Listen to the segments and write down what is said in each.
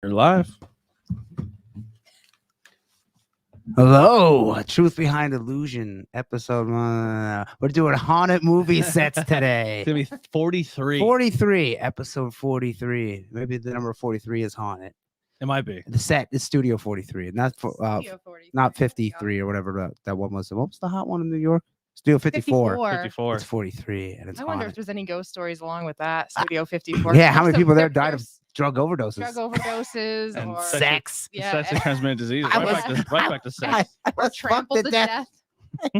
You're live. Hello, Truth Behind Illusion, episode 1. We're doing haunted movie sets today. It's gonna be 43. 43, episode 43. Maybe the number 43 is haunted. It might be. The set is Studio 43, not Studio 43. not 53 or whatever that one was. What was the hot one in New York? Studio 54. 54. It's 43, and it's I wonder if haunted. there's any ghost stories along with that. Studio 54. Yeah, how many There's people there some- died of there's drug overdoses? drug overdoses And or Sex. Yeah, Sexually transmitted disease. I Right back to sex. I or was fucked trampled to death. I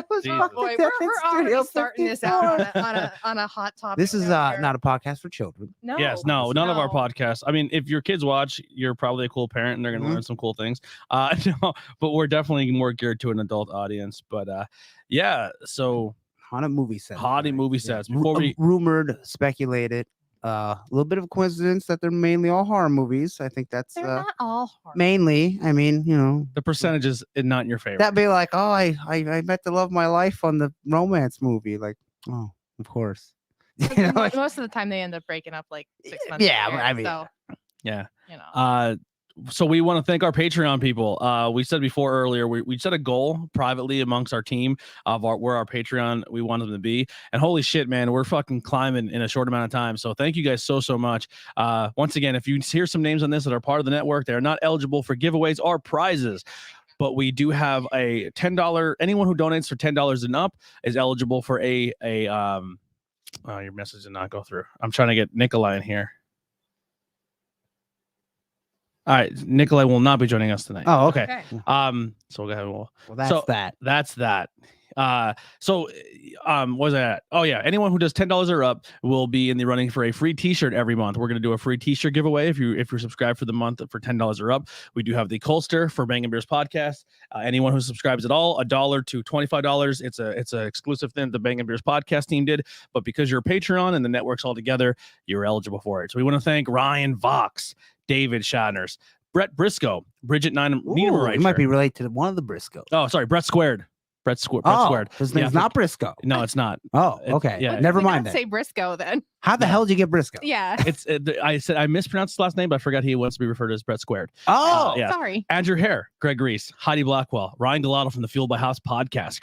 was Jesus. fucked Boy, to death in we're already Studio starting this 54. out on a hot topic. This is out here. not a podcast for children. No. Yes, no, none of our no. podcasts. I mean, if your kids watch, you're probably a cool parent and they're going to Mhm. learn some cool things. No, but we're definitely more geared to an adult audience. But yeah, so Haunted movie sets. Haunted right? movie sets. Before we- rumored, speculated, a little bit of a coincidence that they're mainly all horror movies. I think that's They're not all horror. mainly. I mean, you know, the percentages is not in your favor. that'd be like, oh, I met the love of my life on the romance movie. Like, oh, of course. You know, like, Most of the time they end up breaking up like 6 months. Yeah, later, I mean, so, Yeah. you know. So we want to thank our Patreon people. We said before earlier, we set a goal privately amongst our team of where our Patreon we want them to be. And holy shit, man, we're fucking climbing in a short amount of time. So thank you guys so much. Once again, if you hear some names on this that are part of the network, they are not eligible for giveaways or prizes. But we do have a $10. Anyone who donates for $10 and up is eligible for your message did not go through. I'm trying to get Nikolai in here. All right, Nikolai will not be joining us tonight. oh, okay. Okay. So we'll go ahead. Well, that's So- that. That's that. What was that? Oh yeah, anyone who does $10 or up will be in the running for a free T-shirt every month. We're gonna do a free T-shirt giveaway if you're subscribed for the month for $10 or up. We do have the Colster for Bang and Beers podcast. Anyone who subscribes at all, $1 to $25. It's a exclusive thing the Bang and Beers podcast team did, but because you're a Patreon and the network's all together, you're eligible for it. So we want to thank Ryan Vox, David Shatners, Brett Briscoe, Bridget Ooh, Niederreiter. you might be related to one of the Briscoes. Oh, sorry, Brett Squared. Brett Oh, Squared. his Yeah, name's not Briscoe. No, it's not. Oh, It- okay. yeah. Never Did mind not that. say Briscoe then. How the hell did you get Briscoe? Yeah. I said I mispronounced his last name, but I forgot he wants to be referred to as Brett Squared. Oh, yeah. Sorry. Andrew Hare, Greg Reese, Heidi Blackwell, Ryan Galato from the Fuel by House podcast,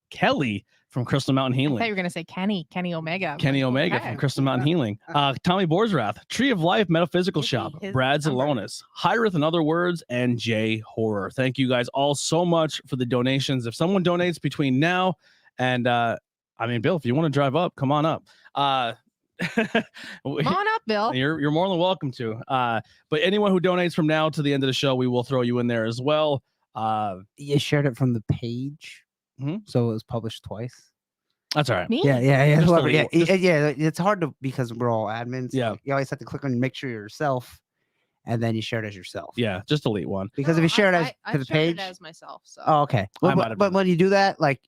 Kelly from Crystal Mountain I thought you Healing, were gonna say Kenny Omega. I'm Kenny like, Omega okay. from Crystal Mountain Healing, Tommy Borsrath, Tree of Life Metaphysical Maybe Shop, his Brad number. Zalonis, Hyreth in Other Words, and Jay Horror. Thank you guys all so much for the donations. If someone donates between now and I mean, Bill, if you want to drive up, come on up. Come on up, Bill. You're more than welcome to. But anyone who donates from now to the end of the show, we will throw you in there as well. you shared it from the page, Mhm. so it was published twice. That's all right. Me? Yeah. Just Whoever, delete yeah, it. yeah. It's hard to because we're all admins. Yeah. You always have to click on make sure you're yourself, and then you share it as yourself. Yeah, just delete one. Because if No, you share it as I to the shared it page, as myself. So. oh, okay. I might But, have but done when you do that, like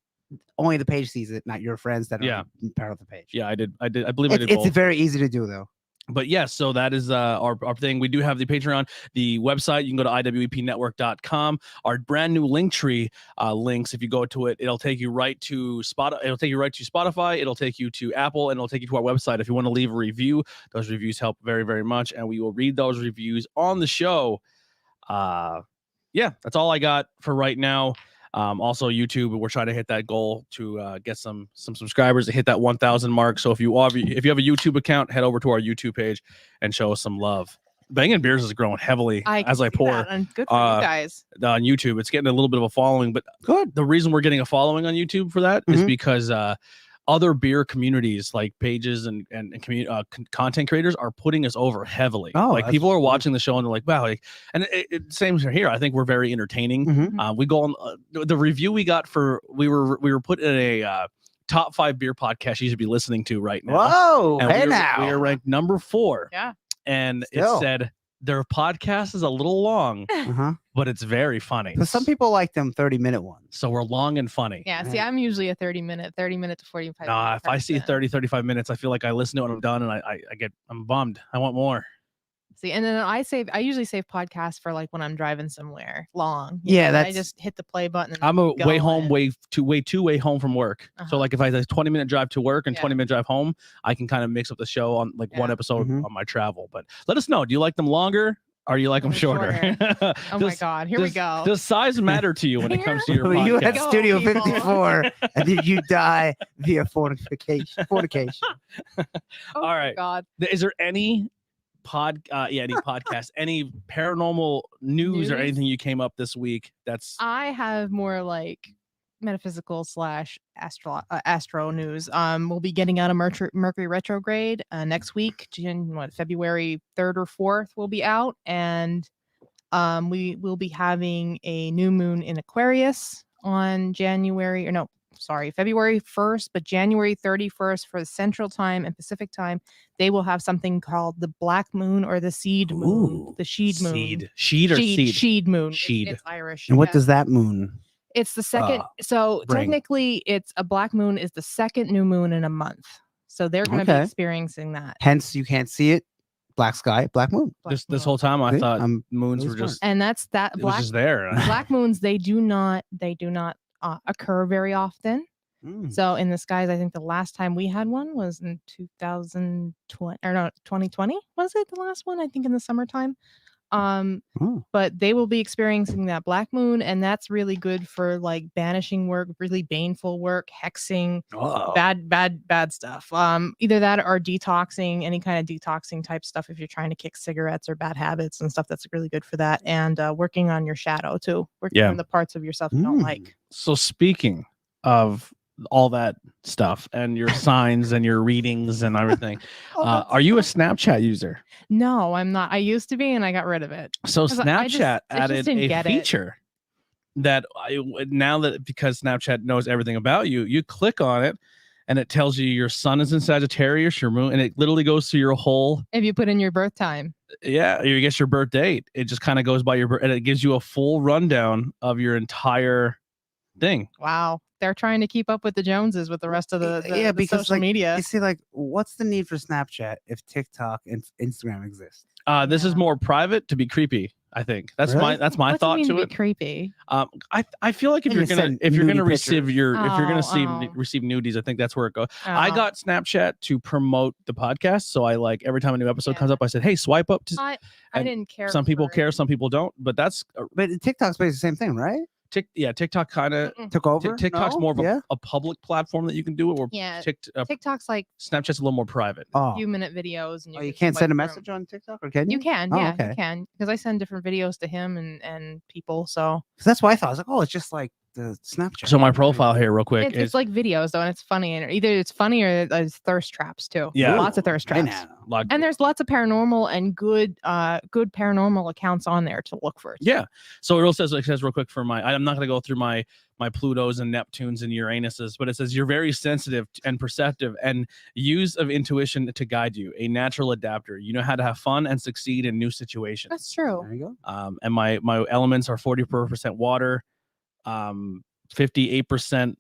only the page sees it, not your friends that are Yeah. part of the page. Yeah, I did. I believe I did It's both. very easy to do though. But yes, so that is our thing. We do have the Patreon, the website. You can go to iwepnetwork.com. Our brand new Linktree links. If you go to it, it'll take you right to Spotify. It'll take you right to Spotify. It'll take you to Apple, and it'll take you to our website. If you want to leave a review, those reviews help very much, and we will read those reviews on the show. Yeah, that's all I got for right now. Also YouTube, we're trying to hit that goal to get some subscribers to hit that 1,000 mark. So if you have a YouTube account, head over to our YouTube page and show us some love. Bangin' Beers is growing heavily as I see pour that, and good for you guys. on YouTube. It's getting a little bit of a following, but Good. the reason we're getting a following on YouTube for that is Mhm. because other beer communities like pages and content creators are putting us over heavily. Oh, like that's people are cool. watching the show and they're like, wow, like, and same here. I think we're very entertaining. Mhm. We go on the review we got for we were put in a top 5 beer podcast you should be listening to right now. Whoa! And Hey we now. are ranked number 4. Yeah. And Still. it said their podcast is a little long, Uh-huh. but it's very funny. But some people like them 30-minute ones. So we're long and funny. Yeah. See, Right. I'm usually a 30 minute to 45 Nah, minute if I see person. 35 minutes, I feel like I listen to it and I'm done and I'm bummed. I want more. See, and then I usually save podcasts for like when I'm driving somewhere long. Yeah, I that's just hit the play button. And I'm a way home, going. way home from work. So Uh-huh. like if I have a 20-minute drive to work and Yeah. 20-minute drive home, I can kind of mix up the show on like one Yeah. episode Mhm. on my travel. But let us know. Do you like them longer? Or do you like them shorter? Oh my God, here we go. Does size matter to you when it comes to your Well, you had podcast? Studio Go, people. 54, and did you die via fornication? Oh All my right. God. Is there any any podcast, any paranormal news or News? anything you came up this week that's I have more like metaphysical / astro news. We'll be getting out of Mercury retrograde next week. February 3rd or 4th we'll be out, and we will be having a new moon in Aquarius on February 1st, but January 31st for the Central Time and Pacific Time, they will have something called the Black Moon or the Seed Moon. Ooh, The Sheed Moon. Sheed or seed? Sheed Moon. Sheed. It's Irish. and what yeah. does that moon? It's the second. So bring? technically, it's a black moon is the second new moon in a month. So they're going to be Okay. experiencing that. Hence, you can't see it. Black sky, black moon. Black This moon. whole time I See? thought I'm moons really were just And that's that. it was just there. Black moons, they do not occur very often. Mm. So in the skies, I think the last time we had one was in 2020. Was it the last one? I think in the summertime. Oh. But they will be experiencing that black moon, and that's really good for like banishing work, really baneful work, hexing, Oh. bad stuff. Either that or detoxing, any kind of detoxing type stuff. If you're trying to kick cigarettes or bad habits and stuff, that's really good for that. And working on your shadow too, working on the parts of yourself you don't like. So speaking of all that stuff and your signs and your readings and everything, are you a Snapchat user? No, I'm not. I used to be, and I got rid of it. So 'Cause I Snapchat just added didn't a get it. feature that now that because Snapchat knows everything about you, you click on it and it tells you your sun is in Sagittarius, your moon, and it literally goes through your whole. If you put in your birth time. Yeah, you guess your birth date. It just kind of goes by your birth, and it gives you a full rundown of your entire thing. Wow. They're trying to keep up with the Joneses with the rest of the because social like, media. You see, like, what's the need for Snapchat if TikTok and Instagram exist? This is Yeah. more private to be creepy. I think that's Really? my What's thought it mean to be it. creepy. I feel like if And you're you gonna send receive nudie if you're gonna Oh. receive nudies, I think that's where it goes. I Oh. got Snapchat to promote the podcast, so I like every time a new episode comes Yeah. up, I said, "Hey, swipe up." I and didn't care. Some people for care, it. some people don't. But that's But TikTok's basically the same thing, right? TikTok kind of Mm-mm. Took over. TikTok's No? more of yeah. a public platform that you can do it. Where Yeah. TikTok's TikTok's like a little more private. Oh, few minute videos, and you can can't swipe send a through 'em. message on TikTok, or can you? You can, Oh, yeah, okay. you can, because I send different videos to him and people. So 'Cause that's what I thought. I was like, oh, it's just like the Snapchat. So my profile here, real quick, it's is like videos though, and it's funny, and either it's funny or it's thirst traps too. Yeah. Lots of thirst I traps. know. like And there's lots of paranormal and good paranormal accounts on there to look for. yeah. So it says real quick for I'm not going to go through my Plutos and Neptunes and Uranuses, but it says you're very sensitive and perceptive and use of intuition to guide you, a natural adapter. You know how to have fun and succeed in new situations. That's true. There you go. And my elements are 40% water, 58%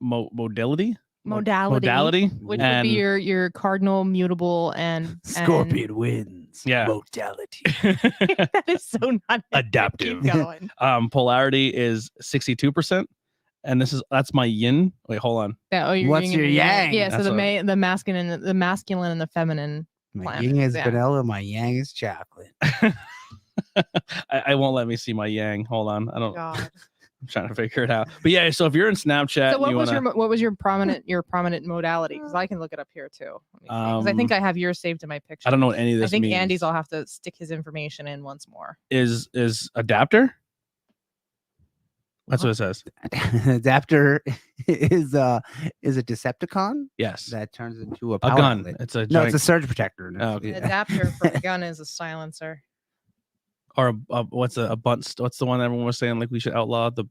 modality, Which would be your cardinal, mutable, and Scorpion wins. Yeah. Modality. that is so not Adaptive. Keep going. Polarity is 62%, and that's my yin. Wait, hold on. What's yin your and yang? Yeah, so That's the masculine and the feminine. My planets, yin is yeah. vanilla. My yang is chocolate. I won't let me see my yang. Hold on. God. I'm trying to figure it out. But yeah, so if you're in Snapchat, So what and you was wanna, what was your prominent modality? Because I can look it up here too. Because I think I have yours saved in my picture. I don't know what any of this I think means. Andy's. I'll have to stick his information in once more. is adapter. That's what it says. Adapter is a Decepticon Yes, that turns into a a power gun. outlet. It's a No, giant, it's a surge protector. and Oh, it's- okay. An yeah. adapter for a gun is a silencer. or what's a bunt? What's the one everyone was saying? Like we should outlaw the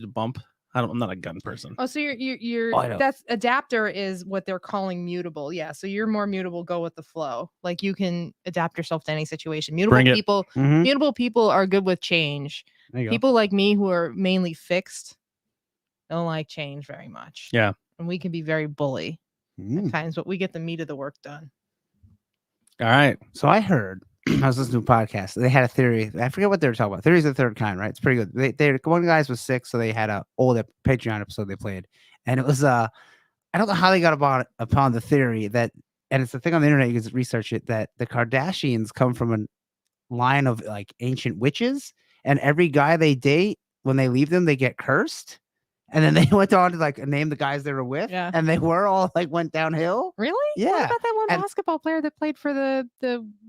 bump. I'm not a gun person. Oh, so you're Oh, I know. that's adapter is what they're calling mutable. Yeah, so you're more mutable. Go with the flow. Like you can adapt yourself to any situation. Bring it. Mhm. Mutable people are good with change. There you go. People like me who are mainly fixed don't like change very much. Yeah. And we can be very bully Mm. at times, but we get the meat of the work done. All right. So I heard I was listening to a podcast. They had a theory. I forget what they were talking about. Theories of the third kind, right? It's pretty good. They one of the guys was sick, so they had a old Patreon episode they played, and it was I don't know how they got upon the theory that, and it's a thing on the internet. You can research it, that the Kardashians come from a line of like ancient witches, and every guy they date, when they leave them, they get cursed. And then they went on to like name the guys they were with, Yeah. and they were all like went downhill. Really? Yeah. What about that one And- basketball player that played for the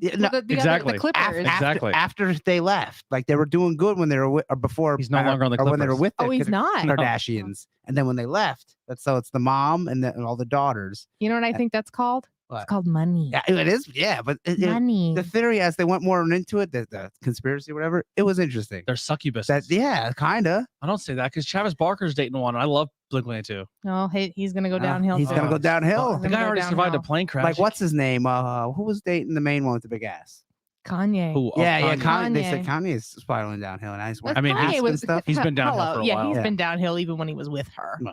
Yeah, no, exactly. the Clippers? Exactly. After they left, like they were doing good when they were or before. He's no longer on the or when they were Clippers. with. The Oh, he's not. Kardashians, and then when they left, it's the mom and all the daughters. You know what I think that's called? What? It's called money. Yeah, it is. Yeah, but Money. the theory, as they went more into it, the conspiracy, or whatever, it was interesting. They're succubus. Yeah, kinda. I don't say that because Travis Barker's dating one. I love Blink-182. Oh, he's gonna go downhill. He's too. gonna go downhill. The gonna guy go already survived a downhill. plane crash. Like what's his name? Who was dating the main one with the big ass? Kanye. Who? Oh, Yeah, Kanye. They said Kanye. Kanye is spiraling downhill, and I just But I mean, Kanye Aspen was stuff. He's been downhill hello, for a yeah, while. he's Yeah. been downhill even when he was with her. Yeah.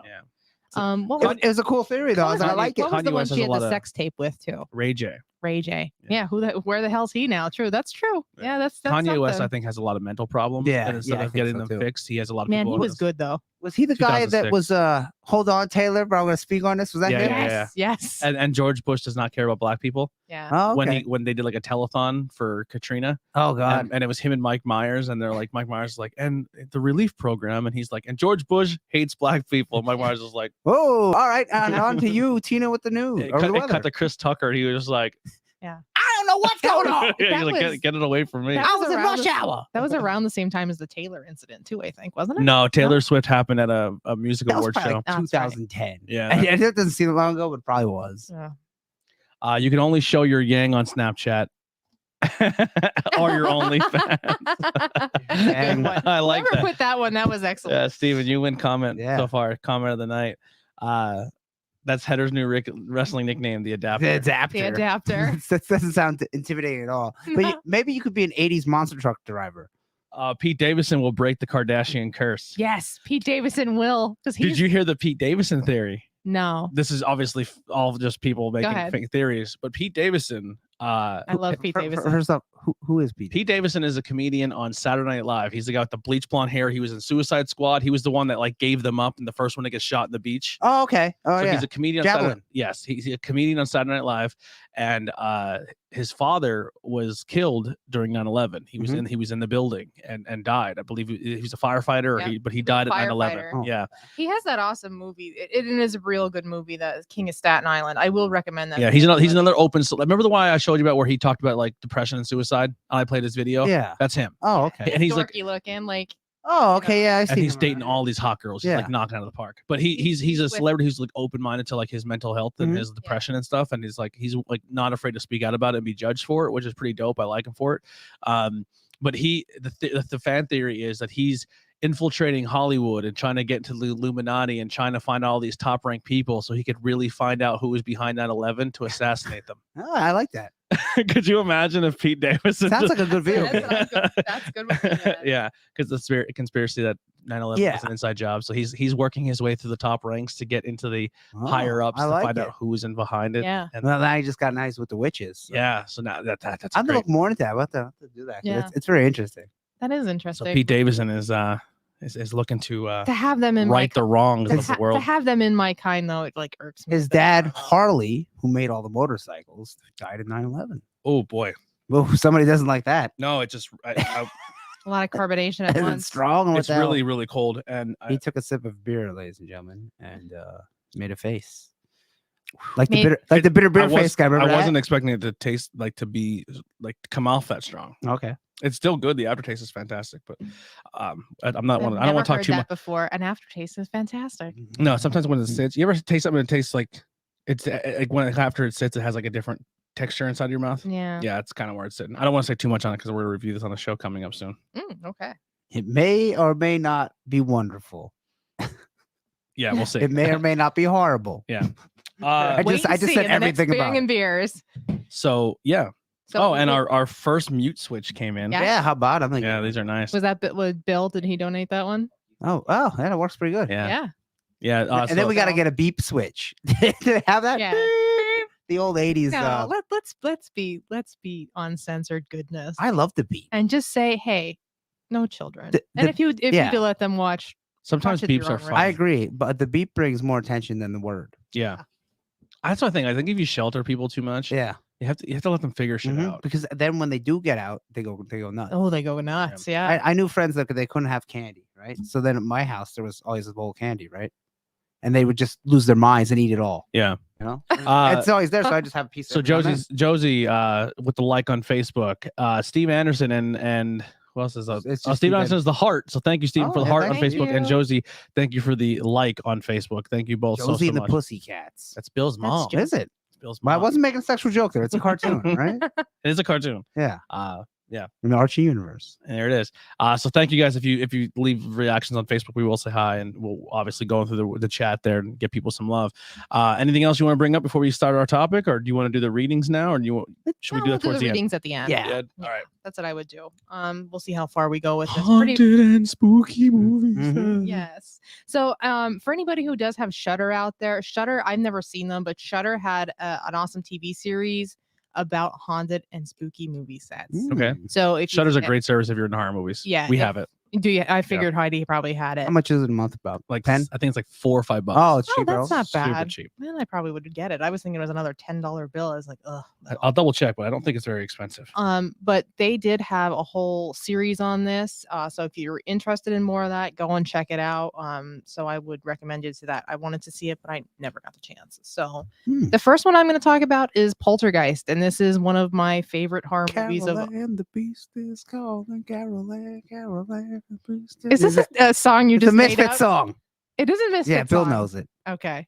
What was, It was a cool theory though. what was I the- like it. what was the Kanye one West has she a had lot the of- sex tape with too? Ray J. Ray J. Yeah. Yeah, where the hell's he now? True, that's true. Yeah, that's Kanye West, I something. think, has a lot of mental problems. Yeah, and instead yeah, I of think getting so, them too. fixed, he has a lot of Man, people. he on was his- good though. Was he the guy that 2006. was hold on, Taylor, but I'm gonna speak on this? Was that Yeah, him? yeah. Yes. And George Bush does not care about black people. Yeah. Oh, okay. When they did like a telethon for Katrina, Oh god. and it was him and Mike Myers, and they're like, Mike Myers is like, and the relief program, and he's like, and George Bush hates black people. Mike Myers is like, Oh, all right. On to you, Tina, with the news. it or the cut, it weather. cut to Chris Tucker. He was just like, I don't know what's going on. He's That like, was- get it away from me. that I was in around rush the- hour. That was around the same time as the Taylor incident too, I think, wasn't it? No, Taylor Swift happened at a music That was award probably show. like That's right. 2010. Yeah. And it doesn't seem long ago, but it probably was. Yeah. You can only show your yang on Snapchat or your OnlyFans. That's a And good one. I like Whoever that. put that one, that was excellent. Yeah, Steven, you win comment Yeah. so far. Comment of the night. That's Header's new wrestling nickname, the Adapter. The adapter. The adapter. That doesn't sound intimidating at all. But No. maybe you could be an 80s monster truck driver. Pete Davidson will break the Kardashian curse. Yes, Pete Davidson will. Because Did you hear the Pete Davidson theory? No, This is obviously all just people making ahead. fake theories, but Pete Davidson. I love Pete Davidson. First up, who is Pete? Pete Davidson is a comedian on Saturday Night Live. He's the guy with the bleach blonde hair. He was in Suicide Squad. He was the one that like gave them up and the first one to get shot in the beach. Oh, okay. Oh, So yeah. he's a comedian. On Javelin. Saturday, yes, he's a comedian on Saturday Night Live, and his father was killed during 9/11. He was Mhm. he was in the building and died. I believe he was a firefighter, Yep. but he died at 9/11. Firefighter. Oh. Yeah, He has that awesome movie. It is a real good movie. That King of Staten Island. I will recommend that. yeah. to He's anyone. another open. Remember the one I showed you about where he talked about like depression and suicide? I played his video. Yeah. That's him. Oh, okay. And he's like, dorky looking, like Oh, okay. Yeah, I see. and he's him dating around. all these hot girls. He's Yeah. like knocking out of the park. But he's a with- celebrity who's like open minded to like his mental health and Mhm. his depression and stuff. And he's like not afraid to speak out about it and be judged for it, which is pretty dope. I like him for it. But the fan theory is that he's infiltrating Hollywood and trying to get into the Illuminati and trying to find all these top ranked people so he could really find out who was behind 9/11 to assassinate them. Oh, I like that. Could you imagine if Pete Davidson Sounds like a good video That's game. what I'm good- that's good with me, man. Yeah, because the conspiracy that 9/11 Yeah. was an inside job. So he's working his way through the top ranks to get into the Oh, higher ups I to like find it. out who was in behind it. Yeah. And Well, now you just got nice with the witches. So. yeah, so now that's I'm gonna great. look more into that. I'll have to do that. 'Cause Yeah. It's very interesting. That is So interesting. Pete Davidson is looking to to have them in right my the wrongs to, of the to world. have them in my kind though, it like irks me. His a bit. dad, Harley, who made all the motorcycles, died in 9/11. Oh boy, Well, somebody doesn't like that. no, it just A lot of carbonation at It's once. strong. What it's the hell? really really cold. And He took a sip of beer, ladies and gentlemen, and made a face. Like Made- the bitter beer face guy. I Remember that? wasn't expecting it to taste like to come off that strong. Okay. It's still good. The aftertaste is fantastic, but I'm not I've one. I don't never want to talk heard too that much. before. An aftertaste is fantastic. No, sometimes when it sits, you ever taste something that tastes like it's like when after it sits, it has like a different texture inside your mouth. Yeah. Yeah, it's kind of where it's sitting. I don't want to say too much on it because we're gonna review this on the show coming up soon. Okay. It may or may not be wonderful. Yeah, we'll see. It may or may not be horrible. Uh, Wait I and just see said in the next everything about Bang and beers. so yeah. So Oh, and w- our first mute switch came in. Yeah. Yeah. How about? I'm like, Yeah, these are nice. was that with Bill? Did he donate that one? oh, yeah, that works pretty good. Yeah, Yeah. yeah. And then we got to so- get a beep switch. Do they have that? Yeah. Beep. the old 80s. No, let's be uncensored goodness I love the beat. and just say, hey, no children. The- and the- if you yeah. do let them watch, Sometimes watch at your beeps are own fun. risk. I agree, but the beat brings more attention than the word. Yeah. That's what I think. I think if you shelter people too much, Yeah. you have to let them figure shit Mhm. out. Because then when they do get out, they go nuts. Oh, they go nuts. Yeah. I knew friends that they couldn't have candy, right? So then at my house there was always a bowl of candy, right? And they would just lose their minds and eat it all. Yeah. You know, Uh, it's always there, so I just have a piece. So every now and then. Josie with the like on Facebook, Steve Anderson and who else is It's just Steve Steve Anderson is the heart. So thank you, Steve, Oh, for the yeah, heart on thank Facebook, and you. Josie, thank you for the like on Facebook. Thank you both Josie so and the much. Pussycats. That's Bill's mom. Josie. Is it? It's Bill's Well, I mom. wasn't making a sexual joke there. It's a cartoon, right? It is a cartoon. Yeah. In the Archie universe. And there it is. So thank you guys. If you leave reactions on Facebook, we will say hi, and we'll obviously go through the chat there and get people some love. Anything else you want to bring up before we start our topic, or do you want to do the readings now, or should we do we'll that towards the end? readings at the end. Yeah. All right. That's what I would do. We'll see how far we go with this. Haunted and spooky movies. Mhm. Yes. So, for anybody who does have Shudder out there, Shudder, I've never seen them, but Shudder had an awesome TV series about haunted and spooky movie sets. Okay. Mm. So if Shutter's you, a great service if you're into horror movies. Yeah, we if- have it. do you? I figured Heidi probably had it. How much is it a month? About Like 10? I think it's like $4 or $5. Oh, it's Oh, cheap, that's not Super bad. cheap. Man, I probably would get it. I was thinking it was another $10 bill. I was like, ugh. no. I'll double check, but I don't think it's very expensive. But they did have a whole series on this. So if you're interested in more of that, go and check it out. So I would recommend you to that. I wanted to see it, but I never got the chance. So Hmm. the first one I'm going to talk about is Poltergeist, and this is one of my favorite horror movies of. Caroline, the beast is calling. Caroline, Caroline, the beast Is this a song you It's a just made Misfit up? song. It is a Misfit Yeah, Bill song. knows it. Okay.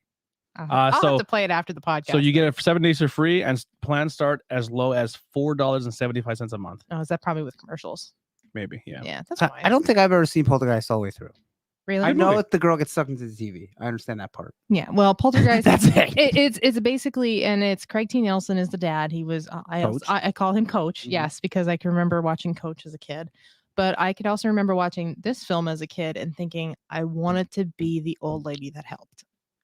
I'll so- have to play it after the podcast. So you get it for 7 days for free, and plans start as low as $4.75 a month. Oh, is that probably with commercials? Maybe, yeah. Yeah, that's I fine. don't think I've ever seen Poltergeist all the way through. really. I know movie. that the girl gets sucked into the TV. I understand that part. Yeah. Well, Poltergeist. That's it. It's basically, and it's Craig T. Nelson is the dad. He was Coach? I call him Coach. Mhm. Yes, because I can remember watching Coach as a kid. But I could also remember watching this film as a kid and thinking I wanted to be the old lady that helped.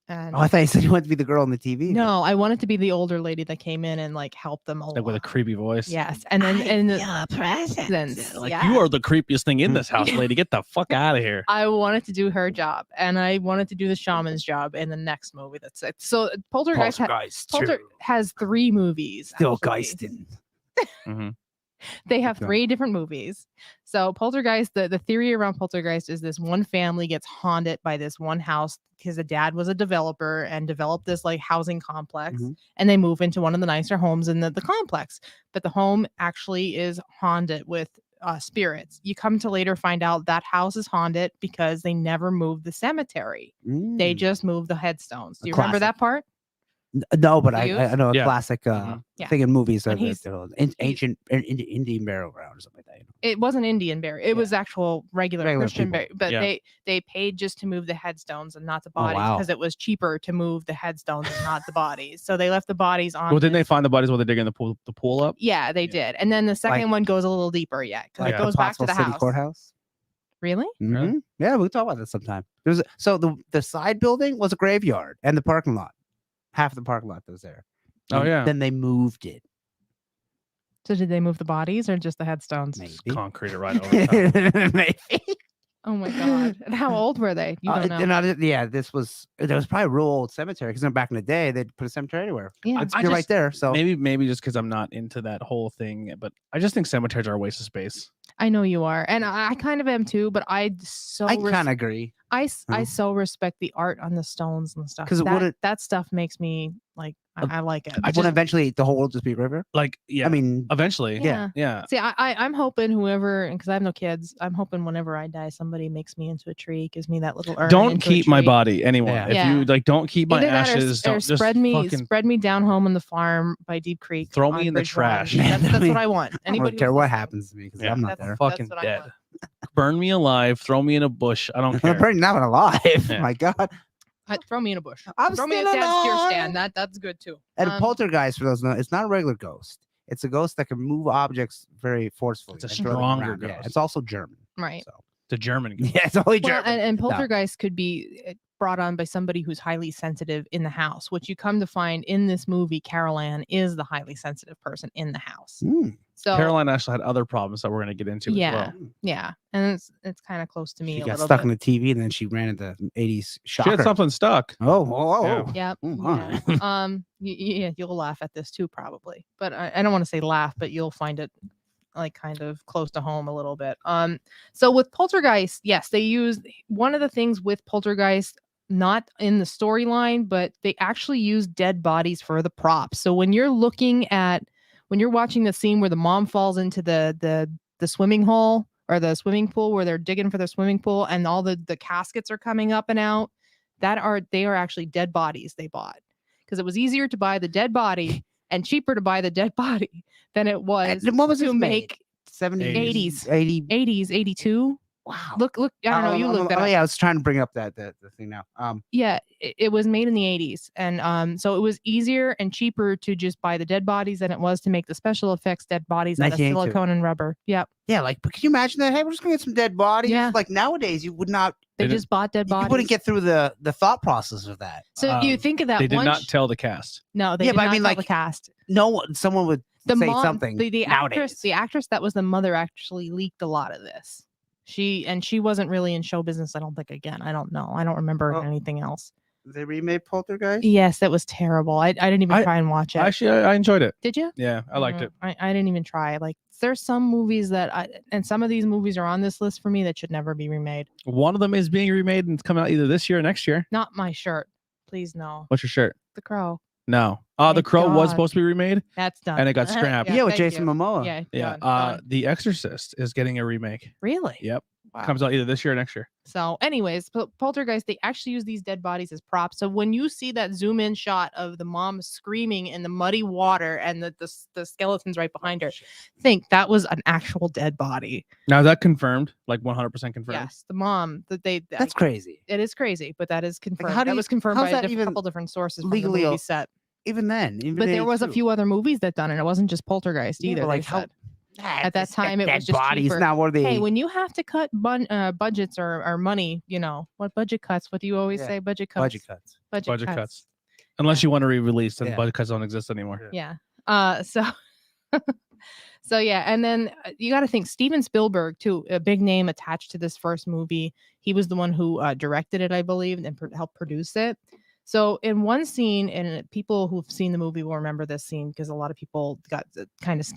And Oh, I thought you said you wanted to be the girl on the TV. no, I wanted to be the older lady that came in and like helped them along. Like with a creepy voice. Yes, and then presence. Like yeah. you are the creepiest thing in Mm. this house, lady. Get the fuck out of here. I wanted to do her job, and I wanted to do the shaman's job in the next movie. That's it. So Poltergeist, Polter has 3 movies. Still actually. geisting. Mhm. They have Okay. 3 different movies. So Poltergeist, the theory around Poltergeist is this one family gets haunted by this one house because the dad was a developer and developed this like housing complex, Mhm. and they move into one of the nicer homes in the complex. But the home actually is haunted with spirits. You come to later find out that house is haunted because they never moved the cemetery. They Mm. just moved the headstones. Do A you remember classic. that part? No, but Do you? I know a Yeah. classic Mhm. Yeah. thing in movies When that he's- ancient Indian burial ground or something like that. You know? It wasn't Indian burial. It Yeah. was actual regular Christian people. burial. But Yeah. they paid just to move the headstones and not the Oh, bodies wow. because it was cheaper to move the headstones and not the bodies. So they left the bodies on. Well, didn't they this- find the bodies while they're digging the pool up? Yeah, they did. And then the second one goes a little deeper yet because Like it the goes back to Pottsville the City house. Courthouse. Really? Really? Mhm. Yeah, we'll talk about that sometime. So the side building was a graveyard and the parking lot, half the parking lot that was there. Oh, And yeah. Then they moved it. So did they move the bodies or just the headstones? Maybe. Concrete right over top. Maybe. Oh my god! And how old were they? You don't know. Yeah, there was probably a real old cemetery because back in the day they'd put a cemetery anywhere. Yeah. It's I you're right just- there. So Maybe just because I'm not into that whole thing, but I just think cemeteries are a waste of space. I know you are, and I kind of am too. But I I kind of agree. I Oh. so respect the art on the stones and stuff. 'Cause it that, wouldn't- that stuff makes me like I like it. Wouldn't eventually the whole world just be a river? Like, yeah. I mean, eventually. Yeah. Yeah. See, I'm hoping whoever, because I have no kids, I'm hoping whenever I die, somebody makes me into a tree, gives me that little urn. Don't into a keep my tree. body, anyone. Yeah. If Yeah. you like, don't keep my Either that or ashes. Don't just spread me fucking down home on the farm by Deep Creek. Throw on me in the Bridge Run. trash. That's, I that's mean, what I want. I Anybody don't care who's what listening, happens to me because Yeah. I'm not That's- there. fucking what I dead. want. Burn me alive. Throw me in a bush. I don't I'm care. pretty not alive. Yeah. My God. Throw me in a bush. I'm Throw me in still a dad's deer alive. stand. That's good too. And Um, poltergeist, for those who know, it's not a regular ghost. It's a ghost that can move objects very forcefully. It's a and throw them stronger around. Yeah, ghost. it's also German. Right. So The German. Ghost. yeah, it's only Well, German. and No. poltergeist could be brought on by somebody who's highly sensitive in the house, which you come to find in this movie. Carol Ann is the highly sensitive person in the house. So Caroline actually had other problems that we're going to get into yeah, as well. yeah, and it's kind of close to me She a got little stuck bit. in the TV, and then she ran into 80s She had shocker. something stuck. Oh. Yep. Mm, Yeah. Yeah, you'll laugh at this too, probably. But I don't want to say laugh, but you'll find it like kind of close to home a little bit. So with Poltergeist, yes, they used one of the things with Poltergeist, not in the storyline, but they actually use dead bodies for the props. So when you're watching the scene where the mom falls into the swimming hole or the swimming pool where they're digging for their swimming pool and all the caskets are coming up and out, they are actually dead bodies they bought, because it was easier to buy the dead body and cheaper to buy the dead body than it was And what was to this make 70s, 80s. 80. 80s, 82. Wow. Look, I don't know. You looked that up. Yeah, I was trying to bring up the thing now. Yeah, it was made in the 80s. And so it was easier and cheaper to just buy the dead bodies than it was to make the special effects dead bodies out of 1982. silicone and rubber. Yep. Yeah, like, but can you imagine that? Hey, we're just gonna get some dead bodies. Yeah. Like nowadays, you would not. They They just bought dead You bodies. wouldn't get through the thought process of that. So you think of that They did one not tell the cast. No, they Yeah, did but I not mean, tell like, the cast. No one, someone would The say mom, something. the nowadays. actress that was the mother actually leaked a lot of this. She wasn't really in show business, I don't think. Again, I don't know. I don't remember Well, anything else. They remade Poltergeist. Yes, that was terrible. I didn't even try and watch it. Actually, I enjoyed it. Did you? Yeah, I liked it. I didn't even try. Like, there's some movies and some of these movies are on this list for me that should never be remade. One of them is being remade and it's coming out either this year or next year. Not my shirt. Please, no. What's your shirt? The Crow. No. The Thank Crow was God. supposed to be remade That's done. and it got scrapped. Yeah, with thank Jason you. Momoa. Yeah. Yeah. Done. The Exorcist is getting a remake. Really? Yep. Wow. Comes out either this year or next year. So, anyways, Poltergeist, they actually use these dead bodies as props. So when you see that zoom in shot of the mom screaming in the muddy water and the skeletons right behind her, think that was an actual dead body. Now is that confirmed? Like 100% confirmed? Yes, the mom That's crazy. It is crazy, but that is confirmed. how do That you- was confirmed how's by that a even couple different sources from legally the movie set. Even then, But there was a few other movies that done it. It wasn't just Poltergeist either. Like they how? said. At that time, it was just bodies. cheaper. Now, what are they? Hey, when you have to cut budgets or money, what budget cuts? What do you always say? Budget cuts. budget cuts. Budget cuts. Unless you want to re-release, then Yeah. budget cuts don't exist anymore. Yeah. So so yeah, and then you got to think Steven Spielberg too, a big name attached to this first movie. He was the one who directed it, I believe, and helped produce it. So in one scene, and people who've seen the movie will remember this scene because a lot of people got kind of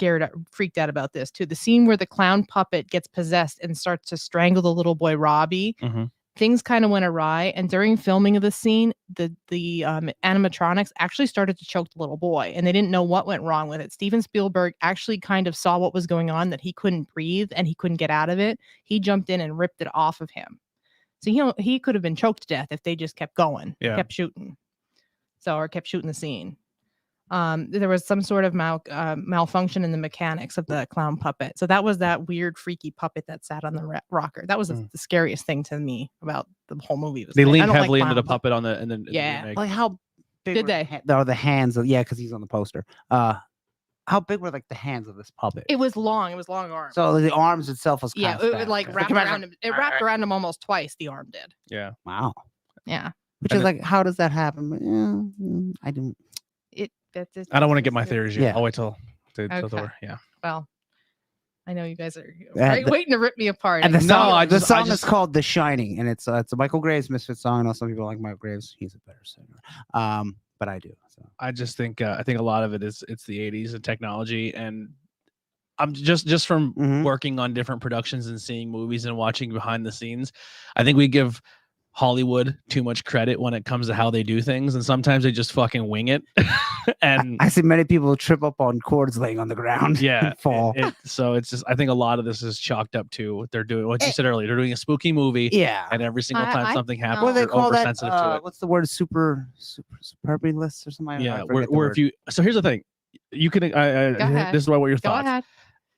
freaked out about this too. The scene where the clown puppet gets possessed and starts to strangle the little boy Robbie. Mhm. Things kind of went awry, and during filming of the scene, the animatronics actually started to choke the little boy, and they didn't know what went wrong with it. Steven Spielberg actually kind of saw what was going on, that he couldn't breathe and he couldn't get out of it. He jumped in and ripped it off of him. So he could have been choked to death if they just kept going, kept shooting, or kept shooting the scene. There was some sort of malfunction in the mechanics of the clown puppet. So that was that weird, freaky puppet that sat on the rocker. That was the scariest thing to me about the whole movie. They I leaned don't like heavily into the clowns. puppet in the Yeah. remake. Like how big Did were they? The hands of because he's on the poster. How big were like the hands of this puppet? It was long. It was long arms. So the arms itself was yeah, kind it of would like wrap around him. It wrapped around him almost twice. The arm did. Yeah. Wow. Yeah. Which And is like, how does that happen? I didn't. I don't want to get my theories yet. Yeah. I'll wait till Okay. we're yeah. Well, I know you guys are the- waiting to rip me apart. And the No, song, I the just- I song is just- called "The Shining," and it's a Michael Graves Misfit song. I know some people like Michael Graves; he's a better singer. But I do. So. I just think I think a lot of it is it's the 80s and technology, and I'm just from Mhm. working on different productions and seeing movies and watching behind the scenes. I think we give Hollywood too much credit when it comes to how they do things, and sometimes they just fucking wing it. And I see many people trip up on cords laying on the ground. yeah, and fall. so it's just I think a lot of this is chalked up to what they're doing. What you said earlier, they're doing a spooky movie, Yeah. and every single time I- something no. happens, What do they they're call that? oversensitive to it. What's the word? Superbulous or something? I Yeah, forget the where word. if you so here's the thing, you can ahead. this is what your Go thoughts. ahead.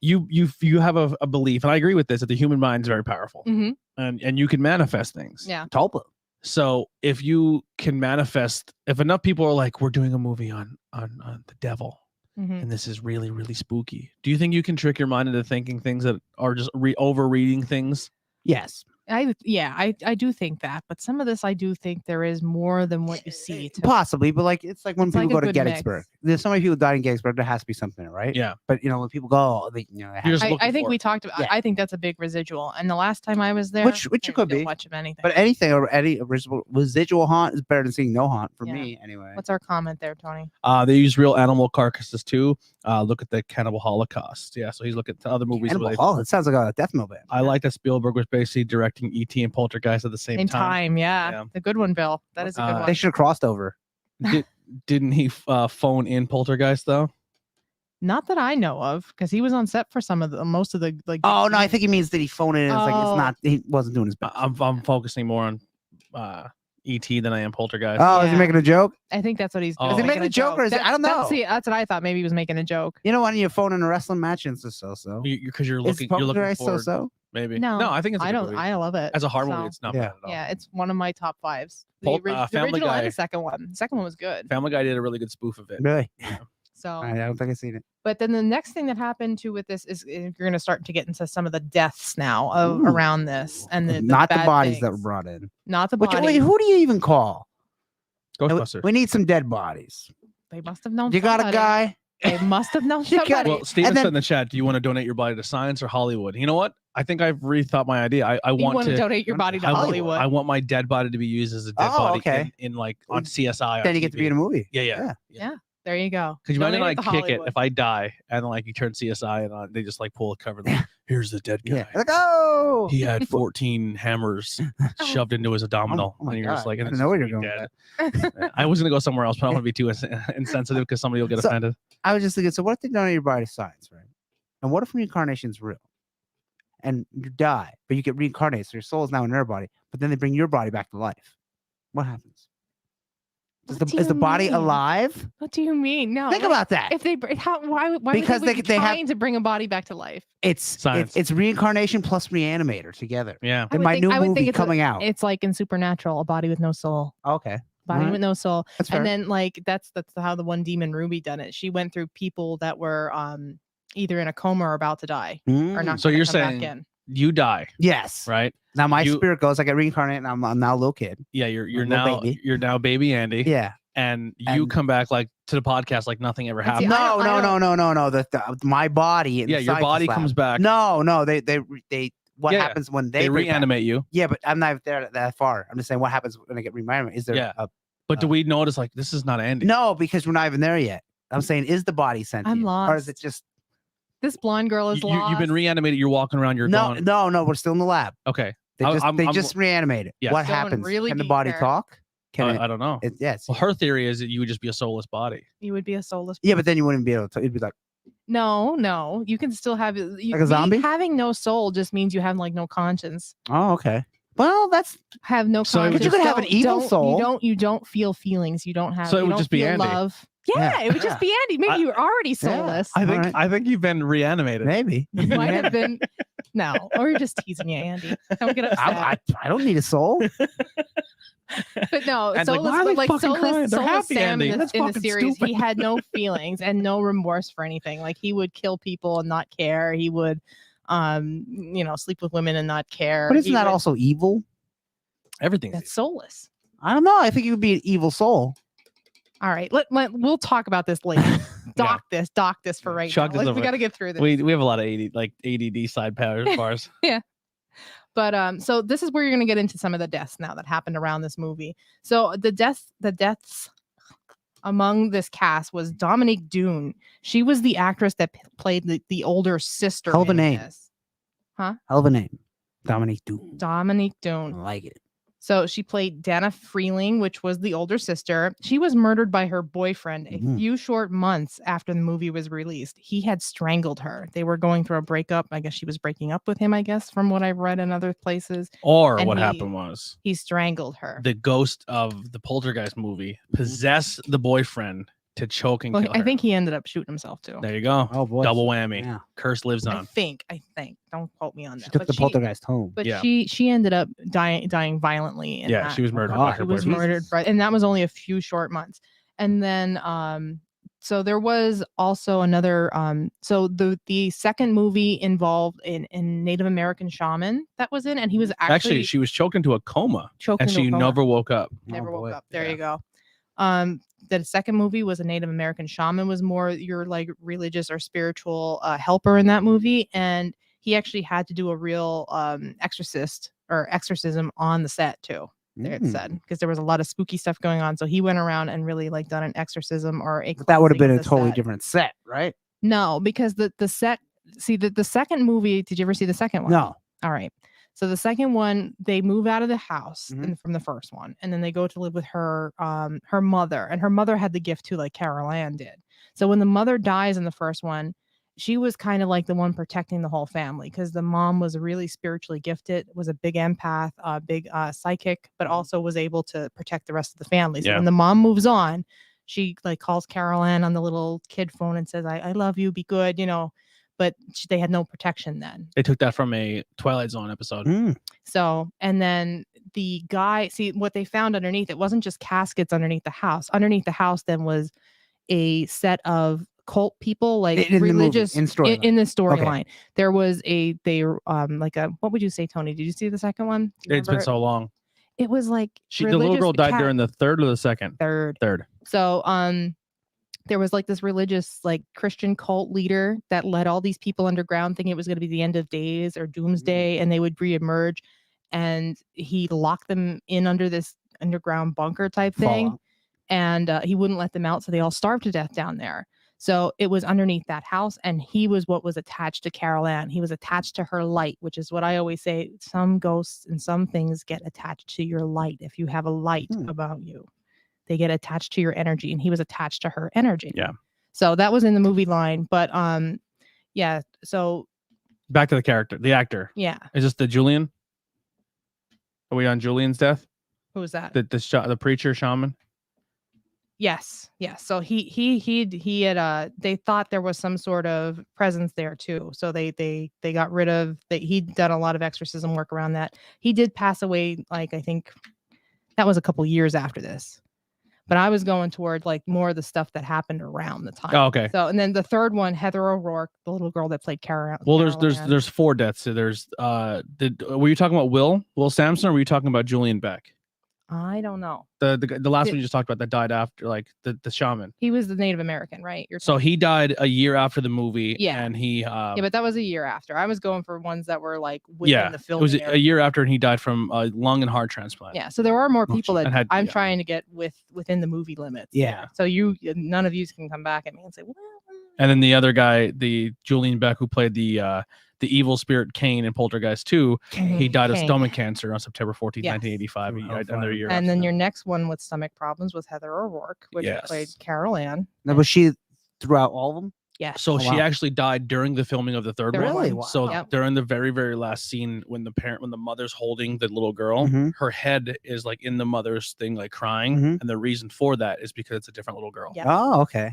You have a belief, and I agree with this, that the human mind is very powerful, Mhm. and you can manifest things. Yeah. Tulpa. So if you can manifest, if enough people are like, we're doing a movie on the devil, Mhm. and this is really really spooky, do you think you can trick your mind into thinking things that are just overreading things? Yes. I do think that, but some of this I do think there is more than what you see. Possibly, but like it's like when It's like people a go to good Gettysburg. mix. There's so many people died in Gettysburg. There has to be something, right? Yeah. But when people go, they You're have, just looking I think for we it. talked about. Yeah. I think that's a big residual. And the last time I was there, Which I it could didn't be. much of anything. but anything or any residual haunt is better than seeing no haunt for Yeah. me anyway. What's our comment there, Tony? They use real animal carcasses too. Look at the Cannibal Holocaust. Yeah, so he's looking at other movies. Cannibal Where Holocaust. It sounds like a death metal band. I like that Spielberg was basically directing E.T. and Poltergeist at the same time. Yeah. The good one, Bill. That is a good one. They should have crossed over. Didn't he phone in Poltergeist though? Not that I know of, because he was on set for most of the like. Oh no, I think he means that he phoned it in. It's like it's Oh. not. He wasn't doing his best. I'm focusing more on E.T. than I am Poltergeist. Oh, is he Yeah. making a joke? I think that's what he's. Oh. doing. Is he making a joke or is it- I don't know. That's what I thought. Maybe he was making a joke. You know when you phone in a wrestling match and it's just so. Because you're Is looking forward. so? Maybe. No, I think it's. A I good don't. movie. I love it. As a horror movie, So, it's not Yeah. bad at all. Yeah, it's one of my top fives. The, the Family original Guy. and the second one. The second one was good. Family Guy did a really good spoof of it. Really? So, I don't think I've seen it. but then the next thing that happened too with this is you're going to start to get into some of the deaths now of Ooh. around this, and Not the bad bodies that were things. brought in. Not the Which, bodies. wait, who do you even call? Ghostbusters. We need some dead bodies. They must have known. You got a somebody. guy? They must have known You got somebody. Well, Steven And then- said in the chat, do you want to donate your body to science or Hollywood? You know what? I think I've rethought my idea. I you want to donate your body to I want- Hollywood. I want my dead body to be used as a dead Oh, body okay. in like on CSI. Then on you get to TV. be in a movie. Yeah. There you go. Could you imagine Donate like to kick it Hollywood. if I die and like you turn CSI and they just like pull a cover like, here's the dead guy. Yeah. Like, oh, He had 14 hammers shoved into his abdominal. Oh my and you're just God. like, I and didn't it's know where just you're me going with dead. I was gonna go somewhere else, but I don't want to be too insensitive because somebody will get So- offended. I was just thinking. So what if they donate your body to science, right? And what if reincarnation's real? And you die, but you get reincarnated, so your soul is now in their body. But then they bring your body back to life. What happens? What do Is the you body mean? alive? What do you mean? No. Think like, about that. If they why Because would they be they have- trying to bring a body back to life? It's Science. it's reincarnation plus reanimator together. Yeah. I In would my think- new I would movie think it's coming out. It's like in Supernatural, a body with no soul. Okay. Body Alright. with no soul. That's fair. And then like that's how the one demon Ruby done it. She went through people that were either in a coma or about to die or Mm. not. So gonna you're come back saying- in. You die, Yes. right? Now my You- spirit goes. I get reincarnated, and I'm now a little kid. Yeah, you're Little baby. baby Andy. Yeah. And you And- come back like to the podcast like nothing ever And see, happened. I don't- No. My body. In Yeah, the your body scientist lab. comes back. No. They. What Yeah, happens when They bring back- reanimate you. Yeah, but I'm not there that far. I'm just saying what happens when I get reanimated. Is there Yeah. a But do we notice like this is not Andy? no? Because we're not even there yet. I'm saying is the body sentient? Or is lost. it just This blonde girl is lost. You've been reanimated. You're walking around. You're no? gone. No. We're still in the lab. Okay. They I- just I'm- they I'm- just reanimated. Yes. What Going happens? really Can the deep body there. talk? Can I don't know. yes. Well, her theory is that you would just be a soulless body. You would be a soulless. Yeah, but then you wouldn't be able to. It'd be like No. You can still have Like a zombie? Having no soul just means you have like no conscience. oh okay. Well, that's Have no So it would conscience. But you could have an Don't- evil don't- soul. You don't feel feelings. You don't have. So it you would don't just be feel Andy. love. Yeah, it would just be Andy. Maybe I- you were already soulless. I think Alright. I think you've been reanimated. maybe. You might have been. No, or you're just teasing you, Andy. Don't get upset. I don't need a soul. But no, And like, soulless, why are they but like fucking crying? soulless, They're soulless happy Sam ending. in That's the fucking series, stupid. he had no feelings and no remorse for anything. Like he would kill people and not care. He would, sleep with women and not care. But isn't He that would- also evil? Everything's that's soulless? I don't know. I think you would be an evil soul. All right, we'll talk about this later. Dock this for right Chug now. this We over. got to get through this. we have a lot of ADD side bars. But so this is where you're going to get into some of the deaths now that happened around this movie. So the deaths among this cast was Dominique Dune. She was the actress that played the older sister. Hell of a in name. this. Hell of a name. Dominique Doom. Dominique I Dune. like it. So she played Dana Freeling, which was the older sister. She was murdered by her boyfriend a Mhm. few short months after the movie was released. He had strangled her. They were going through a breakup. I guess she was breaking up with him, I guess, from what I've read in other places. Or And what he- happened was He strangled her. the ghost of the Poltergeist movie possessed the boyfriend to choke and Well, kill her. I think he ended up shooting himself too. There you go. Oh boy. Double whammy. Yeah. Curse lives I on. think. Don't quote me on that. She took But the poltergeist home. But Yeah. she ended up dying violently. In Yeah, that. she was murdered Oh, by she her She was boyfriend. murdered, and that was only a few short months. And then So there was also another so the second movie involved in Native American shaman that was in, and he was actually She was choked into a coma, choked and into a she coma. never woke up. Never Oh, woke boy. up. There Yeah. you go. The second movie was a Native American shaman, was more your like religious or spiritual helper in that movie, and he actually had to do a real exorcism on the set too. There it said, because there was a lot of spooky stuff going on, so he went around and really like done an exorcism or a. But that would have been cleansing a of the totally set. different set, right? No, because the set. See the second movie. Did you ever see the second one? No. All right. So the second one, they move out of the house Mhm. and from the first one, and then they go to live with her mother, and her mother had the gift too, like Carol Ann did. So when the mother dies in the first one, she was kind of like the one protecting the whole family, because the mom was really spiritually gifted, was a big empath, big psychic, but also was able to protect the rest of the family. So Yeah. when the mom moves on, she like calls Carol Ann on the little kid phone and says, I love you, be good, but they had no protection then. They took that from a Twilight Zone episode. Mm. So, and then the guy, see what they found underneath, it wasn't just caskets underneath the house. Underneath the house then was a set of cult people, like In the movie, religious in storyline. in the storyline. There was like a, what would you say, Tony? Did you see the second one? Do you It's been remember? so long. It was like The little girl died cat- during the third or the second? third. Third. So, there was like this religious, like Christian cult leader that led all these people underground, thinking it was going to be the end of days or doomsday, and they would reemerge. And he locked them in under this underground bunker type thing, Fallout. and he wouldn't let them out, so they all starved to death down there. So it was underneath that house, and he was what was attached to Carol Ann. He was attached to her light, which is what I always say: some ghosts and some things get attached to your light. If you have a light about you, they get attached to your energy, and he was attached to her energy. Yeah. So that was in the movie line, but yeah. So Back to the actor. yeah, Is this the Julian? Are we on Julian's death? who was that? The preacher shaman? Yes. So he had they thought there was some sort of presence there too. So they got rid of that. He'd done a lot of exorcism work around that. He did pass away, like I think that was a couple years after this. But I was going toward like more of the stuff that happened around the time. Oh, okay. So, and then the third one, Heather O'Rourke, the little girl that played Carol. Well, Carol Ann. there's 4 deaths. So there's were you talking about Will Sampson, or were you talking about Julian Beck? I don't know. The last one you just talked about that died after, like the shaman. He was the Native American, right? You're So he died a year after the movie. Yeah. And he yeah, but that was a year after. I was going for ones that were like within the it film. was a year after, and he died from a lung and heart transplant. Yeah, so there are more people that And I'm trying to get within the movie limits. Yeah. So none of you can come back at me and say, well. And then the other guy, the Julian Beck, who played the evil spirit Kane in Poltergeist 2, he died of Kane. stomach cancer on September 14th, Yes. 1985. He died another year. And after then that. your next one with stomach problems was Heather O'Rourke, which played Yes. Carol Ann. Now, was she throughout all of them? Yes. So Oh, she wow. actually died during the filming of the third one. Really? Wow. So Yep. during the very, very last scene, when the mother's holding the little girl, Mhm. her head is like in the mother's thing, like crying. Mhm. And the reason for that is because it's a different little girl. Yep. Oh, okay.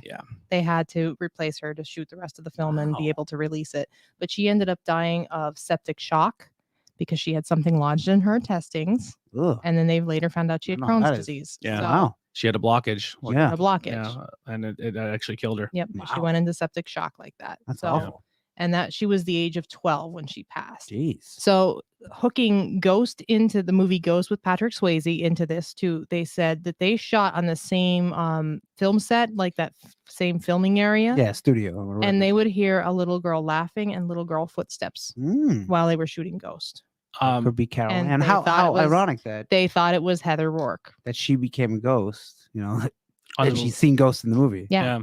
They had to replace her to shoot the rest of the film and be Wow. able to release it. But she ended up dying of septic shock because she had something lodged in her intestines. Ugh. And then they later found out she had I know Crohn's that is- disease. Yeah. So, Wow. She had a blockage. Like, Yeah. a blockage. Yeah. And it actually killed her. Yep. She Wow. went into septic shock like that. That's so, awful. And that she was the age of 12 when she passed. Jeez. So hooking Ghost into the movie Ghost with Patrick Swayze into this too, they said that they shot on the same film set, like that same filming area. Yeah, studio. or whatever. And they would hear a little girl laughing and little girl footsteps Mm, while they were shooting Ghost. could be Carol. and And they how thought it was- ironic that They thought it was Heather Rourke. she became a ghost. You know, On and the- she's seen ghosts in the movie. Yeah.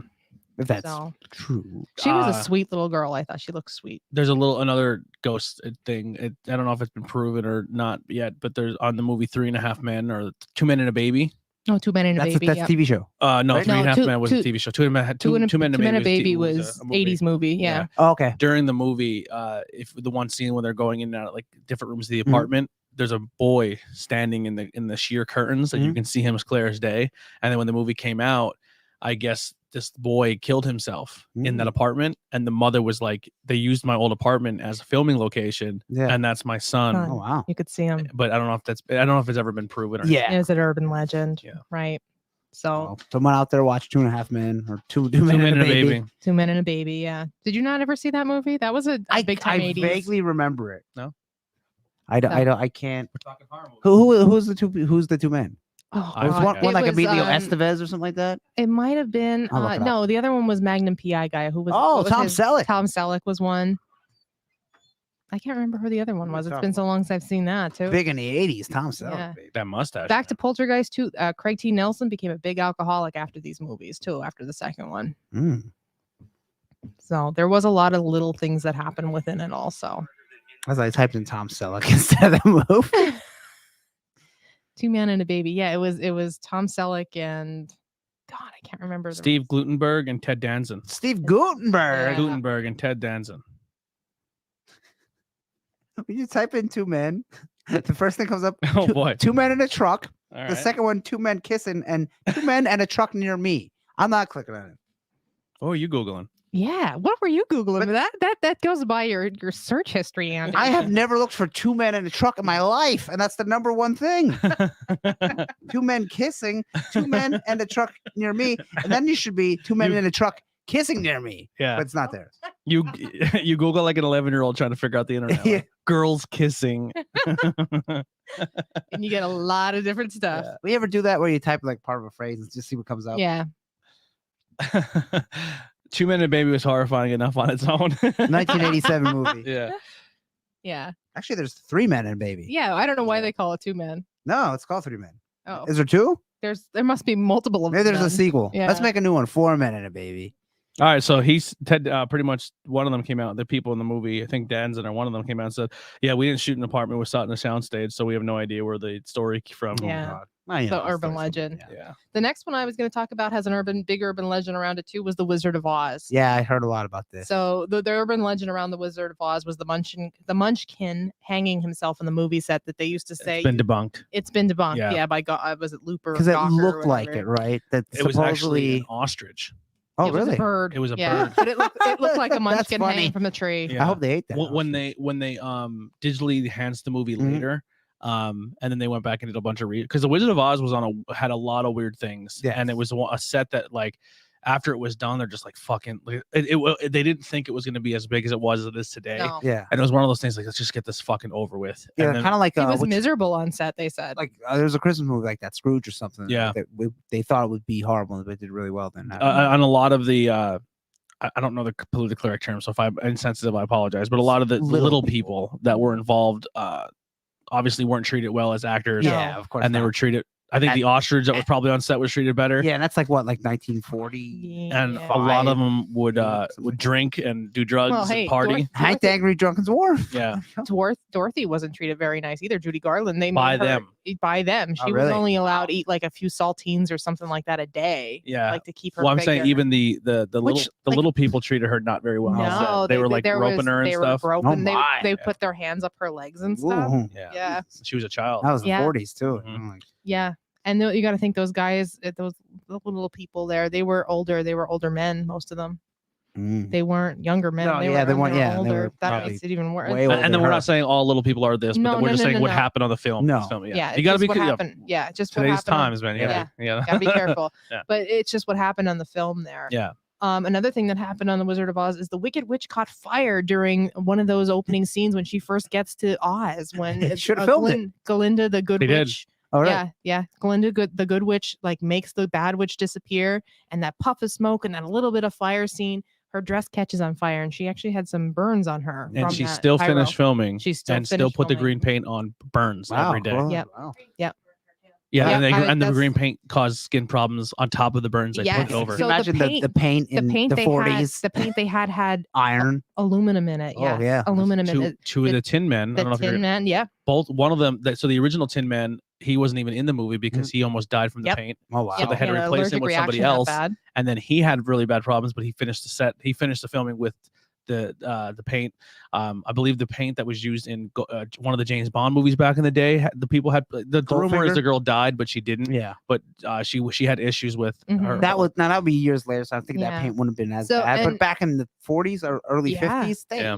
If that's So true. she was Uh, a sweet little girl. I thought she looked sweet. There's another ghost thing. I don't know if it's been proven or not yet, but there's on the movie 3.5 Men or 2 Men and a Baby. No, 2 Men and a That's Baby. that's yeah. TV show. No, Right? 3.5 No, Men was a TV show. Two Men and a Baby was a movie. 80s movie. Yeah. Oh, okay. During the movie, if the one scene when they're going in and out like different rooms of the Mhm. apartment, there's a boy standing in the sheer curtains, and you Mhm. can see him as clear as day. And then when the movie came out, I guess this boy killed himself in that apartment, and the mother was like, "They used my old apartment as a filming location, Yeah. and that's my son." Huh. Oh wow. You could see him. But I don't know if it's ever been proven. Or Yeah. It was an urban legend. Yeah. Right. So someone out there watch 2.5 Men or Two Two Men Men and a Baby. 2 Men and a Baby. Yeah. Did you not ever see that movie? That was a big time I 80s. vaguely remember it. No? I don't. No. I can't. We're talking horror movies. Who's the two men? Oh, I It was forget. one like It Emilio was, Estevez or something like that. It might have been. I'll look it up. No, the other one was Magnum PI guy. Who was? Oh, what was Tom his- Selleck. Tom Selleck was one. I can't remember who the other one Who are was. you It's talking been so long since I've seen that too. Big in the 80s, Tom Selleck. Yeah. Baby. That mustache. Back to Poltergeist 2. Craig T. Nelson became a big alcoholic after these movies too. After the second one, Mm. so there was a lot of little things that happened within it also. As I typed in Tom Selleck instead of the movie. 2 Men and a Baby. Yeah, it was Tom Selleck and God, I can't remember. The Steve Glutenberg and Ted Danson. Steve Gutenberg. Yeah. Glutenberg and Ted Danson. When you type in 2 men, the first thing comes up. Oh, two, boy. 2 men in a truck. All The right. second one, 2 men kissing, and 2 men and a truck near me. I'm not clicking on it. What are you Googling? Yeah, what were you googling? That goes by your search history, Andy. I have never looked for 2 men in a truck in my life, and that's the number one thing. 2 men kissing, 2 men and a truck near me, and then you should be 2 men You- in a truck kissing near me. Yeah. But it's not there. You Google like an 11-year-old trying to figure out the internet. Yeah. Like, girls kissing. And you get a lot of different stuff. We ever do that where you type like part of a phrase and just see what comes up? Yeah. 2 Men and a Baby was horrifying enough on its own. 1987 movie. Yeah. Yeah. Actually, there's 3 men and a baby. Yeah. I don't know why Yeah. they call it 2 Men. No, it's called 3 men. Oh, Is there 2? there must be multiple of Maybe them. there's a sequel. Let's Yeah. make a new one. 4 men and a baby. All right, so Ted. Pretty much, one of them came out. The people in the movie, I think Danzon or one of them came out and said, "Yeah, we didn't shoot in an apartment. We shot in a soundstage, so we have no idea where the story from." Yeah. God. Oh, yeah, The that's urban something, legend. Yeah. Yeah. The next one I was going to talk about has an big urban legend around it too. Was the Wizard of Oz. Yeah, I heard a lot about this. So the urban legend around the Wizard of Oz was the Munchkin hanging himself in the movie set that they used to say It's been debunked. it's been debunked. Yeah. Yeah, by God, was it Looper? or Because it Gawker or looked like whatever? it, right? That It was actually supposedly. an ostrich. Oh, It was really? a bird. It was a yeah, bird. but it looked like a That's munchkin funny. hanging from the tree. Yeah. I hope they ate that. When they digitally enhanced the movie Mhm. later, and then they went back and did a bunch of because the Wizard of Oz was had a lot of weird things, Yes. and it was a set that like after it was done, they're just like fucking. They didn't think it was going to be as big as it was as it is today, No, Yeah. and it was one of those things like let's just get this fucking over with. Yeah, And then- kind of like he was which- miserable on set. They said. like there's a Christmas movie like that, Scrooge or something. Yeah. that they thought it would be horrible, but it did really well. Then on a lot of the I don't know the politically correct term, so if I'm insensitive, I apologize. But a lot of the little people that were involved obviously weren't treated well as actors. yeah, of course. and they not. were treated. I think And- the ostrich that was probably on set was treated better. Yeah, and that's like what, like 1940. And Yeah. a lot of Five. them would drink and do drugs Well, hey, and party. Hank the Angry Drunken's Wharf. Yeah, Dorothy wasn't treated very nice either. Judy Garland, they made By her them. eat by them. She Oh, was really? only allowed to eat like a few saltines or something like that a day. yeah. like to keep her. Well, I'm saying figure. even the Which, like- little people treated her not very well. on set. No, they were like there roping was- her and they stuff. Were groping. Oh my. They put their hands up her legs and stuff. Ooh, Yeah. Yeah. She was a child. that was the Yeah. 40s too. Mhm. I'm like, Yeah. And you got to think those guys, those little people there, they were older. They were older men, most of them. mm. They weren't younger men. No, they yeah, were, they weren't- yeah, they older. were That probably makes it even worse. way And older then we're her. not saying all little people are this, but No, we're no, just no, saying no, what no. happened on the film. No. this film, Yeah, you got to be what yeah, happened. Yeah, just what today's happened on- times, man. You gotta, yeah. Gotta be careful. Yeah. But it's just what happened on the film there. Yeah. Another thing that happened on The Wizard of Oz is the Wicked Witch caught fire during one of those opening scenes when she first gets to Oz. When it's, Should've filmed it. Glinda, the Good They did. Witch. All right. Yeah. Glinda, the Good Witch, like makes the bad witch disappear, and that puff of smoke and that little bit of fire scene. Her dress catches on fire, and she actually had some burns on her. And from she that still pyro. finished filming. She still and still finished put the filming. green paint on burns Wow. every day. cool. Yep. Wow. Yeah, Yeah, and, the that's- green paint caused skin problems on top of the burns they Yes. put over. Can So you the imagine paint- the paint in The paint the they 40s, had, the paint they had iron. aluminum in it. Oh, Yeah, yeah. aluminum in it. Two of the Tin Men. I The don't know if you're Tin Man. Yeah, both. One of them. So the original Tin Man, he wasn't even in the movie because he almost died from the Yep. paint, Oh wow. So they had to an replace him allergic with somebody reaction that else. bad. and then he had really bad problems. But he finished the filming with the paint. I believe the paint that was used in one of the James Bond movies back in the day. The people had the rumor is Goldfinger? the girl died, but she didn't. Yeah. But she had issues with Mhm. her. That would be years later, so I think that Yeah. paint wouldn't have been as So, bad. But and- back in the 40s or early Yeah. 50s, Yeah.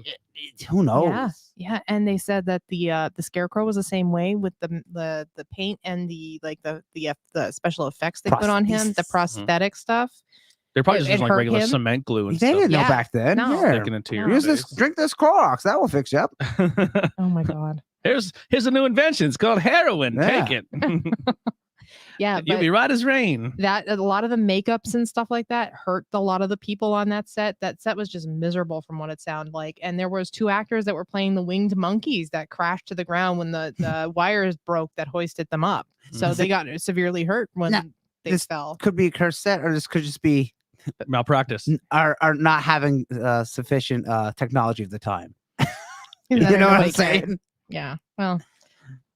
who knows? Yeah, yeah, and they said that the Scarecrow was the same way with the paint and the special effects they put on him, the Prosthesis. prosthetic stuff. They're probably it just using like hurt regular him. cement glue and They didn't know Yeah. back then. No. Yeah. sticking it to your No. Use this, face. drink this Clorox. That will fix you up. Oh my god. Here's a new invention. It's called heroin. Yeah. Take it. Yeah, You'll but be right as rain. that a lot of the makeups and stuff like that hurt a lot of the people on that set. That set was just miserable from what it sounded like. And there was 2 actors that were playing the winged monkeys that crashed to the ground when the wires broke that hoisted them up. So they got severely hurt when Now, they this fell. Could be a cursed set, or this could just be Malpractice. are not having sufficient technology at the time. Is that You know what I'm another way? saying? Yeah. Well,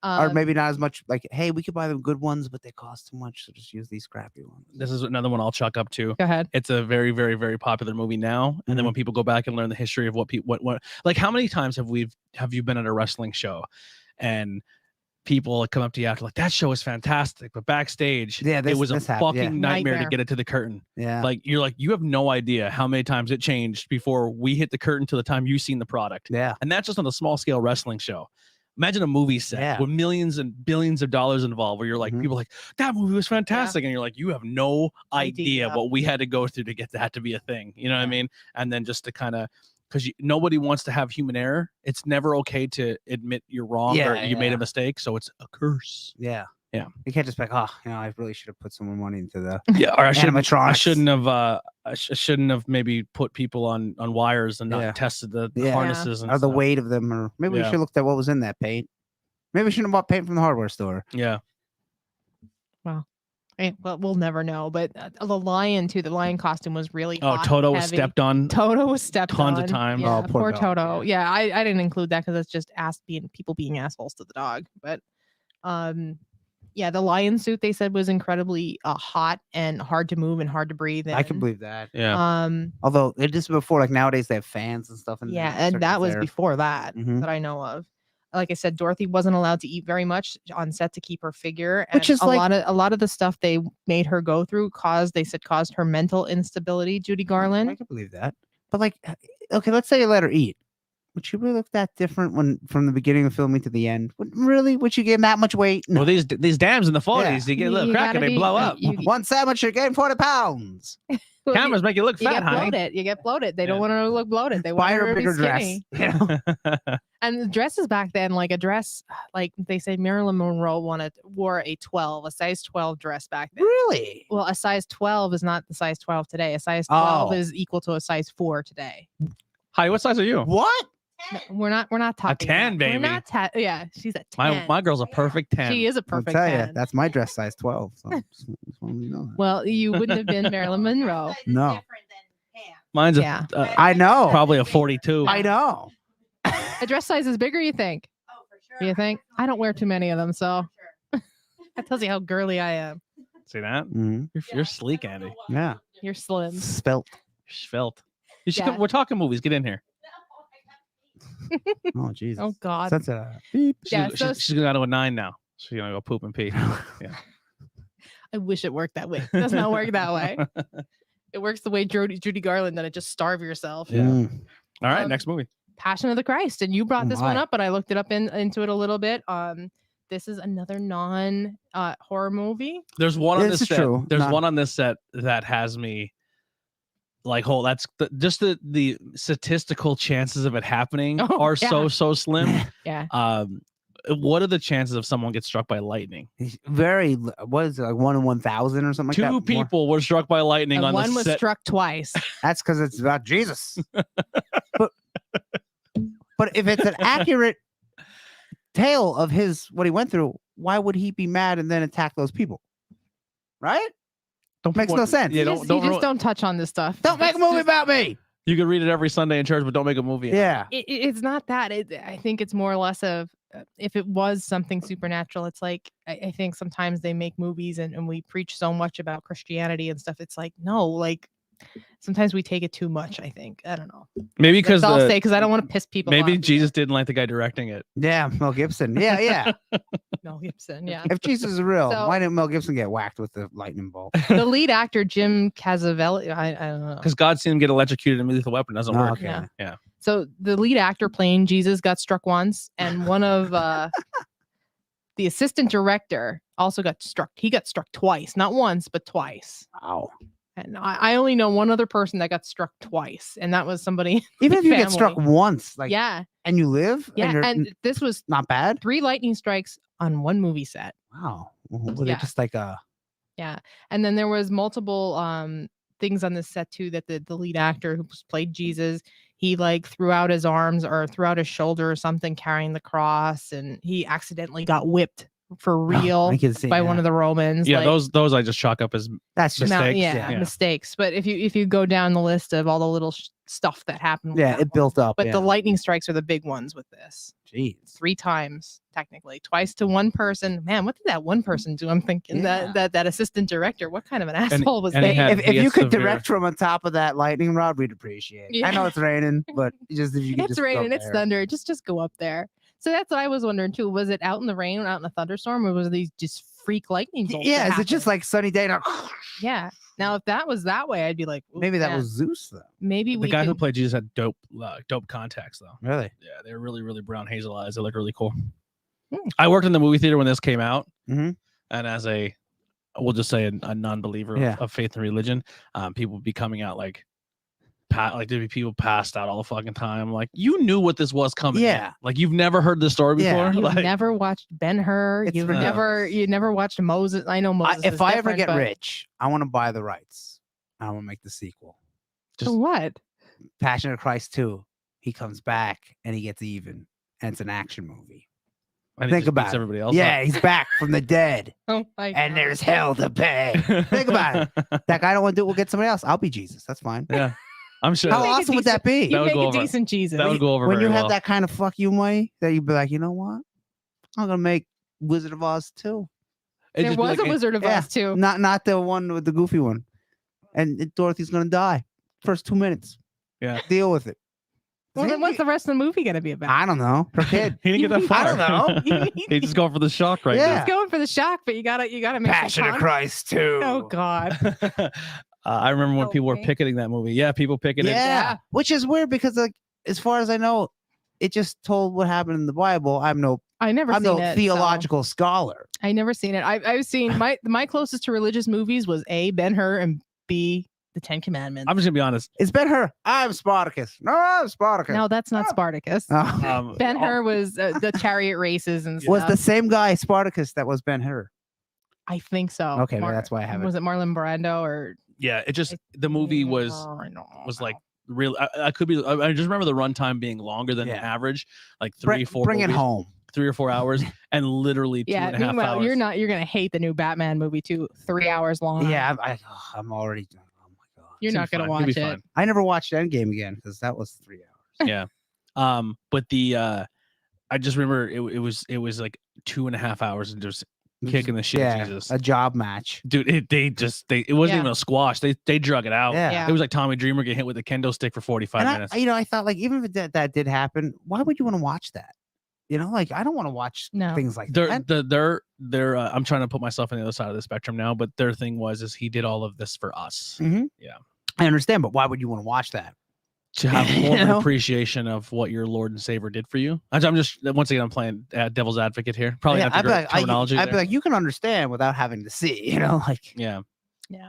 Or maybe not as much. Like, hey, we could buy them good ones, but they cost too much, so just use these crappy ones. This is another one I'll chuck up to. go ahead. It's a very, very, very popular movie now. And then when people go back and learn the history of what people, what, like, how many times have you been at a wrestling show, and people come up to you after like, that show is fantastic, but backstage, Yeah, it was a this happened, fucking yeah. nightmare to Nightmare. get it to the curtain. Yeah. Like you're like, you have no idea how many times it changed before we hit the curtain to the time you seen the product. Yeah. And that's just on a small scale wrestling show. Imagine a movie set Yeah. with millions and billions of dollars involved, where you're like, Mhm. people are like, that movie was fantastic. And you're like, you have no idea Idea. what we had to go through to get that to be a thing. You know what I mean? And then just to kind of, because nobody wants to have human error. It's never okay to admit you're wrong or Yeah, you made yeah. a mistake. So it's a curse. Yeah. Yeah. You can't just be like, oh, I really should have put some more money into the Yeah. Or I animatronics. shouldn't have, I shouldn't have maybe put people on wires and not Yeah. tested the Yeah. harnesses and or the stuff. weight of them, or maybe we Yeah. should have looked at what was in that paint. Maybe we shouldn't have bought paint from the hardware store. Yeah. Well, we'll never know. But the lion too. The lion costume was really. Oh, hot, Toto was heavy. stepped on. Toto was stepped tons of on. time. Yeah, Oh, poor poor dog, Toto. Yeah, I didn't include that because it's just people being assholes to the dog. But yeah, the lion suit they said was incredibly hot and hard to move and hard to breathe in. I can believe that. Yeah. Although it just before, like nowadays, they have fans and stuff. In Yeah, there, and that circuits was there. before that Mhm. that I know of. Like I said, Dorothy wasn't allowed to eat very much on set to keep her figure, and Which is a like- lot of the stuff they made her go through caused her mental instability. Judy I Garland. can believe that. But like, okay, let's say you let her eat. Would she really look that different from the beginning of filming to the end? Would she gain that much weight? No. Well, these dams in the 40s, they get a little You crack and gotta they be- blow up. One sandwich should gain 40 pounds. Well, Cameras make you look you fat, get honey. bloated. You get bloated. They don't Yeah. want her to look bloated. They want Buy her her a to be bigger dress. skinny. You know? And the dresses back then, like a dress, like they say Marilyn Monroe wore a size 12 dress back then. Really? Well, a size 12 is not the size 12 today. A size 12 Oh. is equal to a size 4 today. Hi, what size are you? What? No, we're not talking 10, that. We're baby. not yeah, she's a 10. My girl's a perfect 10. She is a I'll perfect tell 10. you, that's my dress size 12. So just wanted you to know that. Well, you wouldn't have been Marilyn Monroe. No. Mine's Yeah. I know. probably a 42. I know. A dress size is bigger, you think? You think? I don't wear too many of them, so that tells you how girly I am. See that? Mhm. You're sleek, Andy. Yeah. You're slim. Spelt. You're svelte. You should Yeah. come, we're talking movies. Get in here. Oh, Jesus. Oh God. That's a beep. Yeah, so- She's gonna go to a 9 now. She's gonna go poop and pee. Yeah. I wish it worked that way. It does not work that way. It works the way Judy Garland that it just starve yourself. Yeah. Mm. All right, Um, next movie. Passion of the Christ, and you brought Oh this one my. up, but I looked it up into it a little bit. This is another non horror movie. There's one on This this is set. true. There's Not- one on this set that has me like, that's just the statistical chances of it happening Oh, are yeah. so slim. Yeah. What are the chances of someone gets struck by lightning? What is it, like 1 in 1,000 or something like that? Two people were struck by lightning And on one the was set. struck twice. That's because it's about Jesus. but if it's an accurate tale of what he went through, why would he be mad and then attack those people? Right? Makes no sense. Yeah, You don't just ruin- don't touch on this stuff. Don't make a It's movie just- about me. You could read it every Sunday in church, but don't make a movie. Yeah. It's not that. I think it's more or less of if it was something supernatural. It's like I think sometimes they make movies and we preach so much about Christianity and stuff. It's like no, like Sometimes we take it too much. I think. I don't know. Maybe because I'll say because I don't want to piss people maybe off. Jesus didn't like the guy directing it. Yeah, Mel Gibson. Yeah, yeah. Mel Gibson. Yeah. If Jesus is real, So- why didn't Mel Gibson get whacked with the lightning bolt? The lead actor Jim Cazzavelli. I don't know. Because God seen him get electrocuted and lethal weapon doesn't Oh, work. okay. Yeah. So the lead actor playing Jesus got struck once, and one of the assistant director also got struck. He got struck twice, not once, but twice. Wow. And I only know one other person that got struck twice, and that was somebody. Even if you get family. struck once, like, Yeah, and you live, yeah, and you're and this was not bad. 3 lightning strikes on one movie set. Wow. Were they Yeah. just like a? Yeah, and then there was multiple things on this set too that the lead actor who played Jesus, he like threw out his arms or threw out his shoulder or something carrying the cross, and he accidentally got whipped for real I can see by one of the Romans. Yeah, like, those I just chalk up as That's just no, mistakes. yeah, mistakes. But if you go down the list of all the little stuff that happened, with yeah. that It one. built up. But yeah. the lightning strikes are the big ones with this. Jeez. 3 times technically, twice to one person. Man, what did that one person do? I'm thinking Yeah. that assistant director, what kind of an asshole was and he they? had- If you had could severe- direct from on top of that lightning rod, we'd appreciate it. I know Yeah. it's raining, but just if you could It's just go raining, it's there. thunder. Just go up there. So that's what I was wondering too. Was it out in the rain, out in a thunderstorm, or was these just freak lightning bolts? that Yeah, is it just happened? like sunny day? Now, Yeah. Now if that was that way, I'd be like, "Ooh, maybe that man, was Zeus though. maybe The we guy who could- played Jesus had dope contacts though. Really? Yeah, they're really, really brown hazel eyes. They look really cool. Hmm. I worked in the movie theater when this came out, Mhm. and as we'll just say a non-believer Yeah. of faith and religion, people would be coming out like there'd be people passed out all the fucking time. Like you knew what this was coming. in. Yeah. Like you've never heard this story Yeah. before. You've Like, never watched Ben-Hur. It's You've ridiculous. never watched Moses. I know Moses. If is I ever different, get but- rich, I want to buy the rights. I want to make the sequel. To what? Passion of Christ 2. He comes back and he gets even, and it's an action movie. and it Think just about beats it. everybody else. Yeah, he's back from the dead, Oh my and God. there's hell to pay. Think about it. That guy don't want to do it. We'll get somebody else. I'll be Jesus. That's fine. Yeah, I'm sure. How make a awesome would that be? You That would make go a over. decent Jesus. That would go over When very you have well. that kind of fuck you money, that you'd be like, you know what? I'm gonna make Wizard of Oz 2. It'd There just be was like a Wizard of yeah. Oz too. Not the one with the goofy one. And Dorothy's gonna die. First 2 minutes. Yeah. Deal with it. Well, then what's the rest of the movie gonna be about? I don't know. Her kid. He didn't get that far. I don't know. He's just going for the shock right Yeah. He's going for the shock, but you gotta make Passion some of con- Christ 2. Oh God. now. I remember when people were Okay. picketing that movie. Yeah, people picketed. Yeah. Which is weird because, like, as far as I know, it just told what happened in the Bible. I'm no I never seen it. so- theological scholar. I never seen it. I've seen my closest to religious movies was A, Ben-Hur, and B, The 10 Commandments. I'm just gonna be honest. It's been her. I'm Spartacus. No, I'm Spartacus. No, that's not Spartacus. Oh. Ben-Hur was the chariot races and stuff. Was the same guy Spartacus that was Ben Hur? I think so. Okay, well, that's why I have it. Was it Marlon Brando or Yeah, it just the movie was like real. I could be. I just remember the runtime being longer than Yeah. average, like Bring 3 it home. 3 or 4 hours, and literally 2.5 Meanwhile, hours. you're gonna hate the new Batman movie too. 3 hours long. Yeah, I'm already. Oh my god. You're It'll not be gonna fine. It'll be watch it. fine. I never watched Endgame again because that was 3 hours. Yeah. But I just remember it was like 2.5 hours and just kicking the shit. Yeah, Jesus. a job match. Dude, it wasn't Yeah. even a squash. They drug it out. Yeah. Yeah. It was like Tommy Dreamer getting hit with a kendo stick for 45 And minutes. I thought like even if that did happen, why would you want to watch that? Like I don't want to watch No. things like They're that. I'm trying to put myself on the other side of the spectrum now, but their thing is he did all of this for us I understand, but why would you want to watch that? to have more of You an know? appreciation of what your Lord and Savior did for you. I'm just once again I'm playing devil's advocate here. Probably not the I'd be great like, terminology. I'd be there. like, you can understand without having to see. Like Yeah, Yeah.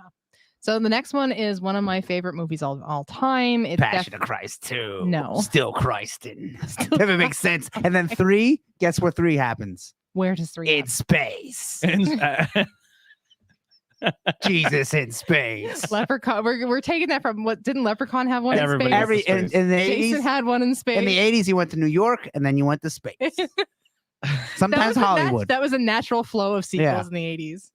So the next one is one of my favorite movies all time. It's Passion of Christ 2. No. Still Christin. Still If it makes sense. And then 3, guess where 3 happens? Where does 3 In space. and, Jesus in space. Leprechaun. We're taking that from what didn't Leprechaun have one Everybody in has space? a in space. the Jason 80s. had one in space. In the 80s, you went to New York and then you went to space. Sometimes Hollywood. That was a natural flow of sequels Yeah. in the 80s.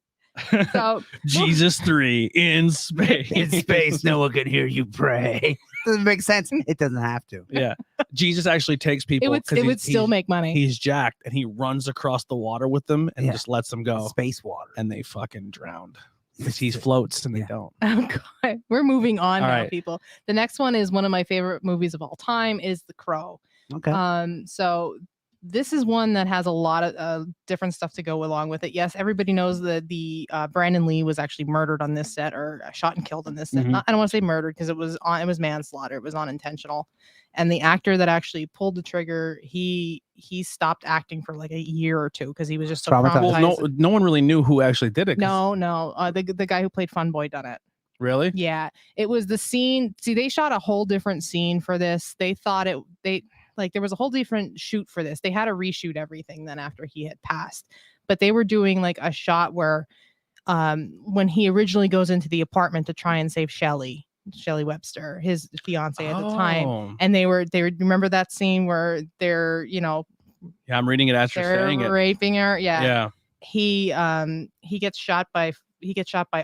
So Jesus 3 in space. In space, no one could hear you pray. Doesn't make sense. It doesn't have to. Yeah, Jesus actually takes people. it 'cause would still make money. He's jacked and he runs across the water with them and Yeah. just lets them go, Space water. and they fucking drowned. He sees floats and they Yeah. don't. Oh God, we're moving on All now, right. people. The next one is one of my favorite movies of all time. Is The Crow. Okay. So this is one that has a lot of different stuff to go along with it. Yes, everybody knows that the Brandon Lee was actually murdered on this set, or shot and killed on this set. Mhm. I don't want to say murdered because it was manslaughter. It was unintentional. And the actor that actually pulled the trigger, he stopped acting for like a year or two because he was just so Traumatized. traumatized. Well, no one really knew who actually did it. No, the guy who played Fun Boy done it. Really? Yeah, it was the scene. See, they shot a whole different scene for this. They thought there was a whole different shoot for this. They had to reshoot everything then after he had passed. But they were doing like a shot where when he originally goes into the apartment to try and save Shelley Webster, his fiance at the time. And they remember that scene where they're, Yeah, I'm reading it as you're they're saying it. raping her. Yeah. He gets shot by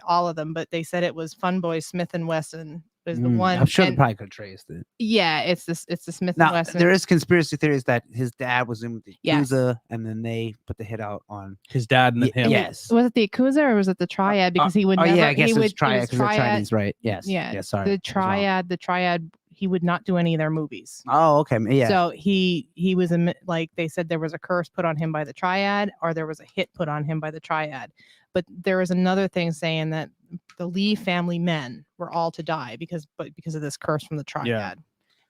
all of them, but they said it was Fun Boy Smith and Wesson was the one. I'm sure they and- probably could trace it. Yeah, it's the Smith and Now, Wesson. there is conspiracy theories that his dad was in with the Yes. Yakuza, and then they put the hit out on His dad and then him. Yes. Was it the Yakuza or was it the Triad? Because he would never. yeah, I guess he it would was Triad it was because they're Chinese, right? Yes. Yeah. Yeah. Sorry. The I was wrong. Triad. He would not do any of their movies. Oh, okay. Yeah. So he was like they said there was a curse put on him by the Triad, or there was a hit put on him by the Triad. But there was another thing saying that the Lee family men were all to die because of this curse from the Triad. Yeah.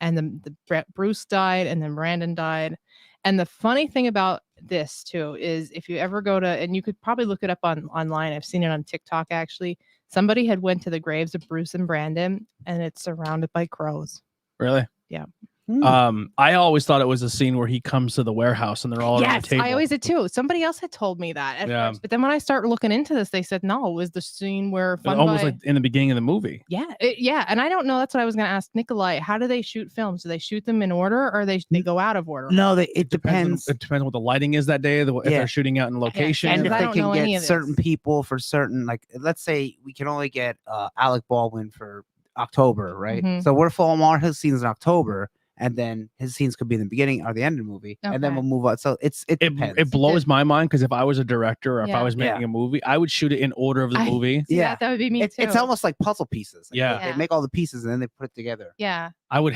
And the Bruce died, and then Brandon died. And the funny thing about this too is if you ever go to, and you could probably look it up online. I've seen it on TikTok actually. Somebody had went to the graves of Bruce and Brandon, and it's surrounded by crows. Really? Yeah. I always thought it was a scene where he comes to the warehouse and they're all around the table. I always did too. Somebody else had told me that at Yeah. first, but then when I started looking into this, they said no, it was the scene where Almost like in the beginning of the movie. Yeah, and I don't know. That's what I was going to ask Nikolai. How do they shoot films? Do they shoot them in order, or they go out of order? No, it depends. It depends on what the lighting is that day. If they're shooting out in location, and if I they don't know can any get of certain this. people for certain, like let's say we can only get Alec Baldwin for October, right? Mhm. So we're filming all his scenes in October, and then his scenes could be in the beginning or the end of the movie, and then Okay. we'll move on. So it depends. it blows my mind because if I was a director or if I Yeah. was making Yeah. a movie, I would shoot it in order of the movie. See, Yeah. that would be me too. It's almost like puzzle pieces. Like, Yeah. they make all the pieces and then they put it together. Yeah, I would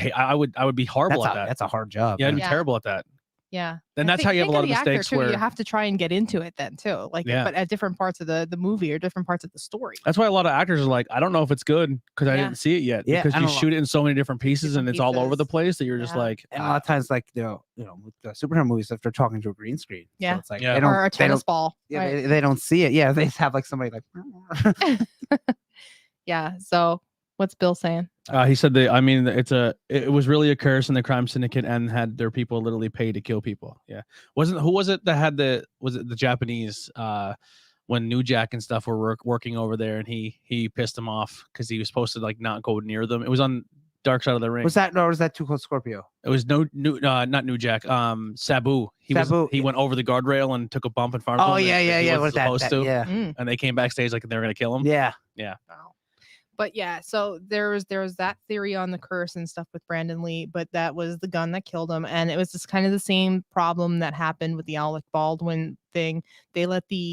be horrible That's at that. that's a hard job. Yeah, I'd man. be Yeah. terrible at that. yeah. Then I that's how you have a think lot of the actor, mistakes too, where you have to try and get into it then too, like Yeah. but at different parts of the movie or different parts of the story. that's why a lot of actors are like, I don't know if it's good because I Yeah. didn't see it yet. Yeah, Because I you don't know. shoot it in so many different pieces Different and it's all over the pieces. place that you're just Yeah. like, And a lot of times, like with the superhero movies, if they're talking to a green screen, Yeah. so it's like Yeah. they don't, Or a they tennis don't, ball. yeah, right. they don't see it. Yeah, they have like somebody like. Yeah. So what's Bill saying? he said that. I mean, it was really a curse in the crime syndicate and had their people literally pay to kill people. Yeah, who was it that had was it the Japanese when New Jack and stuff were working over there and he pissed them off because he was supposed to like not go near them. It was on Dark Side of the Ring. Was that Too Close Scorpio? It was not New Jack. Sabu. Sabu. He went over the guardrail and took a bump in front of him. Oh yeah, that he yeah. wasn't supposed to. Yeah, Mm. And they came backstage like they were gonna kill him. yeah. Wow. But yeah, so there was that theory on the curse and stuff with Brandon Lee, but that was the gun that killed him, and it was just kind of the same problem that happened with the Alec Baldwin thing. They let the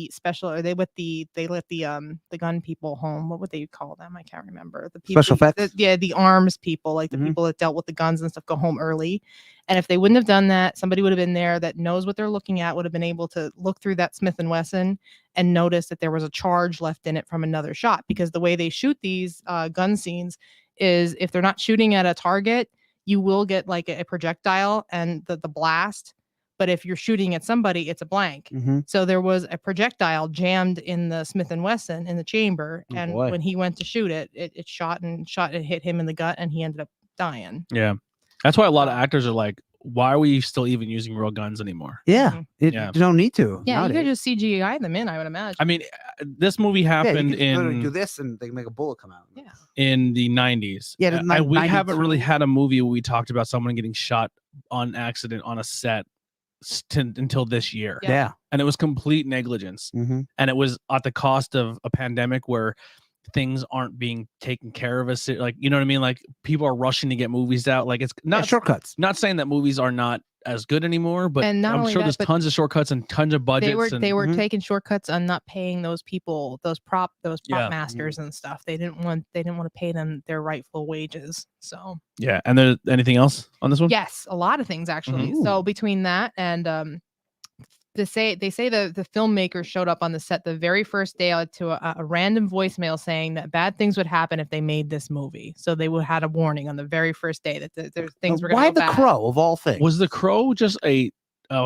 gun people home. What would they call them? I can't remember. The people, Special effects? the arms people, like the Mhm. people that dealt with the guns and stuff, go home early. And if they wouldn't have done that, somebody would have been there that knows what they're looking at, would have been able to look through that Smith and Wesson and notice that there was a charge left in it from another shot. Because the way they shoot these gun scenes is if they're not shooting at a target, you will get like a projectile and the blast. But if you're shooting at somebody, it's a blank. Mm-hmm. So there was a projectile jammed in the Smith and Wesson in the chamber, Oh, and boy. when he went to shoot it, it shot and hit him in the gut, and he ended up dying. Yeah. That's why a lot of actors are like, why are we still even using real guns anymore? Yeah, Mhm. you don't need to. Yeah, you nowadays. could just CGI them in, I would imagine. I mean, this movie Yeah, you happened could literally do in this and they can make a bullet come out. Yeah. in the 90s. Yeah, the we 92. haven't really had a movie where we talked about someone getting shot on accident on a set until this year. Yeah. Yeah. And it was complete negligence. Mm-hmm. And it was at the cost of a pandemic where things aren't being taken care of us. Like, you know what I mean? Like people are rushing to get movies out. Like it's not shortcuts. not saying that movies are not as good anymore. But And not I'm only sure that, there's but tons of shortcuts and tons of budgets. they were Mhm. taking shortcuts on not paying those people, those prop Yeah. masters and stuff. They didn't want to pay them their rightful wages. So yeah. And there's anything else on this one? yes, a lot of things actually. Mhm. So between that and they say the filmmakers showed up on the set the very first day to a random voicemail saying that bad things would happen if they made this movie. So they would had a warning on the very first day that things were going Why to go the bad. Crow of all things? Was The Crow just a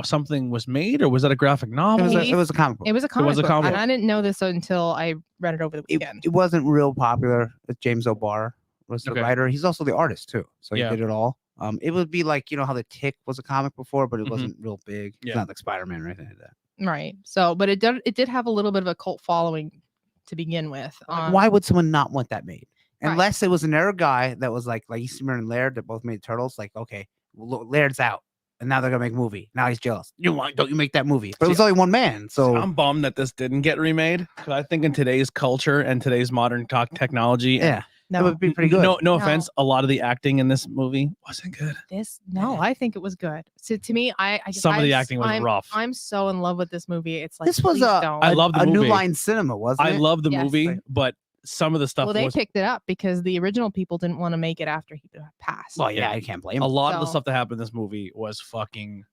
something was made, or was that a graphic novel? It was a comic book. It was a comic was a book, comic and book. I didn't know this until I read it over the weekend. It wasn't real popular. James O'Barr was the Okay. writer. He's also the artist too, so he Yeah. did it all. It would be like how the Tick was a comic before, but it Mhm. wasn't real big. It's Yeah. not like Spider-Man or anything like that. Right. So, but it did have a little bit of a cult following to begin with. Like, why would someone not want that made? Right. Unless it was another guy that was like Eastman and Laird that both made Turtles. Like, okay, well, Laird's out, and now they're gonna make a movie. Now he's jealous. Don't you make that movie? But it was only one man, so I'm bummed that this didn't get remade, because I think in today's culture and today's modern technology, and yeah, No, it would be pretty good. No offense, a lot of the acting in this movie wasn't good. I think it was good. So to me, I just, Some of the acting was rough. I'm so in love with this movie. It's like This was please don't. I love the a New movie. Line Cinema, wasn't I it? love the Yes. movie, but some of the stuff Well, they was picked it up because the original people didn't want to make it after he passed. Well, yeah, I can't blame a him. lot of the So- stuff that happened in this movie was fucking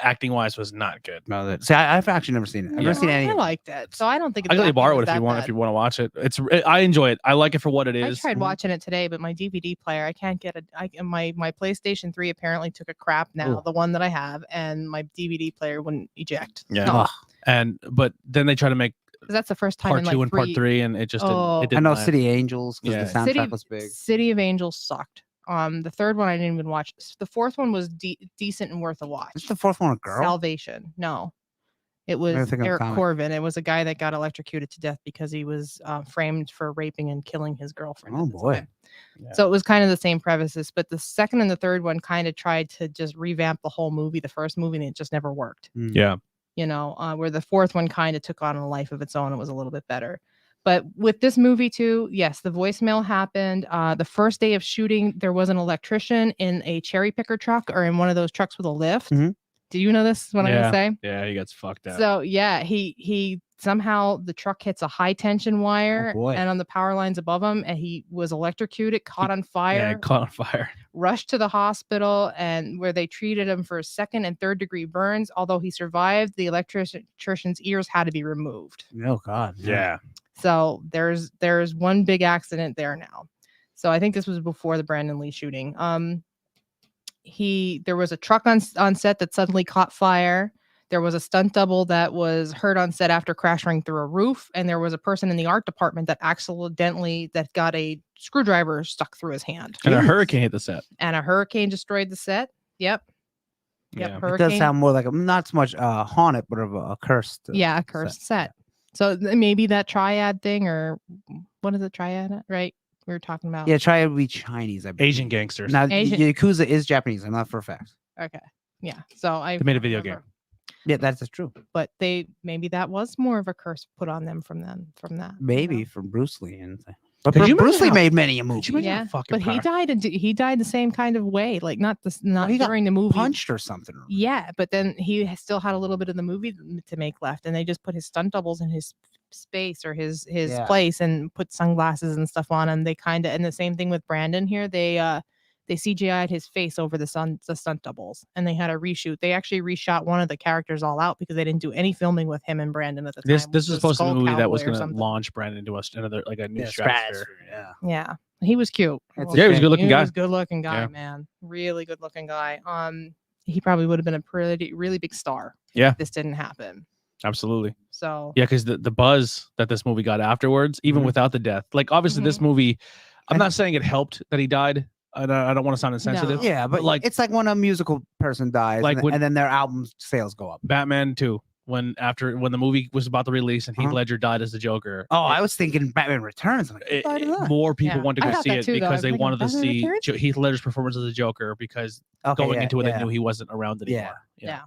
acting wise was not good. No, see, I've actually never seen it. I've Yeah. never seen any. I of it. liked it, so I don't think it's I can let you acting borrow was it if you that want. bad. If you want to watch it, I enjoy it. I like it for what it I is. tried watching it today, but my DVD player, I can't get it. My PlayStation 3 apparently took a crap now, Ooh. the one that I have, and my DVD player wouldn't eject. Yeah. No, Ugh. But then they try to make 'cause that's the first time part in two like and part three, and it just didn't. Oh. It didn't I know land. City Angels because Yeah. the soundtrack was big. City of Angels sucked. The third one I didn't even watch. The fourth one was decent and worth a watch. Is the fourth one a girl? Salvation. No, it Maybe I'm was thinking of Eric comic. Corvin. It was a guy that got electrocuted to death because he was framed for raping and killing his girlfriend. Oh, at the boy. time. Yeah. So it was kind of the same premises, but the second and the third one kind of tried to just revamp the whole movie, the first movie, and it just never worked. Yeah. Where the fourth one kind of took on a life of its own. It was a little bit better. But with this movie too, yes, the voicemail happened. The first day of shooting, there was an electrician in a cherry picker truck or in one of those trucks with a lift. Mhm. Do you know this? What I'm Yeah. gonna say? Yeah, he gets fucked up. So yeah, he somehow the truck hits a high tension wire boy. and on the power lines above him, and he was electrocuted, caught on fire, Yeah, it caught on fire. rushed to the hospital, and where they treated him for second and third degree burns. Although he survived, the electrician's ears had to be removed. Oh God. Yeah. So there's one big accident there now. So I think this was before the Brandon Lee shooting. There was a truck on set that suddenly caught fire. There was a stunt double that was hurt on set after crashing through a roof, and there was a person in the art department that accidentally got a screwdriver stuck through his hand. And a Jesus. hurricane hit the set. And a hurricane destroyed the set. Yep. Yeah. Yep. It Hurricane. does sound more like not so much haunted, but of a cursed. Yeah, a cursed set. So maybe that triad thing, or what is the triad? Right? We were talking about. Yeah, try to be Chinese. I believe. Asian gangsters. Now, Asian- Yakuza is Japanese. I'm not for a fact. Okay. Yeah. So I They made a video game. Yeah, that's true. But maybe that was more of a curse put on them from that. Maybe from Bruce Lee and. But Could you Bruce Lee imagine made many a Could movie. you imagine Yeah, how fucking but he died the same kind of way, like not he got during the movie. Punched or something. Yeah, but then he still had a little bit of the movie to make left, and they just put his stunt doubles in his space or his Yeah. place and put sunglasses and stuff on him. They kind of, and the same thing with Brandon here. They CGI'd his face over the stunt doubles, and they had a reshoot. They actually reshot one of the characters all out because they didn't do any filming with him and Brandon at the time. This which is supposed to be a Skull movie that was Cowboy or going to something. launch Brandon into another like a new Yeah, stratosphere. Yeah. Yeah, he was cute. I That's will a Yeah, he was a say. good-looking guy. He was a good-looking guy, Yeah. man. Really good-looking guy. He probably would have been a really big star. Yeah. if this didn't happen. Absolutely. So Yeah, because the buzz that this movie got afterwards, even Mhm. without the death, like obviously this movie, I'm not saying it helped that he died. I don't want to sound insensitive. No. Yeah, but like- it's like when a musical person dies, Like when- and then their album sales go up. Batman 2, when the movie was about to release and Heath Uh-huh. Ledger died as the Joker. Oh, I was thinking Batman Returns. I'm like, who died of that? More people Yeah. wanted to I go thought see that it too, though. because I'm they thinking, wanted to Batman see Returns? Heath Ledger's performance as the Joker because Okay, going yeah, into it, yeah. they knew he wasn't around anymore. Yeah.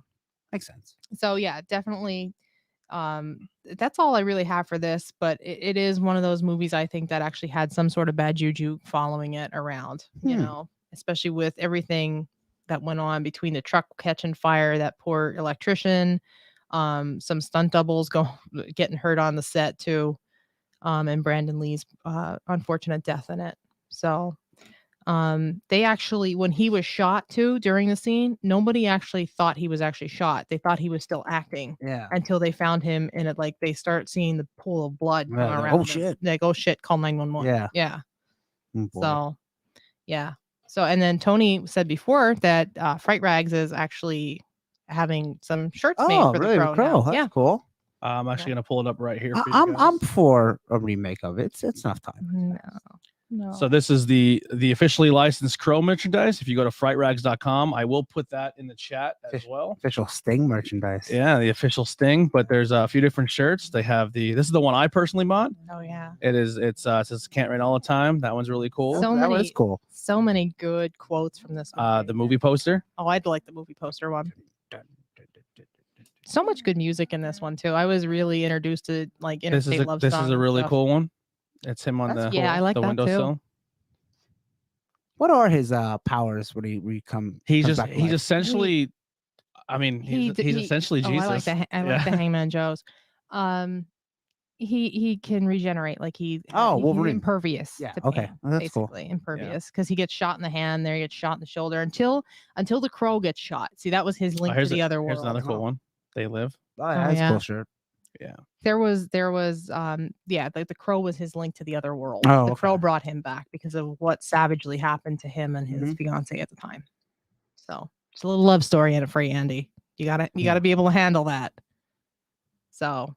Makes sense. So yeah, definitely. That's all I really have for this, but it is one of those movies I think that actually had some sort of bad juju following it around, you know, especially with everything that went on between the truck catching fire, that poor electrician, some stunt doubles getting hurt on the set too, and Brandon Lee's unfortunate death in it. So they actually, when he was shot too during the scene, nobody actually thought he was actually shot. They thought he was still acting. Yeah. Until they found him and it, like, they start seeing the pool of blood come Yeah, around. oh him. shit. Like, oh shit, call 911. Yeah. Yeah. Oh, boy. So, yeah. So, and then Tony said before that Fright Rags is actually having some shirts made Oh, for really? the The Crow. Crow. Now. That's Yeah. cool. I'm actually gonna pull it up right here. For you I'm guys. for a remake of it. It's enough time. No. So this is the officially licensed Crow merchandise. If you go to frightrags.com, I will put that in the chat as well. Official Sting merchandise. Yeah, the official Sting, but there's a few different shirts. They have this is the one I personally bought. Oh yeah. It says can't rain all the time. That one's really cool. So that many- was cool. So many good quotes from this movie. The movie poster. Oh, I'd like the movie poster one. So much good music in this one too. I was really introduced to like interstate love This songs is a and really stuff. cool one. It's him on That's the cool. Yeah, I like the that too. windowsill. What are his powers when he comes He's back to life? essentially. I mean, he's essentially Jesus. I like the I like the Hangman Joe's. He can regenerate, like he's Wolverine. impervious. Yeah, to okay. pain, Well, that's cool. basically impervious because he gets shot in the hand, there he gets shot in the shoulder until the Crow gets shot. See, that was his link to the other Here's world. another cool one. They live. Oh, yeah, that's yeah. cool shirt. There was like the Crow was his link to the other world. Oh, The Crow okay. brought him back because of what savagely happened to him and his Mhm. fiance at the time. So it's a little love story in it for you, Andy. You gotta be able to handle that. So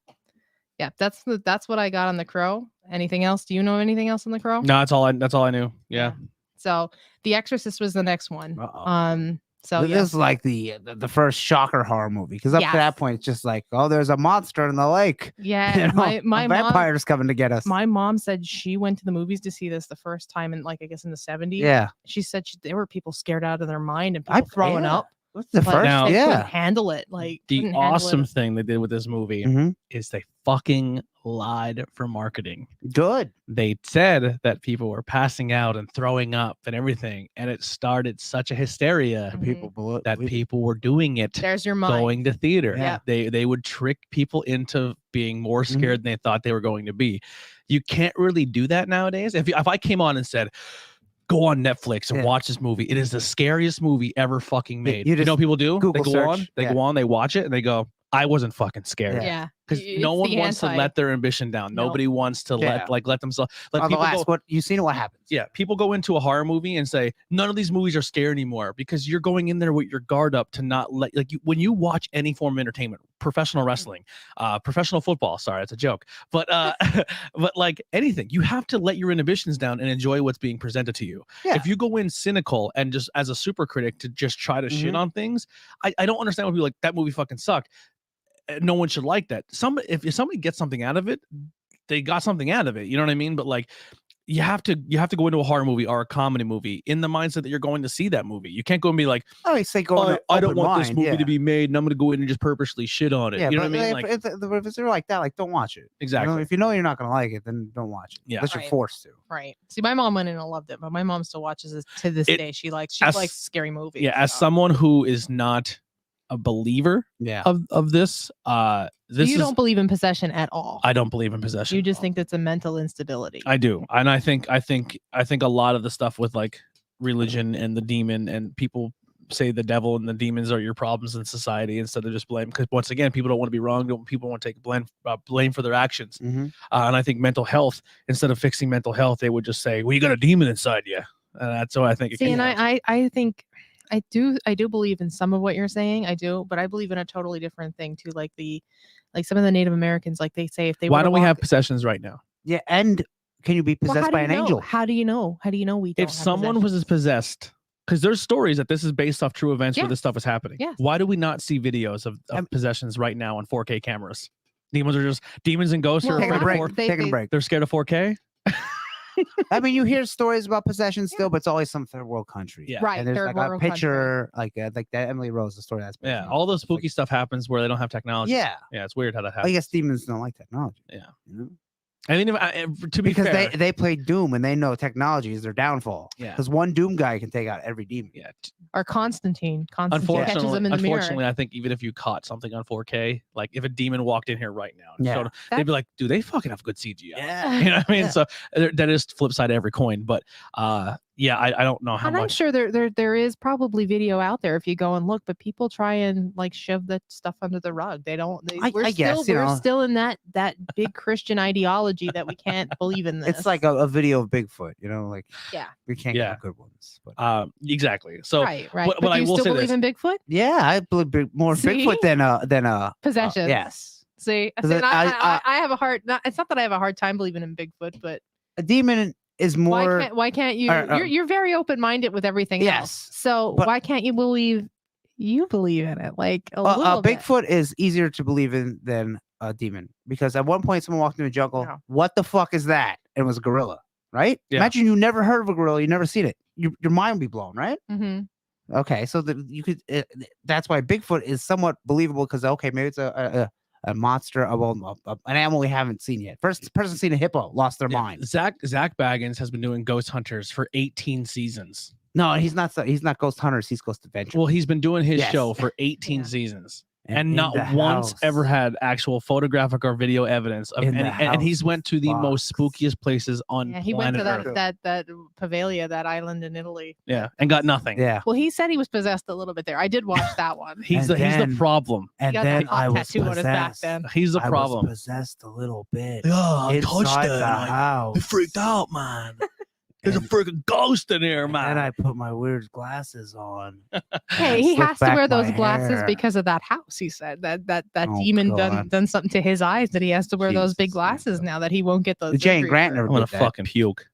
yeah, that's what I got on the Crow. Anything else? Do you know anything else on the Crow? No, that's all I knew. Yeah. So The Exorcist was the next one. Uh-oh. So This yeah. is like the first shocker horror movie because up to that point it's just like, oh, there's a monster in the lake. Yeah, You know, my a mom. vampire's coming to get us. My mom said she went to the movies to see this the first time in, like, I guess in the 70s. Yeah. She said there were people scared out of their mind and people throwing up. What's the But first? Now- they Yeah. couldn't handle it. Like The couldn't handle awesome it. thing they did with this movie Mhm. is they fucking lied for marketing. Good. They said that people were passing out and throwing up and everything, and it started such a hysteria Mhm. People believe that people were doing it. There's your mind. Going to theater. Yeah. They would trick people into being more Mhm. scared than they thought they were going to be. You can't really do that nowadays. If I came on and said, go on Netflix and Yeah. watch this movie, it is the scariest movie ever fucking made. you You know what people do? Google they go search. on, Yeah. they watch it, and they go, I wasn't fucking scared. Yeah. Because It's no one the wants to anti- let their ambition down. No. Nobody wants to Yeah. let themselves let On the people last, go. what you seen what happens. Yeah, people go into a horror movie and say none of these movies are scary anymore because you're going in there with your guard up to not let when you watch any form of entertainment, professional wrestling, professional football. Sorry, it's a joke, but but like anything, you have to let your inhibitions down and enjoy what's being presented to you. Yeah. If you go in cynical and just as a super critic to just try to shit Mhm. on things, I don't understand why people like that movie fucking sucked. No one should like that. If somebody gets something out of it, they got something out of it. You know what I mean? But like, you have to go into a horror movie or a comedy movie in the mindset that you're going to see that movie. You can't go and be like, Oh, you say go. I don't want this movie to be made, and I'm going to go in and just purposely shit on it. Yeah, you know but what I mean? If, Like, if it's like that, like don't watch it. exactly. If you know you're not gonna like it, then don't watch it. Yeah. Unless you're Right. forced to. Right. See, my mom went in and loved it, but my mom still watches it to this It- day. She likes as- scary movies. Yeah, as so. someone who is not a believer Yeah. of this, this You is don't believe in possession at all. I don't believe in possession. You just think that's a mental instability. I do, and I think a lot of the stuff with like religion and the demon and people say the devil and the demons are your problems in society instead of just blame. Because once again, people don't want to be wrong. People want to take blame for their actions. Mhm. And I think mental health, instead of fixing mental health, they would just say, "Well, you got a demon inside you." And that's what I think. See, and I think I do believe in some of what you're saying. I do, but I believe in a totally different thing too. Like some of the Native Americans, like they say, if they Why were to don't we have walk- possessions right now? Yeah, and can you be Well, possessed how do by you an know? angel? How do you know? How do you know we don't If have someone was possessions? possessed, because there's stories that this is based off true events where Yes. this stuff is happening. Yes. Why do we not see videos of possessions right now on 4K cameras? Demons and ghosts Well, are Taking a afraid break. of 4K. Taking a break. They're scared of 4K. I mean, you hear stories about possession still, but it's always some third world country. Yeah. Right, And there's third like a world country. picture, like that Emily Rose, the story that's based Yeah, on. all those It's like- spooky stuff happens where they don't have technology. Yeah. Yeah, it's weird how that I happens. guess demons don't like technology. Yeah. You know? I mean, to be because fair, they played Doom and they know technology is their downfall. Yeah. Because one Doom guy can take out every demon. yeah. Or Constantine catches them in the Unfortunately, mirror. I think even if you caught something on 4K, like if a demon walked in here right now, and Yeah. showed, they'd be like, "Do they fucking have good CGI?" Yeah. You know what I mean? Yeah. So that is flip side of every coin. But yeah, I don't know how And I'm much. sure there is probably video out there if you go and look, but people try and like shove that stuff under the rug. They don't. I guess, you we're know. still in that big Christian ideology that we can't believe in this. It's like a video of Bigfoot, you know, like Yeah. we can't Yeah. get good ones. But Exactly. So right. but But I do you will still say believe this. in Bigfoot? yeah, I believe more See? Bigfoot than Possessions. yes. See, 'Cause and I I have a hard. It's not that I have a hard time believing in Bigfoot, but A demon is more. why can't you? You're very open minded with everything Yes, else. So but- why can't you believe? You believe in it, like a little bit. Bigfoot is easier to believe in than a demon because at one point someone walked into a jungle. No. What the fuck is that? And it was a gorilla, right? Yeah. Imagine you never heard of a gorilla, you never seen it. Your mind would be blown, right? Mm-hmm. Okay, so that you could. That's why Bigfoot is somewhat believable because okay, maybe it's a monster, an animal we haven't seen yet. First person seen a hippo lost their mind. Zach Baggins has been doing Ghost Hunters for 18 seasons. No, he's not. He's not Ghost Hunters. He's Ghost Adventure. Well, he's been doing his Yes. show for 18 Yeah. seasons. And And in not the once house. ever had actual photographic or video evidence of In the any, and he's house went to the most box. spookiest places on Yeah, he went planet to Earth. that Pavaglia, that island in Italy. Yeah, and got nothing. Yeah, Well, he said he was possessed a little bit there. I did watch that one. He's And the then- problem. and got then that I hot was tattoo on his back possessed. then. He's the I problem. was possessed a little bit. Yeah, I touched inside it. the and I house. freaked out, man. There's a And- freaking ghost in here, And man. I put my weird glasses on. Hey, I he slicked has to back wear those my glasses hair. because of that house. He said that Oh, demon God. done something to his eyes that he has to wear those big Jesus, glasses man. now that he won't get those. Jay and injuries Grant for. never I'm gonna did that. fucking puke.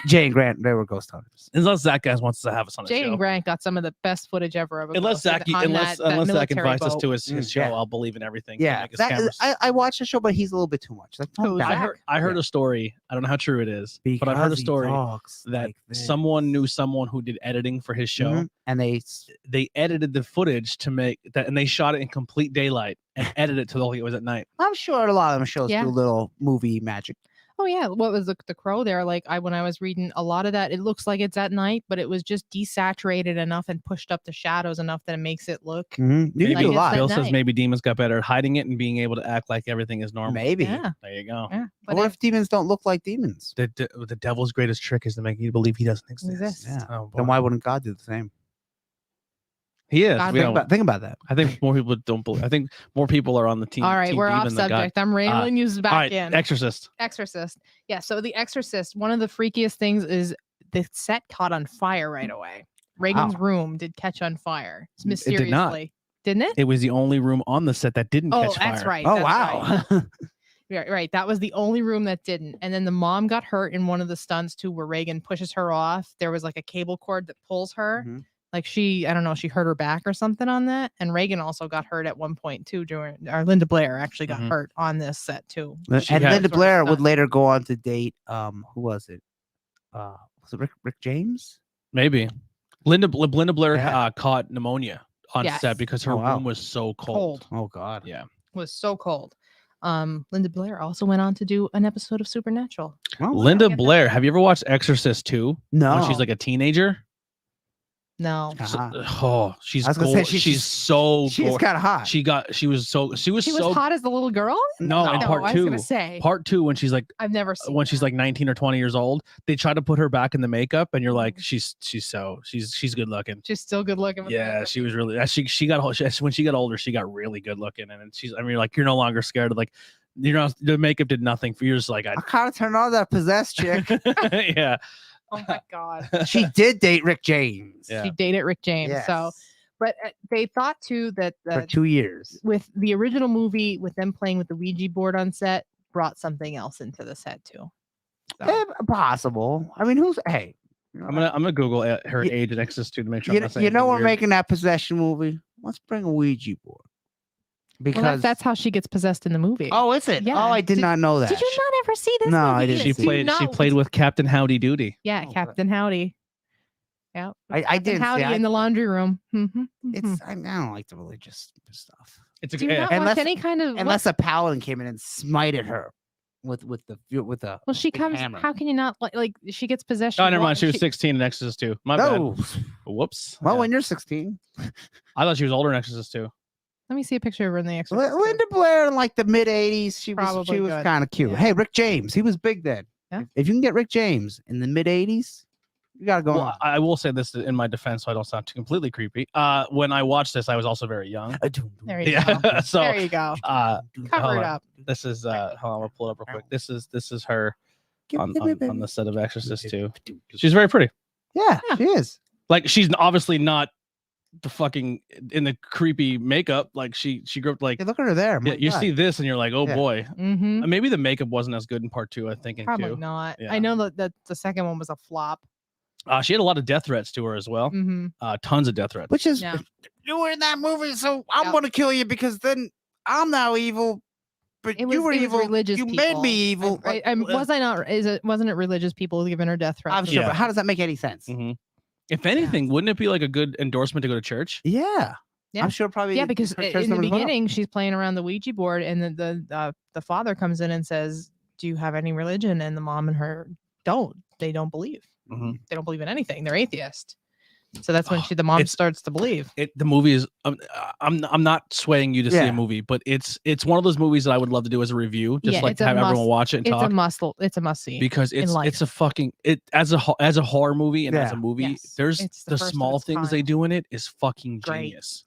Jay and Grant, they were ghost hunters. Unless Zach guys wants to have us on the Jay show. and Grant got some of the best footage ever of a Unless ghost Zach, on unless that Zach military invites us boat. to his show, Yeah. I'll believe in everything. Yeah, Like his cameras. I watched the show, but he's a little bit too much. Like, Who's I Zach? I heard Yeah. a story. I don't know how true it is, but I've heard a because he story talks that like this. someone knew someone who did editing for his show. Mhm. And They edited the footage to make that, and they shot it in complete daylight and edited it to like it was at night. I'm sure a lot of them shows Yeah. do little movie magic. Oh yeah, what was the Crow there? Like when I was reading a lot of that, it looks like it's at night, but it was just desaturated enough and pushed up the shadows enough that it makes it look. You Maybe can do a it's lot. at Bill says night. maybe demons got better at hiding it and being able to act like everything is normal. Maybe. Yeah, There you go. yeah. But What if demons don't look like demons? The devil's greatest trick is to make you believe he doesn't exist. Exists. Yeah. Oh, boy. Then why wouldn't God do the same? He is. God We Think don't- Think about that. I think more people don't believe. I think more people are on the team. all right, team we're off demon than God. subject. I'm railing you back All right, in. Exorcist. Exorcist. Yeah, so The Exorcist, one of the freakiest things is the set caught on fire right away. Reagan's Wow. room did catch on fire. It did not. Mysteriously. Didn't it? It was the only room on the set that didn't Oh, catch fire. that's right. Oh that's wow. right. Right. That was the only room that didn't. And then the mom got hurt in one of the stunts too, where Reagan pushes her off. There was like a cable cord that pulls her. Mhm. Like I don't know, she hurt her back or something on that. And Reagan also got hurt at one point too. Or Linda Blair actually got Mhm. hurt on this set too. And She had- Linda sort of Blair would stunt. later go on to date who was it? Was it Rick James? Maybe. Linda Blair Yeah. caught pneumonia on Yes. set because her Oh, wow. room was so cold. Oh God. Yeah. Was so cold. Linda Blair also went on to do an episode of Supernatural. Oh, Linda get that. Blair. Have you ever watched Exorcist 2? no. When she's like a teenager? No. Uh-huh. She's I was gonna say, gold. she's She's so she's gold. kind of hot. She was so She was hot as the little girl? No, in No, part I was two. gonna say. Part 2 when she's like I've never seen when she's that. like 19 or 20 years old, they try to put her back in the makeup and you're like Mhm. she's good looking. She's still good looking. with the Yeah, makeup. she was really she got when she got older, she got really good looking and like you're no longer scared of like the makeup did nothing for you. You're just like I kind of turned on that possessed chick. yeah. Oh my god. She did date Rick James. Yeah. She dated Rick James. So, Yes. but they thought too that For 2 years. with the original movie, with them playing with the Ouija board on set, brought something else into the set too. So, Possible. I mean, hey? I'm gonna Google her You- age and Exorcist 2 to make sure. I'm not saying You know anything we're weird. making that possession movie. Let's bring a Ouija board. Because well, that's how she gets possessed in the movie. oh, is it? Yeah. Oh, I did not know that. Did you not ever see this? No, movie? I didn't She see Do played not- with Captain Howdy Doody. Yeah, Oh, Captain Howdy. Yeah, I Captain didn't Howdy see. in the laundry room. Mhm, It's mhm. I don't like the religious stuff It's a Do you not yeah, Unless- watch any kind of unless a paladin came in and smited her with the Well, she big comes. hammer. How can you not like? She gets possession. Oh, never wa- mind. She was 16 in Exorcist 2. My No. bad. Whoops. Well, Yeah. when you're 16, I thought she was older in Exorcist 2. Let me see a picture of her in the Exorcist. too. Linda Blair in like the mid 80s, she Probably was good. kind of cute. Yeah. Hey, Rick James, he was big then. Yeah. If you can get Rick James in the mid 80s, you got to go Well, on. I will say this in my defense, so I don't sound too completely creepy. When I watched this, I was also very young. There you Yeah. go. So There you go. Cover hold it on. up. This is hold on, I'll pull it up real quick. This is her on the set of Exorcist 2. She's very pretty. Yeah, she is. Like she's obviously not the fucking in the creepy makeup. Like she grew up like Hey, look at her there. yeah, My you God. see this and you're like, oh Yeah. boy. Mm-hmm. Maybe the makeup wasn't as good in part 2, I think. In Probably 2. not. Yeah. I know that the second one was a flop. She had a lot of death threats to her as well. Mm-hmm. Tons of death threats. Which is, Yeah. you were in that movie, so I'm Yep. going to kill you because then I'm now evil. But It was, you were it was evil. religious You people. made me evil. Was I not? Wasn't it religious people giving her death threats? I'm sure, Yeah. but how does that make any sense? Mhm. If anything, wouldn't it be like a good endorsement to go to church? Yeah. Yeah. I'm sure probably. Yeah, because her church in the numbers went up. beginning, she's playing around the Ouija board, and the father comes in and says, "Do you have any religion?" And the mom and her don't. They don't believe. Mhm. They don't believe in anything. They're atheist. So that's when Oh, the mom it's- starts to believe. The movie is. I'm not swaying you to see Yeah. a movie, but it's one of those movies that I would love to do as a review, just Yeah, like it's to a have everyone must- watch it and It's talk. a must. It's a must see. Because it's life. a fucking as a horror movie and as a Yeah. movie, Yes. there's It's the the first of small its things they kind. do in it is fucking Great. genius.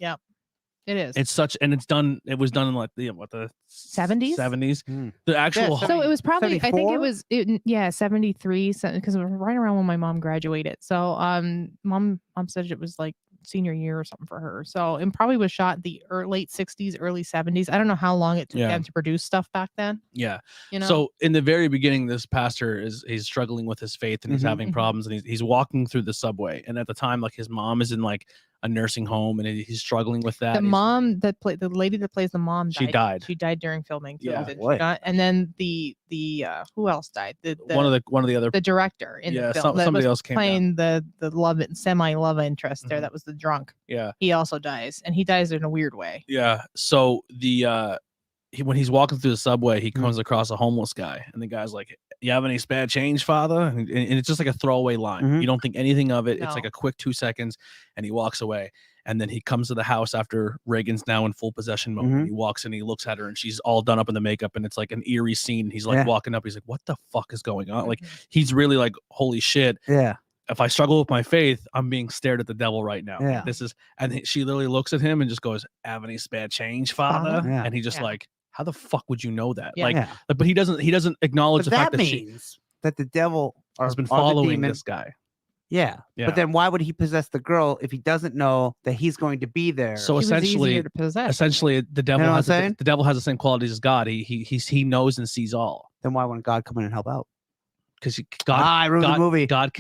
It is. It's such and it's done. It was done in like the 70s? 70s. Mm. The actual Yeah, So it was probably, I think 74? it was, 73, because it was right around when my mom graduated. So, mom said it was like senior year or something for her. So it probably was shot the late 60s, early 70s. I don't know how long it took Yeah. them to produce stuff back then. yeah. You know, So in the very beginning, this pastor he's struggling with his faith and he's Mhm. having Mhm. problems and he's walking through the subway. And at the time, like his mom is in like a nursing home and he's struggling with that. the mom that played the lady that plays the mom, She died. She died during filming. Too, Yeah. didn't she Boy. not? And then the who else died? one of the other the director in Yeah, the film that somebody was else came down. playing the semi love interest there. Mhm. That was the drunk. yeah. He also dies, and he dies in a weird way. Yeah. So when he's walking through the subway, he Mhm. comes across a homeless guy, and the guy's like, "You have any spare change, father?" And it's just like a throwaway line. Mhm. You don't think anything of it. It's like No. a quick 2 seconds, and he walks away. And then he comes to the house after Reagan's now in full possession mode. And Mhm. he walks in, he looks at her, and she's all done up in the makeup, and it's like an eerie scene. He's like Yeah. walking up, he's like, "What the fuck is going on?" Like Mhm. he's really like, "Holy shit." Yeah. If I struggle with my faith, I'm being stared at the devil right now. Yeah. This is, and she literally looks at him and just goes, "Have any spare change, father?" Father? Yeah. And he just Yeah. like, how the fuck would you know that? Yeah. Like, Yeah. but he doesn't acknowledge But the fact that that she means that the devil has been or the following demon- this guy. Yeah. Yeah. But then why would he possess the girl if he doesn't know that he's going to be there? So He was essentially, easier to possess. the devil know what has I'm saying? the devil has the same qualities as God. He knows and sees all then why wouldn't God come in and help out? because God I ruined the movie. God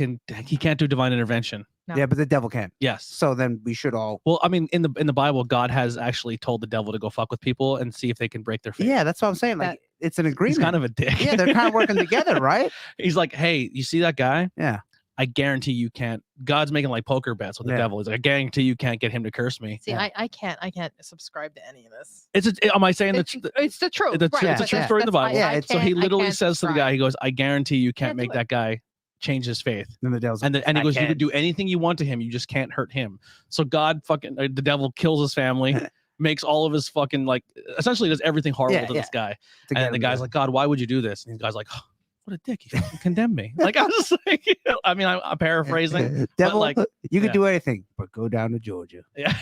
he can't do divine intervention. No. Yeah, but the devil can. Yes. So then we should all. Well, I mean, in the Bible, God has actually told the devil to go fuck with people and see if they can break their faith. Yeah, that's what I'm saying. Like That- it's an He's agreement. kind of a dick. Yeah, they're kind of working together, right? He's like, hey, you see that guy? Yeah. I guarantee you can't. God's making like poker bets with the Yeah. devil. He's like, I guarantee you can't get him to curse me. See, Yeah. I can't subscribe to any of this. Am I saying It's, it's the truth. it's a right, true but story in the that's- Bible? Yeah, I it's- so he can't- I literally can't says to the guy, subscribe. he goes, I guarantee you can't Can't make do it. that guy change his faith. Then the devil's And he "I goes, you can." can do anything you want to him. You just can't hurt him. So God the devil kills his family, makes all of his fucking like essentially does everything horrible Yeah, to this guy. to get And the him guy's to- like, God, why would you do this? And the guy's like, oh, what a dick. He fucking condemned me. Like I was like, I mean, I'm paraphrasing. devil, like, you can yeah. do anything, but go down to Georgia. Yeah.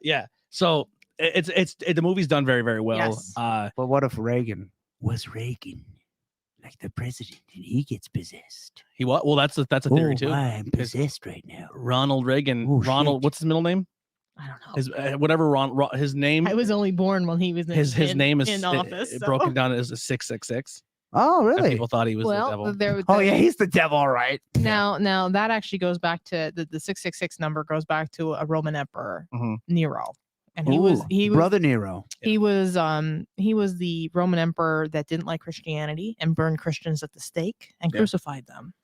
Yeah. So the movie's done very, very well. Yes. But what if Reagan was Reagan, like the president, and he gets possessed? He what? Well, that's a theory Oh, too. I'm possessed right now. Ronald Reagan. Oh, Ronald, shit. what's his middle name? I don't know. His whatever. His name. I was only born when he was in, his name is in office. so- broken down as a 666. Oh, And really? people thought he was the Well, devil. there. Oh, yeah, he's the devil, all right. Now that actually goes back to the 666 number goes back to a Roman emperor, Mhm. Nero, and Ooh, he was Brother Nero. he was the Roman emperor that didn't like Christianity and burned Christians at the stake and Yeah. crucified them.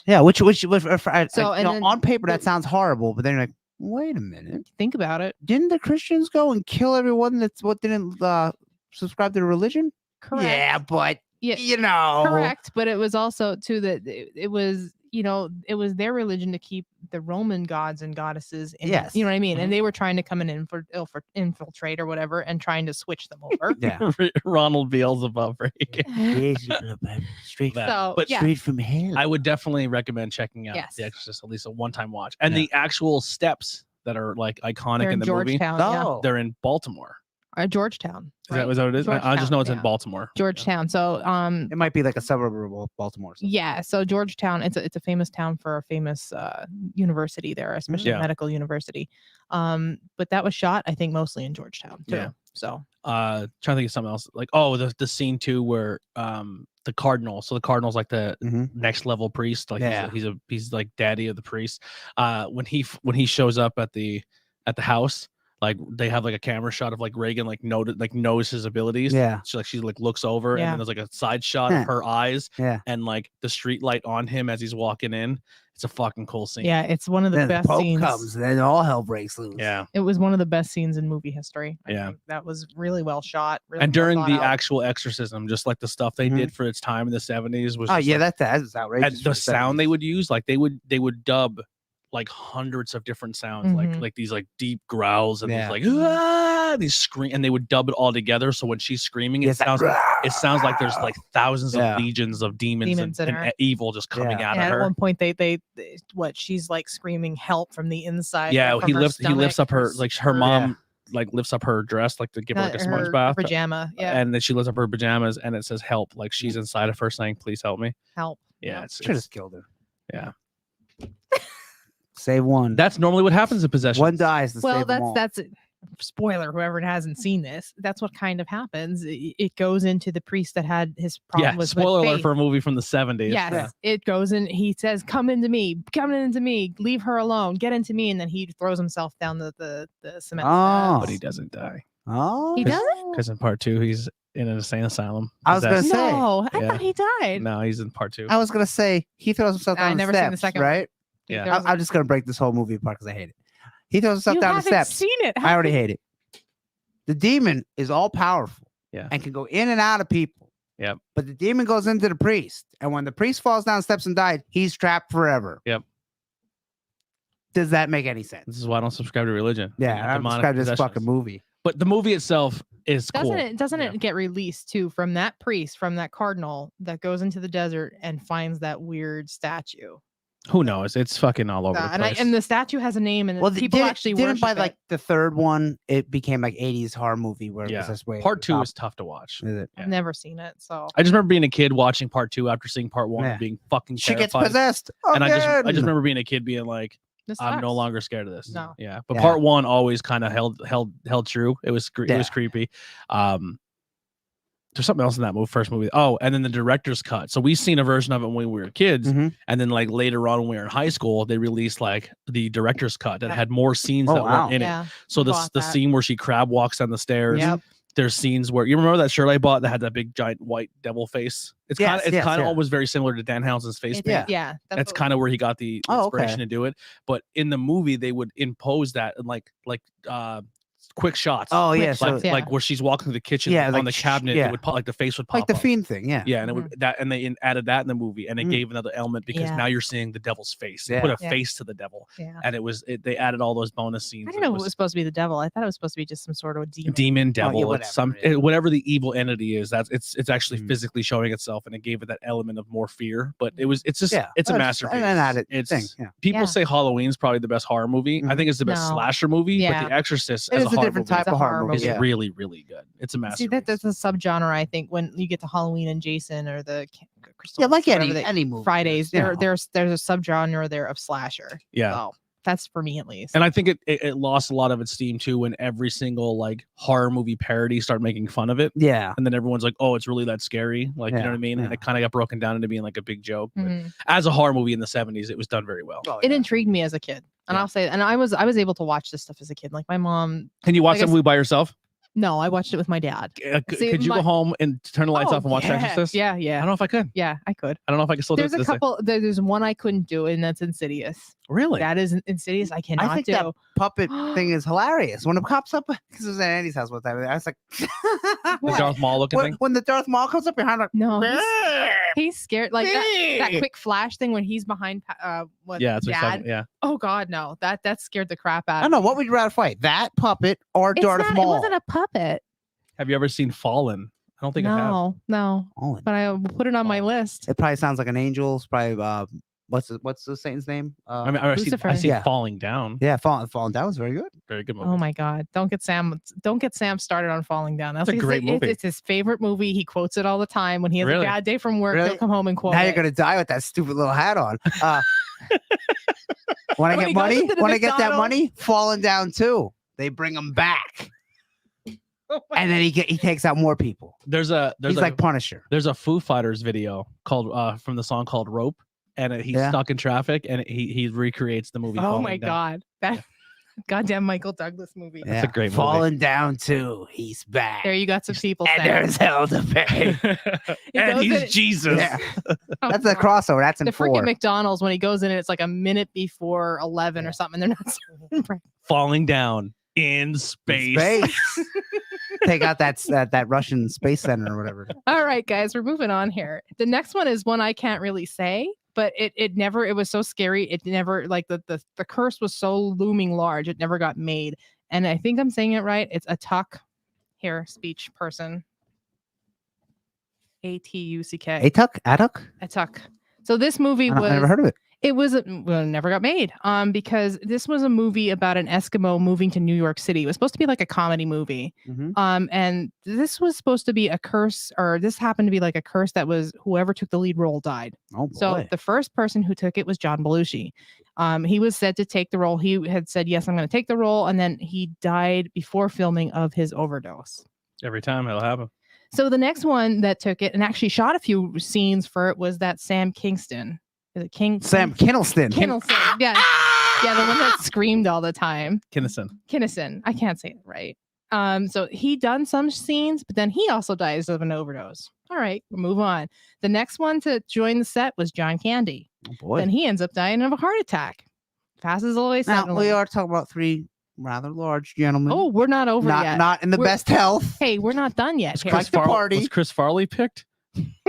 Yeah, which So, you know, and then- on paper that sounds horrible, but then you're like, wait a minute, Think about it. didn't the Christians go and kill everyone that's what didn't subscribe to the religion? Correct. Yeah, but Yeah, you know, correct. But it was also too that it was, you know, it was their religion to keep the Roman gods and goddesses in, Yes. you know what I mean? Mhm. And they were trying to come in and infiltrate or whatever and trying to switch them over. Yeah. Ronald Beelzebub freaking. Straight, That. So, But yeah. straight from hell. I would definitely recommend checking out Yes. The Exorcist at least a one-time watch. And Yeah. the actual steps that are like iconic They're in in the movie, Georgetown. Yeah. Oh, they're in Baltimore. Georgetown. Is that what it is? I just know it's in yeah. Baltimore. Georgetown. So it might be like a suburb of Baltimore. Or something. yeah, so Georgetown, it's a famous town for a famous university there, especially Yeah. medical university. But that was shot, I think, mostly in Georgetown too. Yeah. So Trying to think of something else. Like, the scene too where the cardinal. So the cardinal's like the Mhm. next level priest. Like Yeah. he's like daddy of the priest. When he shows up at the house, like they have like a camera shot of like Reagan like knows his abilities. Yeah. She like looks over and Yeah. then there's like a side shot of her eyes Yeah. and like the street light on him as he's walking in. It's a fucking cool scene. yeah, it's one of the Then the best Pope scenes. comes, then all hell breaks loose. Yeah. It was one of the best scenes in movie history. I Yeah. think that was really well shot. Really And well during thought the out. actual exorcism, just like the stuff they did for its time in the 70s was Oh just, yeah, like, that's outrageous. and for the sound they 70s. would use, like they would dub like hundreds of different sounds, Mhm. like these like deep growls and Yeah. these like these scream, and they would dub it all together. So when she's screaming, Yeah, it it's like, sounds like there's like thousands Yeah. of legions of demons Demons in and her. evil just coming Yeah. out and of at her. one point they what she's like screaming help from the inside. Yeah, from he her lifts up her stomach, her mom like lifts up her dress like to give her like a sponge her bath. pajama. Yeah, And then she lifts up her pajamas and it says help, like she's inside of her saying, please help me. help. Yeah, it's Should have killed her. yeah. Save one. That's normally what happens in possession. One dies to Well, save them all. that's spoiler. Whoever hasn't seen this, that's what kind of happens. It goes into the priest that had his problem Yeah, with spoiler alert faith. for a movie from the 70s. Yes, Yeah. it goes in. He says, come into me, leave her alone, get into me. And then he throws himself down the cement. Oh. But he doesn't die. Oh, He doesn't? Because in part 2, he's in an insane asylum. I was gonna Possessed. say. No, I Yeah. thought he died. No, he's in part 2. I was gonna say he throws himself down I've the never steps, seen the second one. right? Yeah. There was- I'm just gonna break this whole movie apart because I hate it. He throws himself you down the haven't steps. seen it. I already hate it. The demon is all powerful, Yeah. and can go in and out of people. Yep. But the demon goes into the priest, and when the priest falls down the steps and died, he's trapped forever. Yep. Does that make any sense? This is why I don't subscribe to religion. Yeah, and I don't demonic subscribe to this possessions. fucking movie. But the movie itself is Doesn't cool. it? Doesn't Yeah. it get released too from that priest, from that cardinal that goes into the desert and finds that weird statue? Who knows? It's fucking all over the And place. and the statue has a name, and Well, people actually didn't by worship like it. the third one, it became like 80s horror movie where it Yeah. was this way. Part 2 is tough to watch. Is it? I've never seen it, so I just remember being a kid watching part 2 after seeing part 1 Yeah. and being fucking She gets terrified. possessed. And I just again! remember being a kid being like, this I'm no sucks. longer scared of this. No. Yeah. But Yeah. part 1 always kind of held true. It was it was Yeah. creepy. There's something else in that first movie. Oh, and then the director's cut. So we've seen a version of it when we were kids, Mhm. and then like later on when we were in high school, they released like the director's cut that had more scenes Oh, that wow. weren't in it. Yeah. So the bought that. scene where she crab walks down the stairs. Yep. There's scenes where you remember that shirt I bought that had that big giant white devil face. It's Yes, kind of yes, kind of yeah. always very similar to Dan Housen's face paint. Yeah. That's kind of where he got the Oh, inspiration okay. to do it. But in the movie, they would impose that and like quick shots. Oh Quick yeah, shots, so yeah. Like where she's walking through the kitchen Yeah, on like the cabinet, it yeah. would pop, like the face would pop like the up. fiend thing, yeah. Yeah, and it would and they added that in the movie, and it Mm. gave another element because Yeah. now you're seeing the devil's face. They Yeah. put a Yeah. face to the devil, Yeah. and they added all those bonus scenes. I didn't know it was supposed to be the devil. I thought it was supposed to be just some sort of demon. demon, devil, whatever it's some it is. whatever the evil entity is. That's it's actually Mm. physically showing itself, and it gave it that element of more fear. But it's just Yeah. it's a That's- masterpiece. And then added It's thing. Yeah. people Yeah. say Halloween's probably the best horror movie. I Mhm. think it's the best No. slasher movie. Yeah. But The Exorcist It as is a a horror different movie type of horror movie. is Yeah. really really good. It's a masterpiece. See, that's a subgenre. I think when you get to Halloween and Jason or the Crystal, Yeah, like whatever any they- any movie. Fridays, you know. there's a subgenre there of slasher. yeah. So that's for me at least. And I think it lost a lot of its steam too when every single like horror movie parody started making fun of it. Yeah. And then everyone's like, oh, it's really that scary. Like, you know Yeah, what I mean? And yeah. it kind of got broken down into being like a big joke. But Mhm. as a horror movie in the 70s, it was done very well. Oh, It yeah. intrigued me as a kid, and Yeah. I'll say, and I was able to watch this stuff as a kid. Like my mom, Can you watch I that guess- movie by yourself? no, I watched it with my dad. See, Could you my- go home and turn the lights Oh, off and watch yeah, Exorcist? I Yeah. don't know if I could. Yeah, I could. I don't know if I can still do There's it. a couple. There's one I couldn't do, and that's Insidious. Really? That is Insidious. I cannot I think do. that puppet thing is hilarious. When it pops up, because it was at Andy's house one time, I was like, The what? Darth Maul looking thing. When the Darth Maul comes up behind, like, No, he's scared. Like that "Beep." quick flash thing when he's behind what Yeah, that's what he's dad. talking. Yeah. Oh God, no. That scared the crap out I of don't know. me. What would you rather fight, that puppet or It's Darth not, Maul? It wasn't a puppet. Have you ever seen Fallen? I don't think I have. No. Oh, But I will put it on my list. it probably sounds like an angel. It's probably what's the Satan's name? I mean, I see Lucifer. Yeah. Falling Down. Yeah, falling down was very good. Very good movie. Oh my God! Don't get Sam started on Falling Down. That's a great movie. It's his favorite movie. He quotes it all the time. When he has Really? a bad day from work, Really? he'll come home and quote Now it. you're gonna die with that stupid little hat on. When I When get he goes money, into the when I get that McDonald's- money, falling down too. They bring him back, Oh my and then he takes out more people. He's He's like Punisher. there's a Foo Fighters video called from the song called Rope, and he's Yeah. stuck in traffic, and he recreates the movie. Oh Falling my Down. God! That goddamn Michael Douglas movie. That's a great movie. Falling down too. He's back. There you got some people and saying. there's hell to pay. He and goes he's in- Jesus. Yeah. Oh, That's a God. crossover. That's in The 4. freaking McDonald's when he goes in, it's like a minute before 11 or something. They're not serving breakfast. Falling down in space. Take out that Russian space center or whatever. All right, guys, we're moving on here. The next one is one I can't really say, but it was so scary. It never, like the curse was so looming large. It never got made. And I think I'm saying it right. It's a tuck here, speech person. Atuck. Atuk? A tuck. So this movie I was never heard of it. it was well, it never got made because this was a movie about an Eskimo moving to New York City. It was supposed to be like a comedy movie. Mhm. And this was supposed to be a curse, or this happened to be like a curse that was whoever took the lead role died. Oh boy. So the first person who took it was John Belushi. He was said to take the role. He had said, yes, I'm going to take the role. And then he died before filming of his overdose. Every time it'll happen. So the next one that took it and actually shot a few scenes for it was that Sam Kingston. Is it Sam Kinniston. Kinison. Yeah. Yeah, the one that screamed all the time. Kinnison. I can't say it right. So he done some scenes, but then he also dies of an overdose. All right, we'll move on. The next one to join the set was John Candy. Oh boy. Then he ends up dying of a heart attack. Passes away Now suddenly. we are talking about 3 rather large gentlemen. Oh, we're not over yet. Not in the We're- best health. Hey, we're not done yet. here. Chris party. Was Chris Farley picked?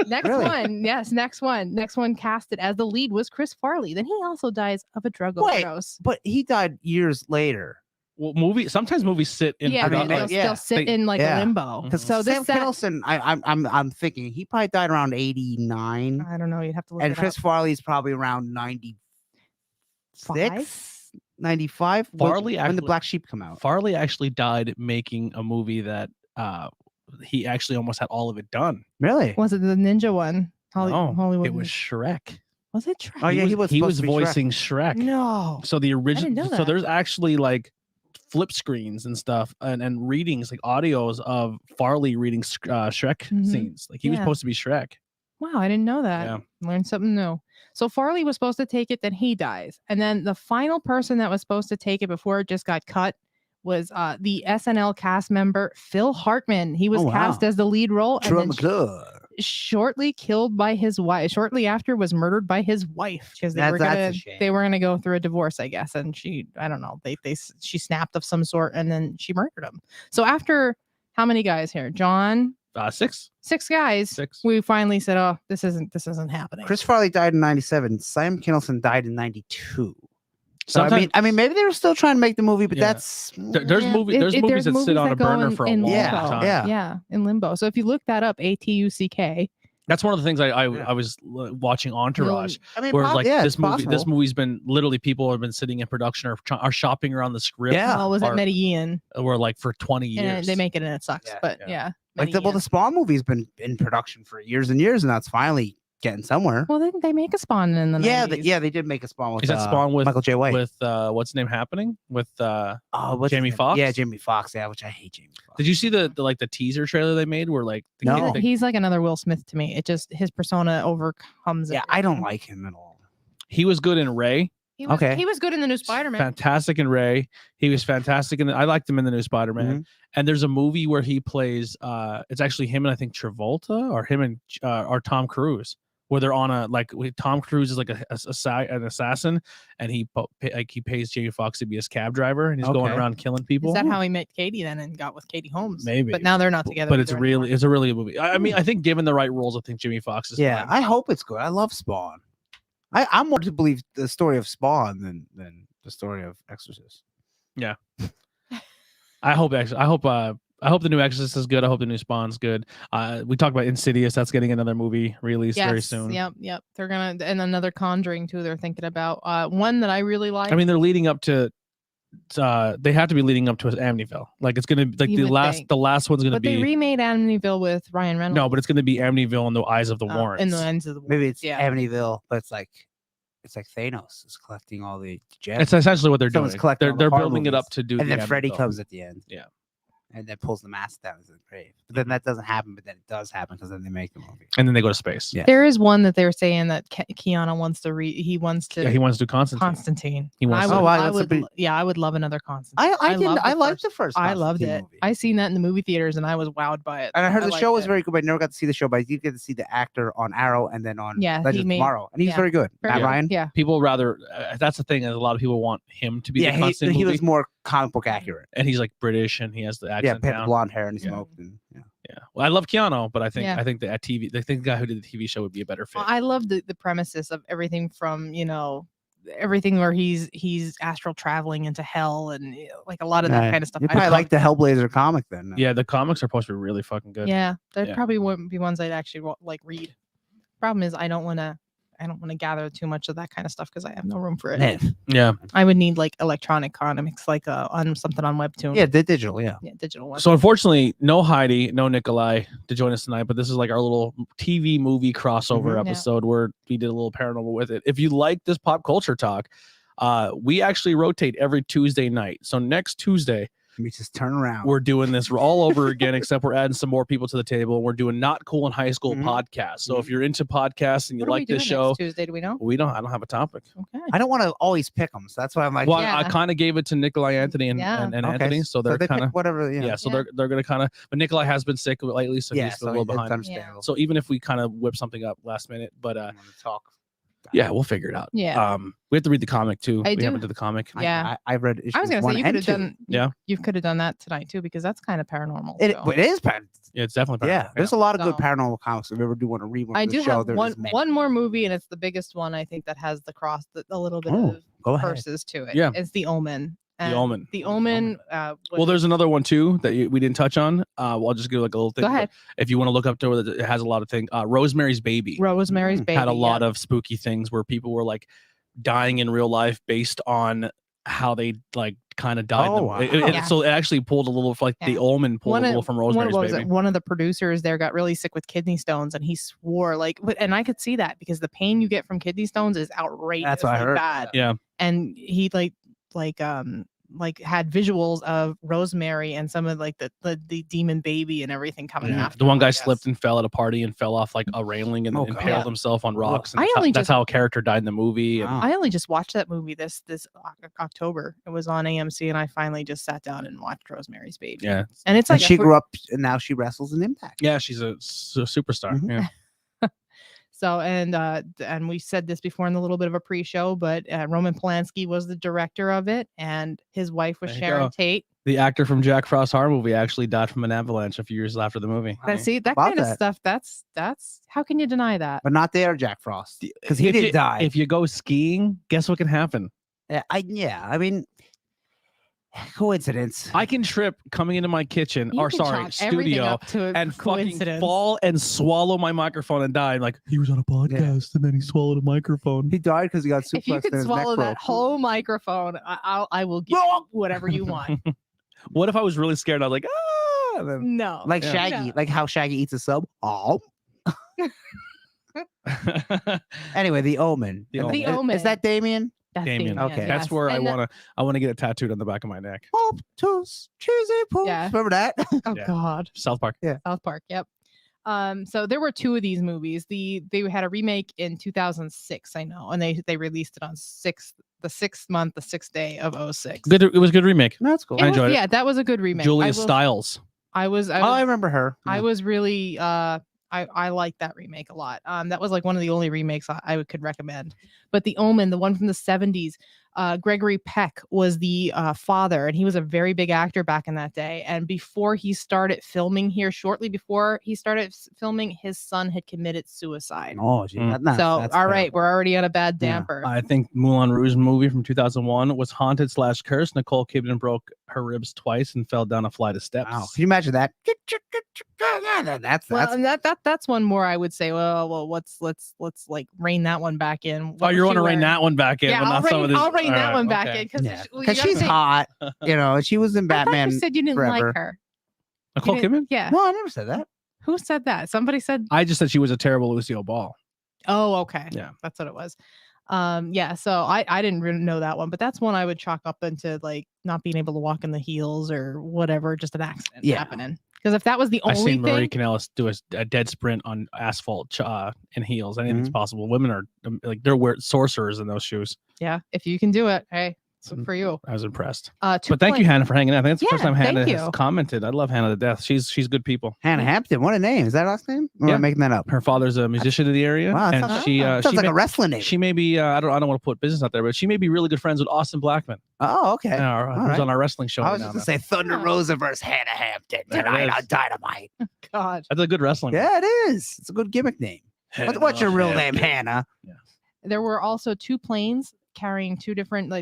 Next Really? one. Yes, next one. Next one casted as the lead was Chris Farley. Then he also dies of a drug Wait. overdose. But he died years later. Well, sometimes movies sit in. Yeah, I mean, they'll yeah, still sit they- in like yeah. a limbo. Because So Sam this set, Kinniston, I'm thinking he probably died around 89, I don't know. You'd have to look and it Chris up. Farley's probably around 96, 95. Farley when the actually- Black Sheep come out. Farley actually died making a movie that he actually almost had all of it done. Really? Was it the ninja one? No, Hollywood. it was Shrek. Was it Shrek? Oh yeah, he was supposed to be Shrek. voicing Shrek. No. So the didn't original. know So that. there's actually like flip screens and stuff and readings, like audios of Farley reading Shrek Mhm. scenes. Like he was Yeah. supposed to be Shrek. Wow, I didn't know that. Yeah. Learned something new. So Farley was supposed to take it, then he dies. And then the final person that was supposed to take it before it just got cut was the SNL cast member Phil Hartman. He was Oh, cast wow. as the lead role and then McClure. shortly killed by his wife. Shortly after was murdered by his wife because That's a shame. they were gonna go through a divorce, I guess. And I don't know, she snapped of some sort and then she murdered him. So after how many guys here? John, 6. 6 guys. 6. We finally said, oh, this isn't happening. Chris Farley died in 97. Sam Kinison died in 92. So Sometimes, I mean, maybe they were still trying to make the movie, but Yeah. that's there's Yeah, movies there's that sit on a go burner for a long limbo. time. Yeah. Yeah, in limbo. So if you look that up, ATUCK. That's one of the things I Yeah. was watching Entourage. I mean, Where like yeah, this it's movie, this possible. movie's been literally people have been sitting in production or are shopping around the script. Yeah. Oh, was it or- Medellin? Or like for 20 years. And they make it and it sucks. Yeah, but yeah. yeah. Like the Medellin. Spawn movie's been in production for years and years, and that's finally getting somewhere. Well, they make a Spawn in the 90s. They did make a Spawn with Is that Spawn with Michael J. White. with what's his name happening with what's his Jamie name? Foxx? Yeah, Jamie Foxx. Yeah, which I hate Jamie Foxx. Did you see the like the teaser trailer they made where like the No. kid- He's like another Will Smith to me. It just his persona overcomes it. Yeah, I don't like him at all. he was good in Ray, Okay. He was good in the new Spider-Man. fantastic in Ray. He was fantastic in I liked him in the new Spider-Man. And there's a movie where he plays it's actually him and I think Travolta or him and or Tom Cruise where they're on Tom Cruise is like an assassin, and he pays Jamie Foxx to be his cab driver, and he's going Okay. around killing people. Is that how he met Katie then and got with Katie Holmes? Maybe. But now they're not together. But it's either really anymore. a movie. I mean, I think given the right roles, I think Jamie Foxx is. Yeah, fine. I hope it's good. I love Spawn. I'm more to believe the story of Spawn than the story of Exorcist. Yeah. I hope the new Exorcist is good. I hope the new Spawn's good. We talked about Insidious. That's getting another movie released very soon. Yep. They're gonna, and another Conjuring too. They're thinking about one that I really like. I mean, they're leading up to. They have to be leading up to Amityville. Like it's gonna like You the would think. last one's gonna But be. they remade Amityville with Ryan Reynolds. No, but it's gonna be Amityville in the eyes of the Warrens. In the ends of the Warrens. Maybe it's yeah. Amityville, but it's like Thanos is collecting all the gems. It's essentially what they're Someone's doing. collecting all the They're horror building it movies. up to do. And the then Freddy Amityville. comes at the end. Yeah. And then pulls the mask down his grave. But then that doesn't happen, but then it does happen because then they make the movie. And then they go to space. Yeah. There is one that they were saying that Keanu wants to read. He wants to. Yeah, he wants to do Constantine. Constantine. He wants I to- would, Oh, wow, I that's a would, big- yeah, I would love another Constantine. I loved liked the first. I loved Constantine it. movie. I seen that in the movie theaters and I was wowed by it. And I heard the liked show was it. very good, but I never got to see the show. But I did get to see the actor on Arrow and then on Yeah, he Legends of made- Tomorrow, and he's yeah. very good. Very Matt good. Ryan. Yeah. People rather. That's the thing. Is a lot of people want him to be Yeah, the Constantine he movie, was more comic book accurate. and he's like British and he has the Yeah, accent he had the down. blonde hair and he Yeah. smoked. And, yeah. Yeah. Well, I love Keanu, but I think Yeah. that TV. I think the guy who did the TV show would be a better fit. I love the premises of everything from everything where he's astral traveling into hell and like a lot of that Yeah. kind of stuff. You I probably love- like the Hellblazer comic then. Yeah, the comics are supposed to be really fucking good. Yeah, there Yeah. probably wouldn't be ones I'd actually like read. Problem is, I don't want to gather too much of that kind of stuff because I have no room for it. Man. Yeah. I would need like electronic comics, like on something on Webtoon. Yeah, the digital. Yeah. Yeah, digital one. So unfortunately, no Heidi, no Nikolai to join us tonight, but this is like our little TV movie crossover Mhm. Yeah. episode where we did a little paranormal with it. If you like this pop culture talk, we actually rotate every Tuesday night. So next Tuesday, We just turn around. we're doing this all over again, except we're adding some more people to the table. We're doing Not Cool in High School Mhm. podcast. So if you're into podcasts and you What are we like this doing next show, Tuesday, do we know? I don't have a topic. Okay. I don't want to always pick them, so that's why I'm like, Well, Yeah. I kind of gave it to Nikolai Anthony and, Yeah. and okay, Anthony, so they're they kind of pick whatever. yeah. So Yeah. they're gonna kind of. But Nikolai has been sick lately, so yeah, he's been so a little it's behind. understandable. So even if we kind of whip something up last minute, but I want to talk. yeah, we'll figure it out. Yeah. We have to read the comic too. I we do. haven't did the comic. Yeah. I read. I was gonna say you could have done. Yeah. You could have done that tonight too because that's kind of paranormal. It, so. it is. Yeah, it's definitely Yeah, paranormal. there's a lot of good So- paranormal comics. If you ever do want to read one, I for the do show, have there one is many. one more movie, and it's the biggest one I think that has a little bit Oh, of go ahead. curses to it. Yeah. It's The Omen. The Omen. The Omen. Well, there's another one too that we didn't touch on. I'll just give like a little thing. Go but ahead. If you want to look up to it, it has a lot of things. Rosemary's Baby Rosemary's Baby had a lot of spooky things where people were like dying in real life based on how they like kind of died. Oh, wow. Yeah. So it actually pulled a little like the Yeah. Omen pulled a little from Rosemary's Baby. One of the producers there got really sick with kidney stones, and he swore and I could see that because the pain you get from kidney stones is outrageous. what I heard. Bad. Yeah. And he like had visuals of Rosemary and some of like the demon baby and everything coming Yeah. after The one him, guy I guess. slipped and fell at a party and fell off like a railing and Oh, God. impaled Yeah. himself on rocks. And I that's only that's just- how a character died in the movie. And Wow. I only just watched that movie this October. It was on AMC, and I finally just sat down and watched Rosemary's Baby. yeah, And it's And like she grew up, and now she wrestles in Impact. yeah, she's a superstar. Mhm. Yeah. So and we said this before in a little bit of a pre-show, but Roman Polanski was the director of it, and his wife was There you Sharon go. Tate. The actor from Jack Frost horror movie actually died from an avalanche a few years after the movie. That see that About kind of that. stuff. That's how can you deny that? But not there, Jack Frost, because he If did you- die. If you go skiing, guess what can happen? I mean, coincidence. I can trip coming into my kitchen, You or can sorry, chalk everything studio, up to a and fucking coincidence. fall and swallow my microphone and die. Like he was on a podcast and then he swallowed a microphone. He died because he got If you suplexed could and his neck swallow broke. that whole microphone, I will give you whatever you want. What if I was really scared? I was like, ah. And then- No, Like Yeah. Shaggy, No. like how Shaggy eats a sub. Oh. Anyway, The Omen. The And Omen. The is- Omen. Is that Damien? that's Damien. Damien, Okay. That's yes. where And I wanna get it tattooed on the back of my neck. Optus, cheesy poops. Yeah. Remember that? Oh Yeah. God, South Park. South Park. Yep. So there were two of these movies. They had a remake in 2006, I know, and they released it on the 6th month, the 6th day of 06. Good. It was a good remake. That's cool. It I was- enjoyed it. Yeah, that was a good remake. Julia I Stiles. was I remember her. I Yeah. was really I like that remake a lot. That was like one of the only remakes I could recommend. But The Omen, the one from the 70s, Gregory Peck was the father, and he was a very big actor back in that day. And before he started filming here, shortly before he started filming, his son had committed suicide. Oh, gee, Mm. that's All right, terrible. we're already on a bad Yeah. damper. I think Moulin Rouge movie from 2001 was haunted / cursed. Nicole Kidman broke her ribs twice and fell down a flight of steps. Wow. Can you imagine that? That's Well, and that's one more I would say. Well, let's like rein that one back in. Oh, What you was want she to rein wearing? that one back in? Yeah, but I'll not some of rein, this- I'll rein all that right, one back okay. in because yeah, because she's hot. She was in I thought Batman. you said you didn't forever. like her. Nicole You didn't- Kidman? Yeah. No, I never said that. Who said that? Somebody said. I just said she was a terrible Lucille Ball. Oh, okay. Yeah. That's what it was. Yeah. So I didn't really know that one, but that's one I would chalk up into like not being able to walk in the heels or whatever, just an accident happening. Because if that was the I only seen Marie thing, Kanellis do a dead sprint on asphalt in heels. Anything's Mhm. possible. Women are like they're sorcerers in those shoes. yeah, if you can do it, hey, it's good for you. I was impressed. Two But thank you, planes. Hannah, for hanging out. I think it's the first Yeah, time Hannah thank has you. commented. I love Hannah to death. She's good people. Hannah Hampton. What a name. Is that her last name? Or am I Yeah. making that up? Her father's a musician in the area, Wow, and sounds she Sounds she like may, a wrestling name. she may be I don't want to put business out there, but she may be really good friends with Austin Blackman, Oh, okay. who's right. on our wrestling show. I right was now, just going to say Thunder Yeah. Rosa versus Hannah Hampton There it tonight on is. Dynamite. God. That's a good wrestling. Yeah, it is. It's a good gimmick name. What's your real name, Hannah? There were also two planes carrying two different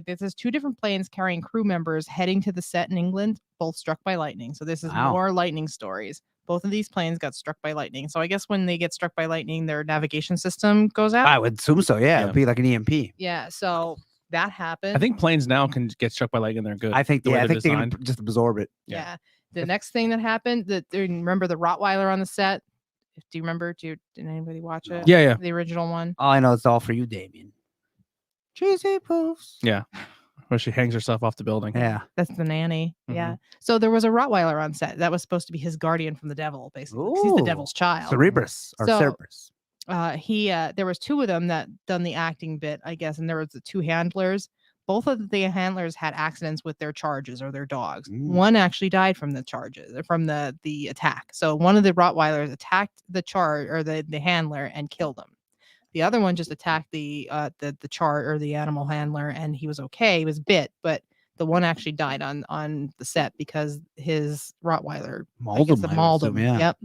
planes carrying crew members heading to the set in England, both struck by lightning. So this is Wow. more lightning stories. Both of these planes got struck by lightning. So I guess when they get struck by lightning, their navigation system goes out. I would assume so. Yeah, Yeah. it'd be like an EMP. Yeah. So that happened. I think planes now can get struck by lightning. They're good. I think. the way Yeah, I they're think they can designed. just absorb it. Yeah. Yeah. The next thing that happened, remember the Rottweiler on the set? Do you remember? Did anybody watch it? Yeah, yeah. The original one. All I know it's all for you, Damien. Cheesy poofs. Where she hangs herself off the building. Yeah. That's the nanny. Mhm. Yeah. So there was a Rottweiler on set that was supposed to be his guardian from the devil, basically. 'Cause he's the Ooh. devil's child. Cerebrus or So- Cerberus. There was two of them that done the acting bit, I guess, and there was the two handlers. Both of the handlers had accidents with their charges or their dogs. Mm. One actually died from the charges, from the attack. So one of the Rottweilers attacked the charge or the handler and killed him. The other one just attacked the chart or the animal handler, and he was okay. He was bit, but the one actually died on the set because his Rottweiler Mauled him, I would mauled assume, him. yeah. Yep.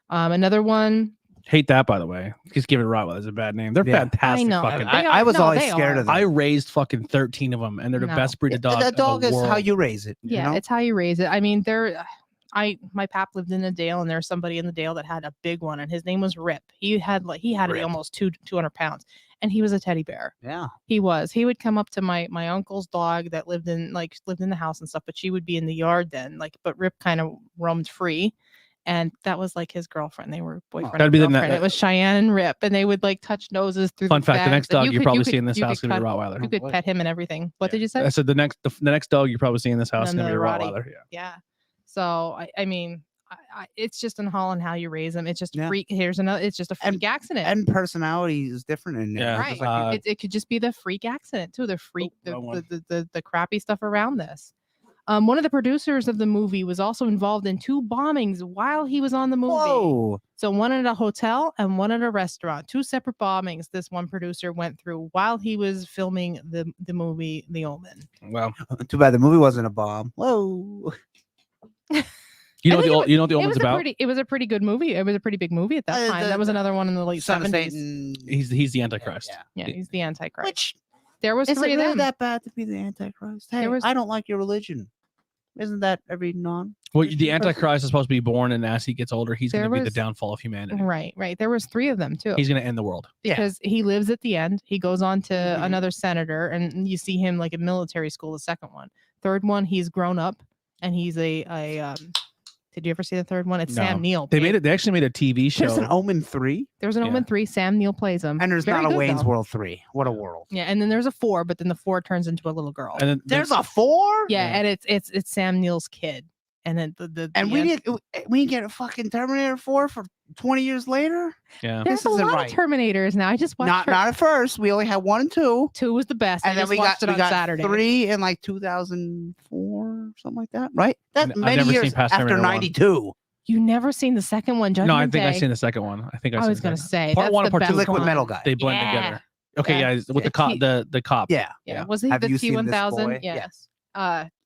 Another one. Hate that, by the way. Just give it Rottweiler as a bad name. They're Yeah. fantastic. I know. Fucking. They I was no, always they scared are. of them. I raised fucking 13 of them, and they're the No. best breed of dog. The in dog the is how world. you raise it. Yeah, You know? it's how you raise it. I mean, my pap lived in the Dale, and there's somebody in the Dale that had a big one, and his name was Rip. He had to be Rip. almost 200 pounds, and he was a teddy bear. Yeah. He would come up to my uncle's dog that lived in the house and stuff, but she would be in the yard then. But Rip kind of roamed free. And that was like his girlfriend. They were boyfriend That'd and be the girlfriend. ne- It was Cheyenne and Rip, and they would like touch noses through. Fun the fact: the fence, next and dog you probably could- see in this you house could is gonna be a cut- Rottweiler. You could boy. pet him and everything. What did you say? I said the next dog you probably see in this house is And gonna be a the Rottie. Rottweiler. Yeah. Yeah. So I mean, it's just in Holland how you raise them. It's just a Yeah. freak. Here's another. It's just a freak accident. And personality is different in it. Yeah. Just Right. like It could just be the freak accident too. The freak, wrong one. the crappy stuff around this. One of the producers of the movie was also involved in two bombings while he was on the movie. Whoa. So one at a hotel and one at a restaurant. Two separate bombings this one producer went through while he was filming the movie The Omen. Well, Too bad the movie wasn't a bomb. Whoa. you know I think what the Omen's about? It was a pretty good movie. It was a pretty big movie at that time. That was another one in the late Son of 70s. Satan. He's the Antichrist. Yeah. Yeah, he's the Antichrist. Which There was is it three of really them. that bad to be the Antichrist? Hey, was- I don't like your religion. Isn't that every non? Well, the Christian person? Antichrist is supposed to be born, and as he gets older, he's going There to be the was- downfall of humanity. Right. There was three of them too. He's going to end the world. Yeah. Because he lives at the end. He goes on to Mhm. another senator, and you see him like in military school. The second one, third one, he's grown up, and he's a. Did you ever see the third one? It's No. Sam Neill. They actually made a TV show. There's an Omen 3, There's an Yeah. Omen 3. Sam Neill plays him. and there's Very not a good, Wayne's though. World 3. What a world. Yeah, and then there's a 4, but then the 4 turns into a little girl. and then There's a 4? Yeah, Yeah. and it's Sam Neill's kid, and then the And the we end- didn't get a fucking Terminator 4 for 20 years later? yeah. There's this a isn't lot right. of Terminators now. I just watched. Not at first. We only had 1 and 2. 2 was the best. And I then just we watched got it on Saturday. 3 in like 2004, something like that, right? That's I've many never seen years past after Terminator 1. 92. You never seen the second one, Judgment No, I think Day? I've seen the second one. I think I was gonna say part that's one the and part two. best Liquid one. Metal guy. They blend Yeah. together. Okay, yeah, That's- with the the cop. Yeah. Yeah. Was he Have the you seen this T1000? boy? Yes.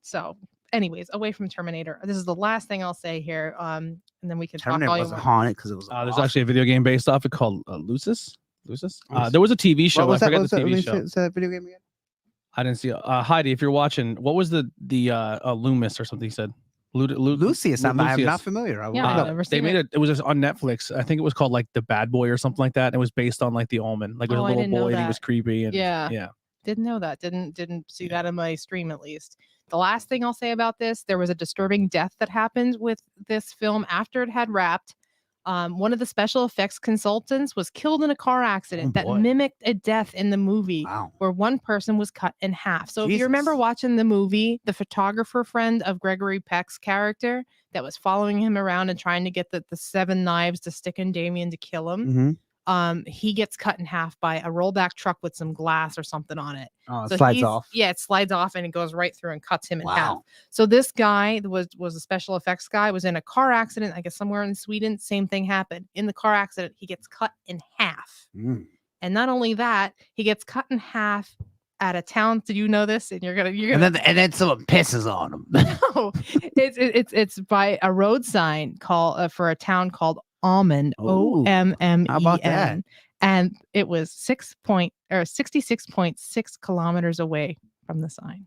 So anyways, away from Terminator. This is the last thing I'll say here. And then we can Terminator talk all you wasn't want. haunted because it was. There's awesome. actually a video game based off it called Lucis. Lucis. Lucis. There was a TV show. What was I that? forget What was the that? TV Let me show. say that video game again. I didn't see. Heidi, if you're watching, what was the Loomis or something you said? Lucius. I'm Lucius. not familiar. I Yeah, will I've look. never They seen made it. it. It was just on Netflix. I think it was called like The Bad Boy or something like that. And it was based on like The Omen. Like it was Oh, a I little didn't know boy and he was that. creepy. And Yeah. yeah. Didn't know that. Didn't see that in my stream at least. The last thing I'll say about this, there was a disturbing death that happened with this film after it had wrapped. One of the special effects consultants was killed in a car accident that boy. mimicked a death in the movie Wow. where one person was cut in half. So if you remember Jesus. watching the movie, the photographer friend of Gregory Peck's character that was following him around and trying to get the 7 knives to stick in Damien to kill him, Mhm. he gets cut in half by a rollback truck with some glass or something on it. Oh, it So slides he's- off. Yeah, it slides off and it goes right through and cuts him in half. Wow. So this guy was a special effects guy, was in a car accident, I guess somewhere in Sweden. Same thing happened. In the car accident, he gets cut in half. Mm. And not only that, he gets cut in half at a town. Did you know this? And you're gonna And then someone pisses on him. no, it's by a road sign called for a town called Ommen, Ooh, Ommen, how about that? and it was 66.6 kilometers away from the sign.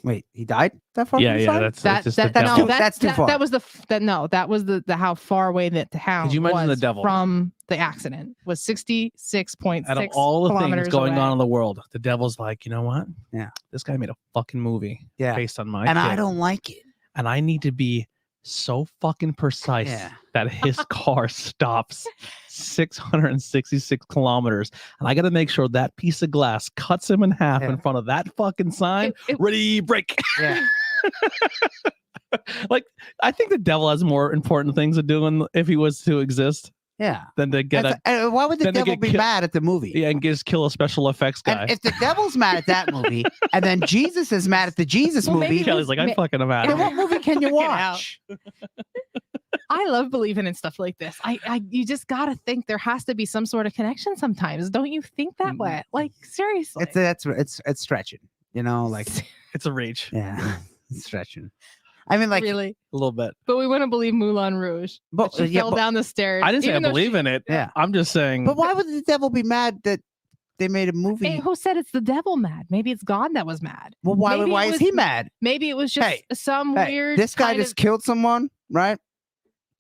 Wait, he died that far? Yeah, from the yeah. sign? That's just the that, devil. no, That's too far. That was that was the how far away that the town you imagine the was devil? from the accident was 66.6 Out of all the things kilometers going away. on in the world, the devil's like, you know what? Yeah. This guy made a fucking movie Yeah. based on my And I kid, don't like it. and I need to be so fucking precise Yeah. that his car stops 666 kilometers, and I got to make sure that piece of glass cuts him in half Yeah. in front of that fucking sign. Ready, break. Yeah. Like, I think the devil has more important things to do if he was to exist Yeah. than to get And why would the then they devil get be ki- mad at the movie? yeah, and just kill a special effects guy. And if the devil's mad at that movie, and then Jesus is mad at the Jesus Well, maybe movie, Kelly's like, I'm fucking him out. then what movie can you Get out. watch? I love believing in stuff like this. You just gotta think there has to be some sort of connection sometimes. Don't you think that Mm. way? Like seriously. It's stretching, you know, like It's a reach yeah, it's stretching. I mean, like, really. a little bit. But we wouldn't believe Moulin Rouge. but She yeah, fell but, down the stairs. I didn't say I even though believe she- in it. Yeah. I'm just saying. but why would the devil be mad that they made a movie? Hey, who said it's the devil mad? Maybe it's God that was mad. Well, why maybe why it is was- he mad? Maybe it was just Hey, some Hey, weird. this guy kind just of- killed someone, right?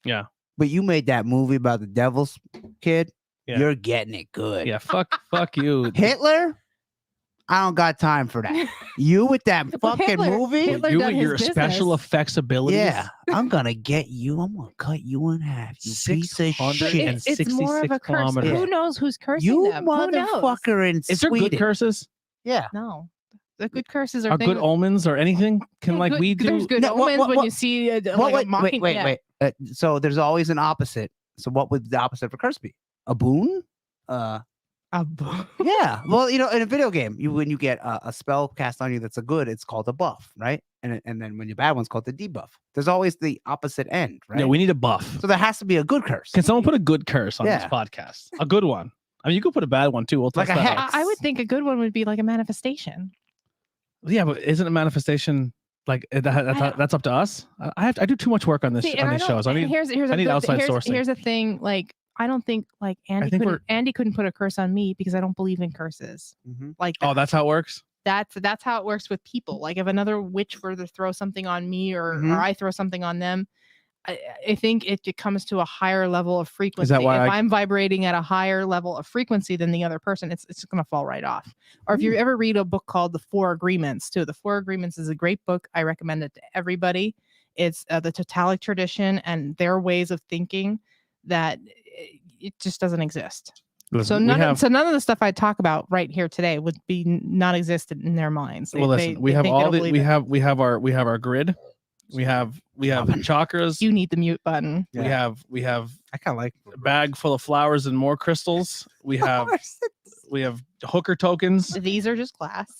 Yeah. But you made that movie about the devil's kid. Yeah. You're getting it good. Yeah, fuck you. Hitler, I don't got time for that. You with that Well, fucking Hitler- movie? Hitler You done and his your special business. effects abilities. Yeah, I'm gonna get you. I'm gonna cut you in half. You piece of 600 shit. and It's more of a 66 curse. kilometers. Who knows who's cursing You them? Who knows? motherfucker in Is there Sweden. good curses? Yeah. No, the good curses are Are good things- omens or anything? Can Yeah, like good- we do? There's good No, what- omens when what- you see a, Well, like a mocking. wait. yeah. So there's always an opposite. So what would the opposite for curse be? A boon? Yeah. Well, you know, in a video game, when you get a spell cast on you that's a good, it's called a buff, right? And then when your bad one's called the debuff. There's always the opposite end, right? Yeah, we need a buff. So there has to be a good curse. Can someone put a good curse on this Yeah. podcast? A good one. I mean, you could put a bad one too. We'll Like test a that hex. out. I would think a good one would be like a manifestation. Yeah, but isn't a manifestation like that's up to us? I do too much work on this See, and on these I don't- shows. I need here's I a need good- outside here's, sourcing. Here's the thing, like I don't think like Andy think couldn't put a curse on me because I don't believe in curses. Mhm. Like Oh, that's how it works. that's how it works with people. Like if another witch were to throw something on me or Mhm. I throw something on them, I think it comes to a higher level of frequency. why if I'm vibrating at a higher level of frequency than the other person, it's going to fall right off. Or if you ever read a book called The Four Agreements, too, The Four Agreements is a great book. I recommend it to everybody. It's the Totalic tradition and their ways of thinking that it just doesn't exist. So Listen, none of the stuff I talk about right here today would be non-existent in their minds. well, listen, we have think they all don't the believe it. we have our grid. We have chakras. You need the mute button. We have I kind of like a bag full of flowers and more crystals. We have hooker tokens. These are just glass,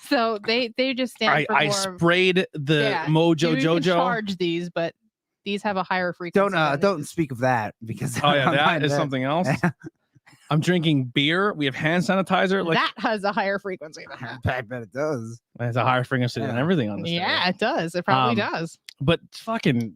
so they just stand for I more. sprayed the Yeah, Mojo you can Jojo. charge these, but these have a higher frequency. Don't speak of that because Oh yeah, I that find is something else. I'm drinking beer. We have hand sanitizer. Like that has a higher frequency. I bet it does. it's a higher frequency than Yeah. everything on this. Yeah, it does. It probably Um, does. But fucking,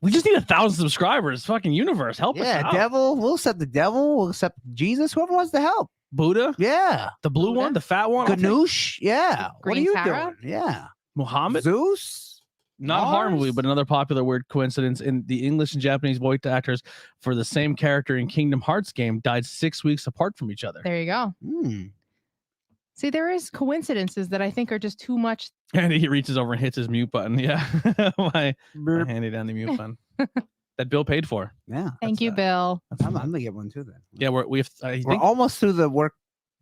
we just need 1,000 subscribers. Fucking universe, help us out. Devil. We'll accept the devil. We'll accept Jesus. Whoever wants to help. Buddha, Yeah. the blue Buddha? one, the fat one. I'll take Ganoush. Yeah. What are Green you Tara? doing? Yeah. Muhammad. Zeus. Not a horror movie, Mars? but another popular weird coincidence in the English and Japanese voice actors for the same character in Kingdom Hearts game died 6 weeks apart from each other. There you go. See, there is coincidences that I think are just too much. And he reaches over and hits his mute button. Yeah, my Burp. handy down the mute button that Bill paid for. Yeah. Thank you, Bill. I'm gonna get one too then. Yeah, we have. I We're think, almost through the work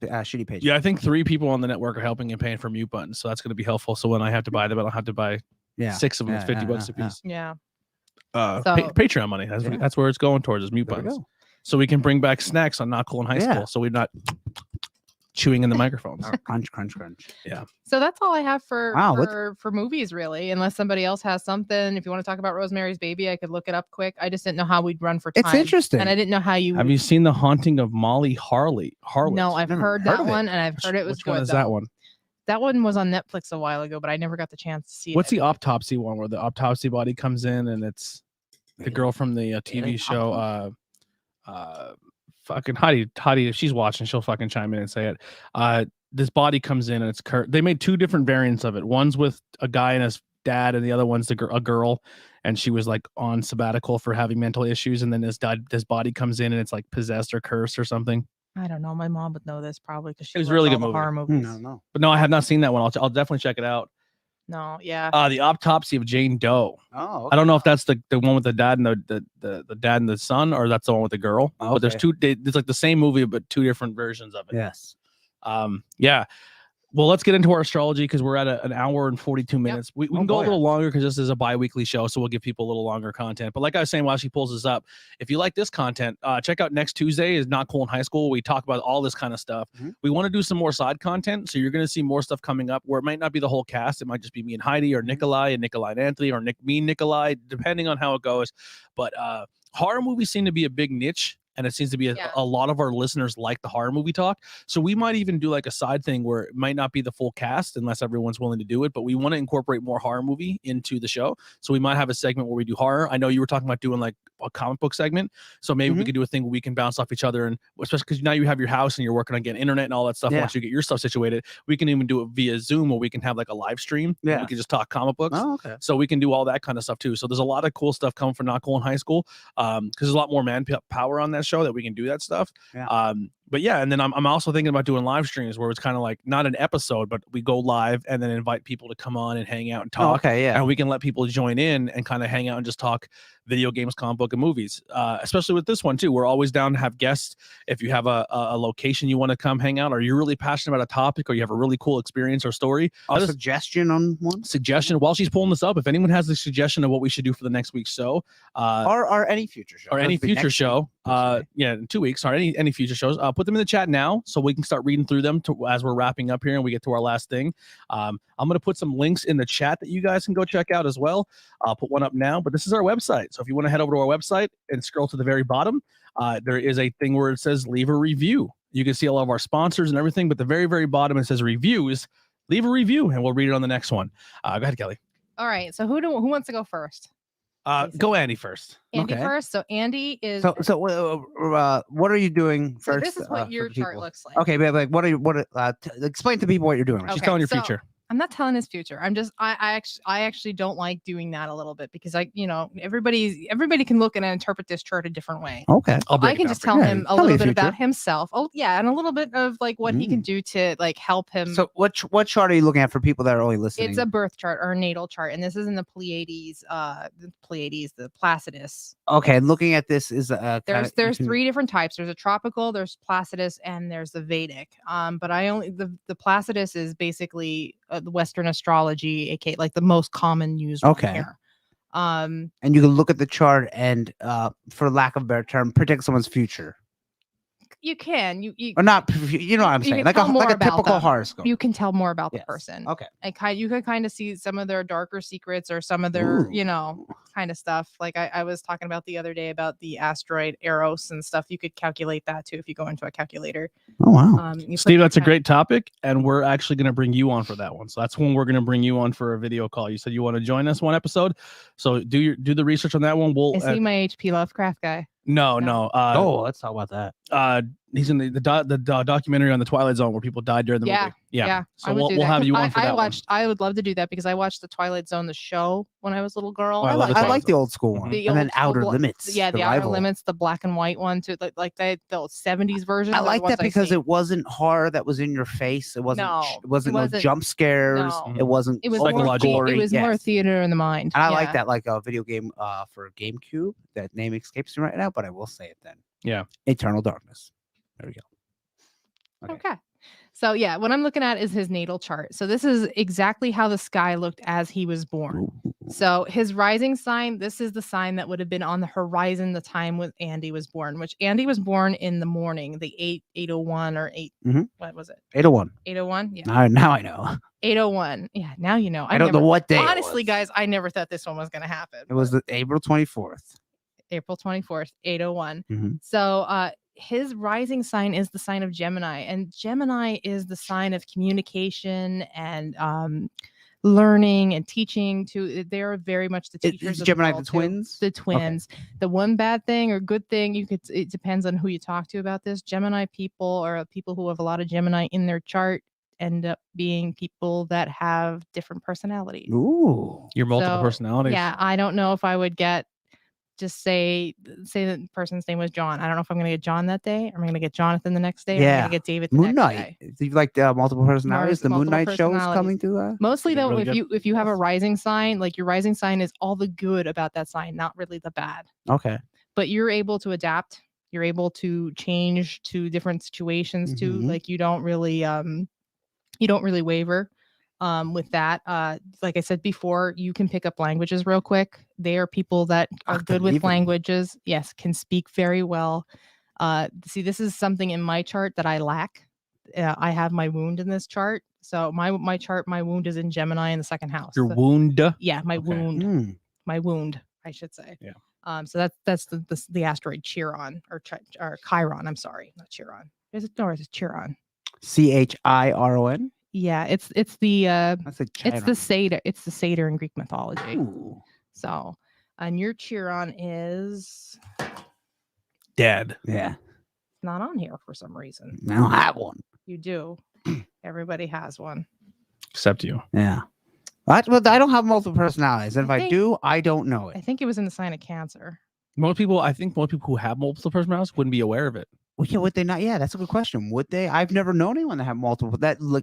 shitty page. yeah, I think 3 people on the network are helping and paying for mute buttons, so that's going to be helpful. So when I have to buy them, I don't have to buy Yeah. 6 of them. It's Yeah, 50 yeah, bucks a yeah, piece. Yeah. Pa- Patreon money. That's Yeah. that's where it's going towards is mute There we buttons, go. so we can bring back snacks on Not Cool in High Yeah. School, so we're not chewing in the microphones. Crunch, crunch, crunch. So that's all I have for Wow, for movies, really. Unless somebody else has something. If you want to talk about Rosemary's Baby, I could look it up quick. I just didn't know how we'd run for time. It's interesting. and I didn't know how you. Have you seen The Haunting of Molly Harley? No, I've Never heard heard that of it. one, and I've heard it was Which good. one is though. that one? That one was on Netflix a while ago, but I never got the chance to see What's it. the autopsy one where the autopsy body comes in and it's the girl from the TV Really? show? Fucking Heidi, if she's watching, she'll fucking chime in and say it. This body comes in and it's They made 2 different variants of it. One's with a guy and his dad, and the other one's a girl, and she was like on sabbatical for having mental issues. And then this body comes in and it's like possessed or cursed or something. I don't know. My mom would know this probably because she It was a loves really all good the movie. horror movies. No. But no, I have not seen that one. I'll definitely check it out. No, yeah. The autopsy of Jane Doe. Oh, I don't know if that's the one with the dad and the dad and the son, or that's the one with the girl. But there's Okay. it's like the same movie but 2 different versions of it. Yes. Yeah. Well, let's get into our astrology because we're at an hour and 42 minutes. We can go a boy. little longer because this is a bi-weekly show, so we'll give people a little longer content. But like I was saying while she pulls this up, if you like this content, check out next Tuesday is Not Cool in High School. We talk about all this kind of stuff. Mhm. We want to do some more side content, so you're going to see more stuff coming up where it might not be the whole cast. It might just be me and Heidi or Nikolai and Anthony or me and Nikolai, depending on how it goes. But horror movies seem to be a big niche. And it seems to be a lot of our listeners like the horror movie talk. So we might even do like a side thing where it might not be the full cast unless everyone's willing to do it. But we want to incorporate more horror movie into the show. So we might have a segment where we do horror. I know you were talking about doing like a comic book segment. So maybe we could do a thing where we can bounce off each other. And especially because now you have your house and you're working on getting internet and all that stuff. Yeah. Once you get your stuff situated, we can even do it via Zoom where we can have like a live stream. Yeah. We can just talk comic books. Oh, okay. So we can do all that kind of stuff too. So there's a lot of cool stuff coming for Not Cool in High School because there's a lot more manpower on that show that we can do that stuff. Yeah. But yeah, and then I'm also thinking about doing live streams where it's kind of like not an episode, but we go live and then invite people to come on and hang out and talk. Oh, okay, yeah. And we can let people join in and kind of hang out and just talk video games, comic book, and movies. Especially with this one too. We're always down to have guests. If you have a location you want to come hang out, or you're really passionate about a topic, or you have a really cool experience or story, A suggestion on one? suggestion while she's pulling this up. If anyone has a suggestion of what we should do for the next week's show, Or any future show. or any Doesn't be future next show, week, sorry. yeah, in 2 weeks, or any future shows, put them in the chat now so we can start reading through them as we're wrapping up here and we get to our last thing. I'm going to put some links in the chat that you guys can go check out as well. I'll put one up now, but this is our website. So if you want to head over to our website and scroll to the very bottom, there is a thing where it says leave a review. You can see all of our sponsors and everything, but the very, very bottom, it says reviews. Leave a review and we'll read it on the next one. Go ahead, Kelly. All right. So who wants to go first? Go Andy first. Andy Okay. first. So Andy is. So what are you doing so first? this is what for your chart people? looks like. Okay, but like, explain to people what you're doing. She's Okay, telling your so- future. I'm not telling his future. I actually don't like doing that a little bit because everybody can look and interpret this chart a different way. Okay. I can just tell you. him a Tell little me bit the about future. himself. Oh yeah, and a little bit of like what he can do to like help him. So what chart are you looking at for people that are only listening? it's a birth chart or a natal chart, and this is in the Pleiades, the Placidus. Okay, looking at this is There's 3 different types. There's a tropical, there's Placidus, and there's the Vedic. But the Placidus is basically the Western astrology, aka like the most common used one Okay. here. and you can look at the chart and for lack of a better term, predict someone's future. You can Or not, you know what I'm You saying? can Like tell more a about typical them. horoscope. you can tell more about the Yes. person. Okay. You could kind of see some of their darker secrets or some of their, Ooh. kind of stuff. Like I was talking about the other day about the asteroid Eros and stuff. You could calculate that too if you go into a calculator. Oh wow. You put Steve, your that's a cal- great topic, and we're actually going to bring you on for that one. So that's when we're going to bring you on for a video call. You said you want to join us one episode, so do the research on that one. We'll Is he my HP Lovecraft guy? no. Let's talk about that. He's in the documentary on the Twilight Zone where people died during the Yeah, movie. Yeah, So I would do we'll that, have 'cause you on for that one. I would love to do that because I watched the Twilight Zone, the show, when I was a little girl. Oh, I love the I Twilight like the Zone. old school one, The and then old school Outer bla- Limits. Yeah, the Outer Survival. Limits, the black and white one too, like the 70s version. I like that because it wasn't horror that was in your face. It wasn't. No, It wasn't it no wasn't- jump scares. no. It wasn't. It was over more Psychological. gory. it was more Yes. theater in the mind. And I like Yeah. that, like a video game for GameCube. That name escapes me right now, but I will say it then. Yeah. Eternal Darkness. There we go. Okay. So yeah, what I'm looking at is his natal chart. So this is exactly how the sky looked as he was born. Ooh. So his rising sign, this is the sign that would have been on the horizon the time when Andy was born, which Andy was born in the morning, the 8:01 or 8 Mhm. what was it? 801. 8:01? Yeah. Now I know. 8:01. Yeah, now you know. I don't know what day. it Honestly, was. guys, I never thought this one was going to happen. It was the April 24th. April 24th, 8:01. Mhm. So his rising sign is the sign of Gemini, and Gemini is the sign of communication and learning and teaching. They're very much the teachers. Is of Gemini world the too. twins? The twins. The one bad thing or good thing, it depends on who you talk to about this. Gemini people or people who have a lot of Gemini in their chart end up being people that have different personalities. Ooh. Your multiple So, personalities. Yeah, I don't know if I would get just say the person's name was John. I don't know if I'm gonna get John that day, or I'm gonna get Jonathan the next day, or I'm Yeah. gonna get David the Moon next Knight. day. Do you like multiple personalities? The Moon multiple Knight show is personalities. coming to. Mostly Is it though, really if you have a rising sign, like your rising sign is all the good about that sign, not really the bad. Okay. But you're able to adapt. You're able to change to different situations too. Mhm. Like you don't really waver. With that, like I said before, you can pick up languages real quick. They are people that are good with even. languages. Yes, can speak very well. See, this is something in my chart that I lack. I have my wound in this chart. So my chart, my wound is in Gemini in the second house. Your So- wound. Yeah, my Okay. wound. My wound, I should say. Yeah. So that's the asteroid Chiron or Chiron. I'm sorry, not Chiron. Is it Chiron? Chiron. Yeah, it's the That's a it's the satyr. It's the satyr in Greek mythology. Ooh. So, and your Chiron is Dead. Yeah. not on here for some reason. I don't have one. You do. Everybody has one. Except you. Yeah. Well, I don't have multiple personalities. And if I I think- do, I don't know I it. think it was in the sign of Cancer. I think most people who have multiple personalities wouldn't be aware of it. Well, yeah, would they not? Yeah, that's a good question. Would they? I've never known anyone that have multiple,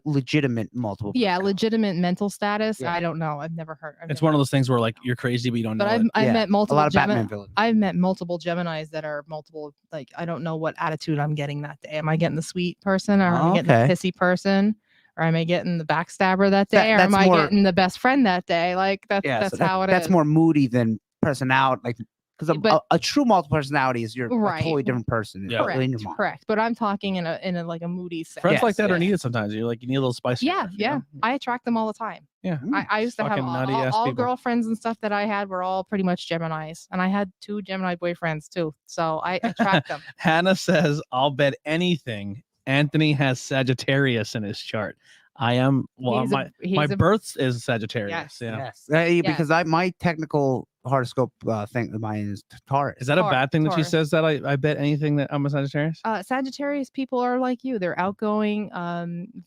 legitimate multiple. Yeah, personalities. legitimate mental status. Yeah. I don't know. I've never heard. It's one of those things where like you're crazy, but you don't know But it. I've Yeah, met A multiple lot of Gemini. Batman villains. I've met multiple Geminis that are multiple. Like I don't know what attitude I'm getting that day. Am I getting the sweet person, or am I getting the Okay. pissy person, or am I getting the backstabber that That- day, or am that's I more- getting the best friend that day? Like that's Yeah, that's so how it is. That's more moody than personality. Like, because But- a true multiple personality is you're a Right. totally different person. Yeah. in your mind. Correct. But I'm talking in a like a moody sense. Friends like Yes, that are yes. needed sometimes. You're like you need a little spice. in your Yeah, life, you yeah. know? I attract them all the time. Yeah. I used to have Fucking nutty ass all people. girlfriends and stuff that I had were all pretty much Geminis, and I had 2 Gemini boyfriends too. So I attract them. Hannah says, "I'll bet anything Anthony has Sagittarius in his chart." I am. Well, He's a- my he's a- birth is Sagittarius. Yes. Yeah. Yes. Because my technical horoscope thing of mine is Taurus. Is that a bad thing that she Taurus. says that I bet anything that I'm a Sagittarius? Sagittarius people are like you. They're outgoing,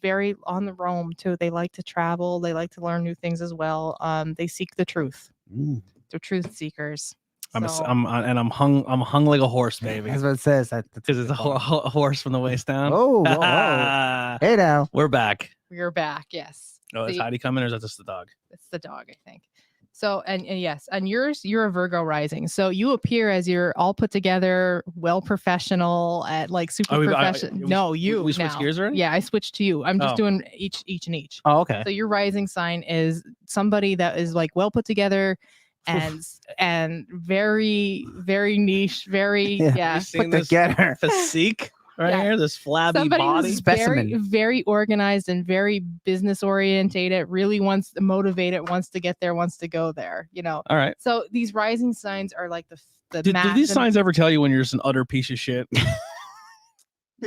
very on the roam too. They like to travel. They like to learn new things as well. They seek the truth. Mm. They're truth seekers. I'm So- hung like a horse, baby. That's what it says. Because it's a horse from the waist down. Oh, whoa, whoa. Hey now. We're back. We're back. Yes. Oh, is The- Heidi coming or is that just the dog? It's the dog, I think. So, and yes, and you're a Virgo rising. So you appear as you're all put together, well professional at like super professional. No, we switched now. gears already? Yeah, I switched to you. I'm just Oh. doing each and each. Oh, okay. So your rising sign is somebody that is like well put together and very, very niche, very Yeah. yeah. You seen Put this together. physique? right Yeah. here, this flabby Somebody body. who's very, Specimen. very organized and very business orientated, really wants to motivate it, wants to get there, wants to go there, you know. All right. So these rising signs are like the Do these signs ever tell you when you're just an utter piece of shit?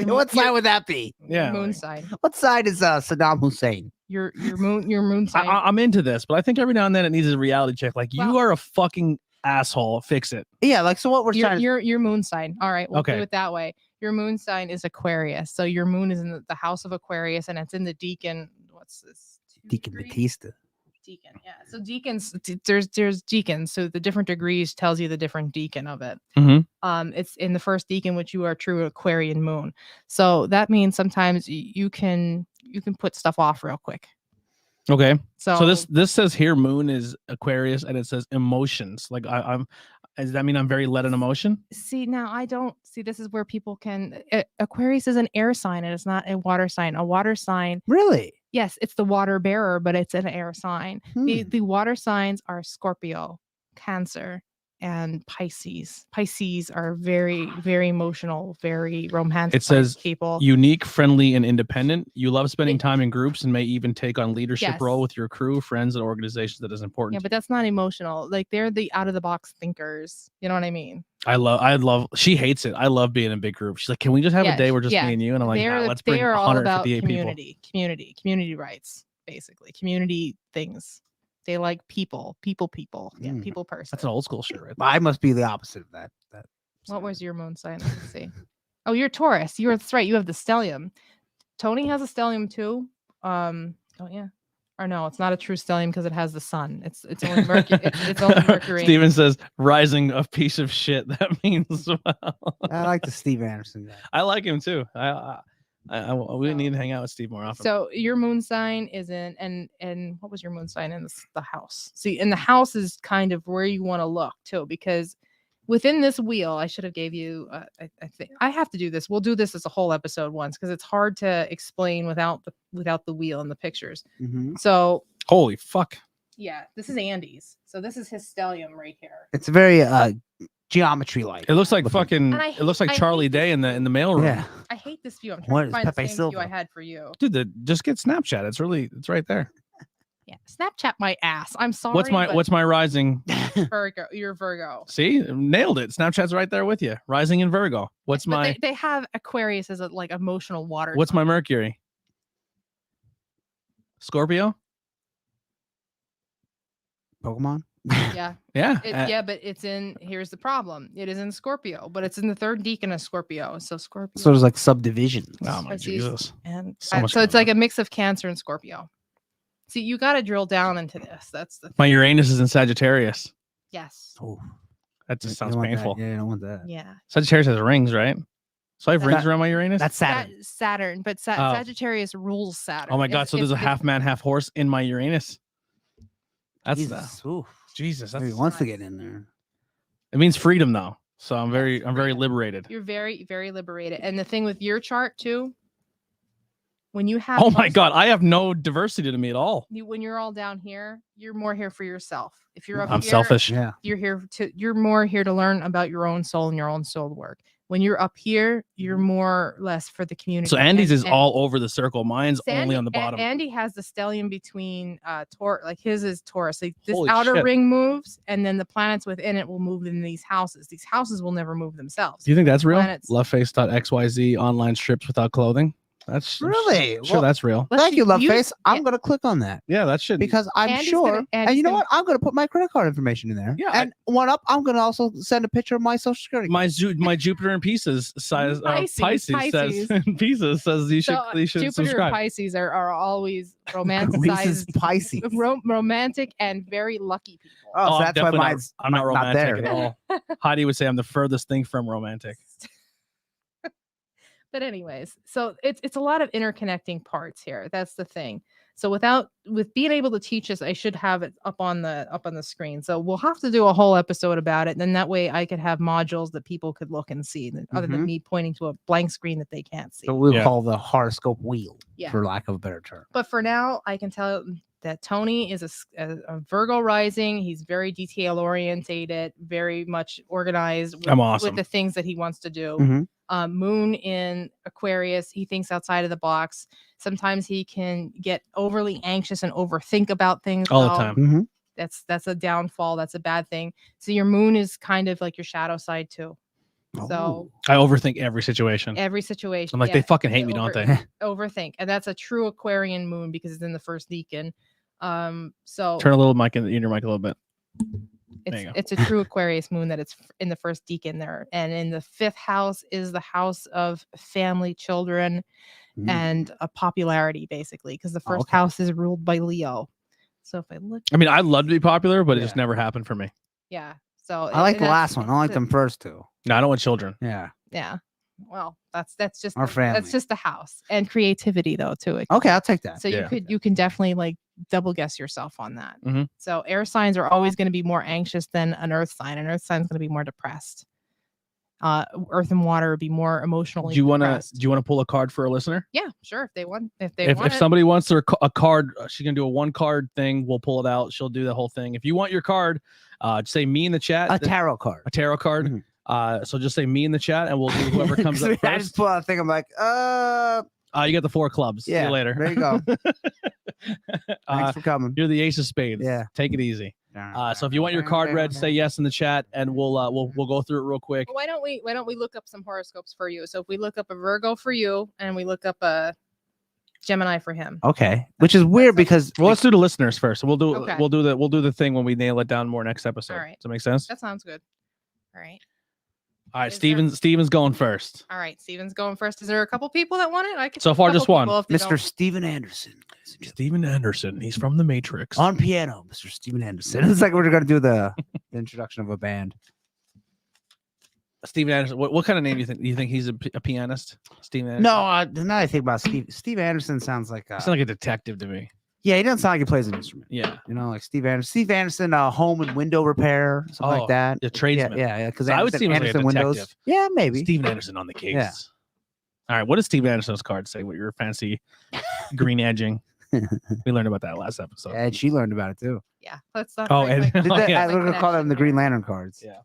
What sign would that be? Yeah, moon like- sign. What side is Saddam Hussein? Your moon sign. I'm into this, but I think every now and then it needs a reality check. Like, you Well- are a fucking asshole. Fix it. Yeah, like so. What we're trying to your moon sign. All right, we'll Okay. do it that way. Your moon sign is Aquarius. So your moon is in the house of Aquarius, and it's in the Deacon. What's this? Deacon 2, 3? Batista. Deacon. Yeah. So deacons. There's deacons. So the different degrees tells you the different deacon of it. Mm-hmm. It's in the first deacon, which you are true Aquarian moon. So that means sometimes you can put stuff off real quick. Okay. So, So this says here moon is Aquarius, and it says emotions. Like I'm. Does that mean I'm very led in emotion? see now I don't see this is where people can Aquarius is an air sign and it's not a water sign. A water sign, Really? yes, it's the water bearer, but it's an air sign. The Hmm. the water signs are Scorpio, Cancer, and Pisces. Pisces are very, very emotional, very romantic. It says people. Unique, friendly, and independent. You love spending It- time in groups and may even take on leadership Yes. role with your crew, friends, and organizations that is important. Yeah, but that's not emotional. Like they're the out of the box thinkers. You know what I mean? I love. She hates it. I love being in a big group. She's like, "Can we just have a Yes, day where just yeah. me and you?" And I'm like, They're nah, "Let's bring they are all about 158 people." community rights, basically community things. They like people. Yeah, Mm. people person. That's an old school shit, right? I must be the opposite of that. What was your moon sign? Let's see. Oh, you're Taurus. That's right. You have the stellium. Tony has a stellium too. Oh yeah. Or no, it's not a true stellium because it has the sun. It's only Mercury. It's only Mercury. Steven says, "Rising a piece of shit." That means well. I like the Steve Anderson guy. I like him too. We need to hang out with Steve more often. So your moon sign is in, and what was your moon sign in the house? See, and the house is kind of where you want to look too, because within this wheel, I should have gave you. I think I have to do this. We'll do this as a whole episode once because it's hard to explain without the wheel and the pictures. Mm-hmm. So Holy fuck! yeah, this is Andy's. So this is his stellium right here. It's very geometry like. It looks like Looking. fucking. And I It looks like hate Charlie this Day in the mailroom. Yeah. I hate this view. I'm What trying to is find the Pepe same view I Silva? had for you. Dude, just get Snapchat. It's right there. Yeah, Snapchat my ass. I'm sorry. What's my rising? Virgo? You're Virgo. See, nailed it. Snapchat's right there with you. Rising in Virgo. What's But my they have Aquarius as a like emotional water. What's my sign. Mercury? Scorpio. Pokemon. Yeah. Yeah. Yeah, but it's in. Here's the problem. It is in Scorpio, but it's in the third deacon of Scorpio. So Scorpio. So there's like subdivisions. Oh my Pisces. Jesus. and so much so it's going like a mix of Cancer and Scorpio. See, you got to drill down into this. That's the My Uranus is in Sagittarius. yes. Oh, That just you sounds don't want that. painful. Yeah, I don't want that. Yeah. Sagittarius has rings, right? So I have That- rings around my Uranus. That's Saturn. Saturn, but Oh. Sagittarius rules Saturn. Oh my God! So there's a half man, half horse in my Uranus. That's Jesus. Ooh. Jesus. Maybe he That's, wants to get in there. it means freedom though. So I'm very freedom. liberated. You're very, very liberated. And the thing with your chart too, when you have Oh my most- God! I have no diversity to me at all. when you're all down here, you're more here for yourself. If you're up I'm here, selfish. Yeah. you're more here to learn about your own soul and your own soul work. When you're up here, you're more or less for the community. So Andy's And- is and all over the circle. Mine's only Sandy- on the bottom. Andy has the stellium between Taurus, like his is Taurus. Like this Holy outer shit. ring moves, and then the planets within it will move in these houses. These houses will never move themselves. Do you think that's real? planets- Loveface.xyz online strips without clothing. That's Really? I'm sure Well, that's real. Let's Thank see, you, Love you- Face. I'm yeah. gonna click on that Yeah, that should because I'm Andy's sure. gonna- and Andy's you know gonna- what? I'm gonna put my credit card information in there. Yeah, I- And one up, I'm gonna also send a picture of my social security. my Jupiter in pieces size Pisces, Pisces says Pisces says you should So, subscribe. Jupiter and Pisces are always Reese's romanticized, Pisces. romantic and very lucky people. Oh, so I'm that's why definitely not- mine's I'm not romantic there. at all. Heidi would say I'm the furthest thing from romantic. But anyways, so it's a lot of interconnecting parts here. That's the thing. So with being able to teach us, I should have it up on the screen. So we'll have to do a whole episode about it. And then that way I could have modules that people could look and see, other than me pointing to a blank screen that they can't see. So we'll Yeah. call the horoscope wheel, Yeah. for lack of a better term. But for now, I can tell that Tony is a Virgo rising. He's very detail orientated, very much organized I'm awesome. with the things that he wants to do. Mhm. Moon in Aquarius, he thinks outside of the box. Sometimes he can get overly anxious and overthink about things All the though. time. Mm-hmm. That's a downfall. That's a bad thing. So your moon is kind of like your shadow side too. Oh. So I overthink every situation. every situation. I'm like, they fucking hate me, don't they? Overthink. And that's a true Aquarian moon because it's in the first decan. So Turn a little mic in your mic a little bit. There you go. it's a true Aquarius moon that it's in the first decan there. And in the 5th house is the house of family, children, and a popularity, basically, because the first house is ruled by Leo. So if I look, I mean, I'd love to be popular, but it Yeah. just never happened for me. yeah. So I like the last one. I don't like them first two. No, I don't want children. Yeah. Yeah. Well, that's just Our family. That's just the house and creativity though too. Okay, I'll take that. So Yeah. you can definitely like double guess yourself on that. Mhm. So air signs are always going to be more anxious than an earth sign. An earth sign is going to be more depressed. Earth and water would be more emotionally. Do you want depressed. to pull a card for a listener? Yeah, sure. If they want, If want it. somebody wants a card, she's gonna do a 1 card thing. We'll pull it out. She'll do the whole thing. If you want your card, just say me in the chat. A tarot card. A tarot card. Mhm. So just say me in the chat, and we'll do whoever comes up I just first. pull out a thing. I'm like, You got the 4 clubs. See yeah. you later. There you go. Thanks for coming. You're the ace of spades. Yeah. Take it easy. So if you want your card read, say yes in the chat, and we'll go through it real quick. Well, why don't we look up some horoscopes for you? So if we look up a Virgo for you, and we look up a Gemini for him. Okay, which is weird because Well, let's do the listeners first. We'll do Okay. we'll do the thing when we nail it down more next episode. All right. Does that make sense? That sounds good. All right. All right, Is there- Steven's going first. All right. Steven's going first. Is there a couple people that want it? I could So take a far, couple just one. people if they Mr. don't- Steven Anderson, ladies and gentlemen. Steven Anderson. He's from The Matrix. On piano, Mr. Steven Anderson. It's like we're gonna do the introduction of a band. Steven Anderson. What kind of name do you think? Do you think he's a pianist? Steven Anderson. No, now I think about Steve Anderson sounds like He sounds like a detective to me. yeah, he doesn't sound like he plays an instrument. Yeah, You know, like Steve Anderson, home and window repair, something Oh, like that. the tradesman. Yeah. Because So I would see him as like a Windows. detective. Yeah, maybe. Steven Anderson on the case. Yeah. All right. What does Steven Anderson's card say? What your fancy green edging? We learned about that last episode. Yeah, and she learned about it too. Yeah. Let's not. Oh, and Did that- yeah. we're gonna call them the Green Lantern cards. Yeah.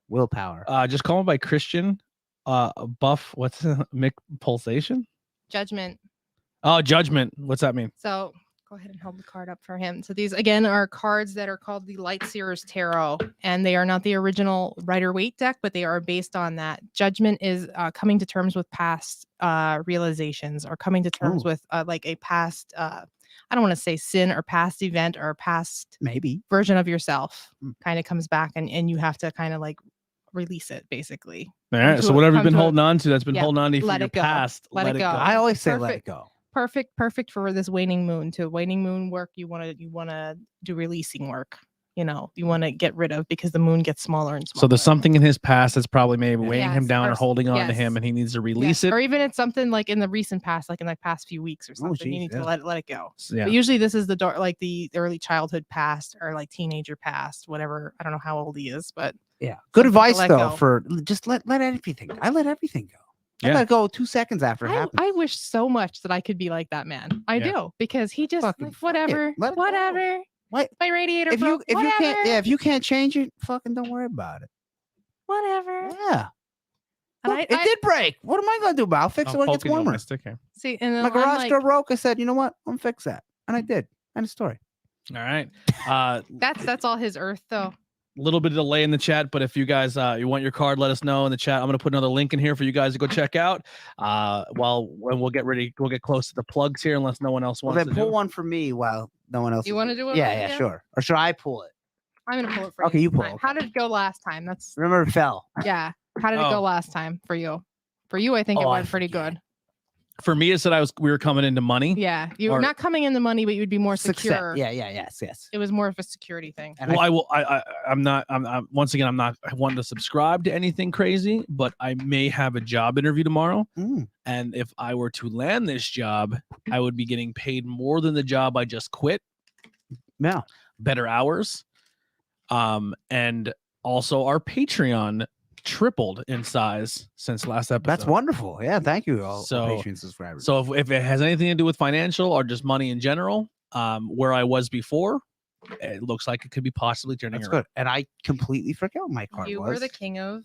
Willpower. Just call him by Christian. Buff. What's Mick Pulsation? Judgment. Oh, Judgment. What's that mean? So go ahead and hold the card up for him. So these again are cards that are called the Light Seer's Tarot, and they are not the original Rider-Waite deck, but they are based on that. Judgment is coming to terms with past realizations, or coming to terms with like a past. I don't want to say sin or past event or past Maybe. version of yourself Mm. kind of comes back, and you have to kind of like release it basically. All right. to So a- whatever you've come been to a- holding on to, that's been yeah, holding on to you for let your it go. past. Let it go. I always say let it Perfect. go. Perfect for this waning moon. To waning moon work, you want to do releasing work. You want to get rid of, because the moon gets smaller and smaller. So there's something in his past that's probably maybe weighing him Yes, down or or s- holding on to yes. him, and he needs to Yes, release it. or even it's something like in the recent past, like in the past few weeks or something. You geez, need yeah. to let it go. Yeah. But usually this is the like the early childhood past, or like teenager past, whatever. I don't know how old he is, but Yeah. Good Something to advice let though go. for just let everything. I let everything go. I Yeah. let go 2 seconds after it happened. I wish so much that I could be like that man. I Yeah. do, because he just Fucking like, fuck it. whatever, Let it go. whatever. What? My radiator If you broke. if you can't whatever, if you can't change it, fucking don't worry about it. whatever. Yeah. And Look, I it did break. What am I gonna do about it? I'll fix it when it gets Focus on warmer. my stick here. see, and then My I'm garage like, door broke. I said, you know what? I'm gonna fix that. And I did. End of story. All right. that's all his earth though. Little bit of delay in the chat, but if you guys you want your card, let us know in the chat. I'm gonna put another link in here for you guys to go check out. When we'll get ready, we'll get close to the plugs here, unless no one else Well, wants then to pull do. one for me while no one else. You is want to doing do it. it? Yeah, yeah, sure. Or should I pull it? I'm gonna pull it for Okay, you. you this pull, time. okay. How did it go last time? That's Remember, it fell. yeah. How did it Oh. go last time for you? For you, I think it Oh, I went pretty forget. good. For me, it said we were coming into money. Yeah, you were Or- not coming in the money, but you'd be more Success. secure. Yeah, yes. It was more of a security thing. And Well, I will. I'm not. I'm once again. I'm not wanting to subscribe to anything crazy, but I may have a job interview tomorrow. Mm. And if I were to land this job, I would be getting paid more than the job I just quit. Yeah. Better hours. And also our Patreon tripled in size since last episode. That's wonderful. Yeah, thank you, all So- Patreon subscribers. So if it has anything to do with financial or just money in general, where I was before, it looks like it could be possibly turning that's around. good. And I completely forgot what my card You was. were the king of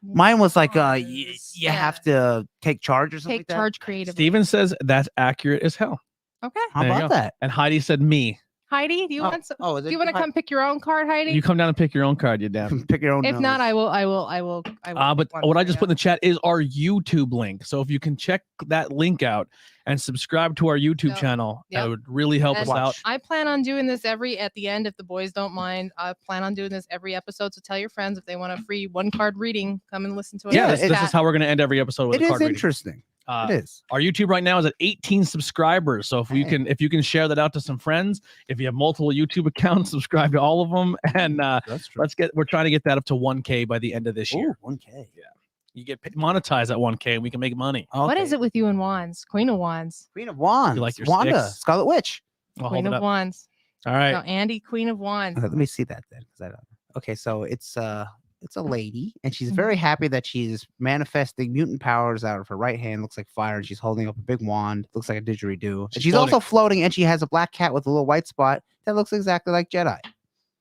Mine was like you Yeah. have to take charge or something take like that. charge creatively. Steven says that's accurate as hell. Okay. How There you about go. that? And Heidi said me. Heidi, do you want some? Oh, is Do it you want to come pick your own card, Heidi? You come down and pick your own card, you damn. pick your own? If not, nose. I will. But pick one what I for just you. put in the chat is our YouTube link. So if you can check that link out and subscribe to our YouTube Yep. channel, Yep. that would really help And us out. I plan on doing this at the end, if the boys don't mind. I plan on doing this every episode. So tell your friends if they want a free 1-card reading, come and listen to it. Yeah, Yeah, this is how we're going to end every episode with It a is card reading. interesting. It is. Our YouTube right now is at 18 subscribers. So if you can share that out to some friends, if you have multiple YouTube accounts, subscribe to all of them, and That's true. we're trying to get that up to 1K by the end of this year. 1K. You get monetized at 1K, and we can make money. What is it with you and wands? Queen of Wands. Queen of Wands. You like your Wanda, sticks? Scarlet Witch. I'll Queen hold it of up. Wands. All right. So Andy, Queen of Wands. Let me see that then. 'Cause I don't. Okay, so it's a lady, and she's Mhm. very happy that she's manifesting mutant powers out of her right hand. Looks like fire, and she's holding up a big wand. Looks like a didgeridoo. And She's she's also floating, and she has a black cat with a little white spot that looks exactly like Jedi.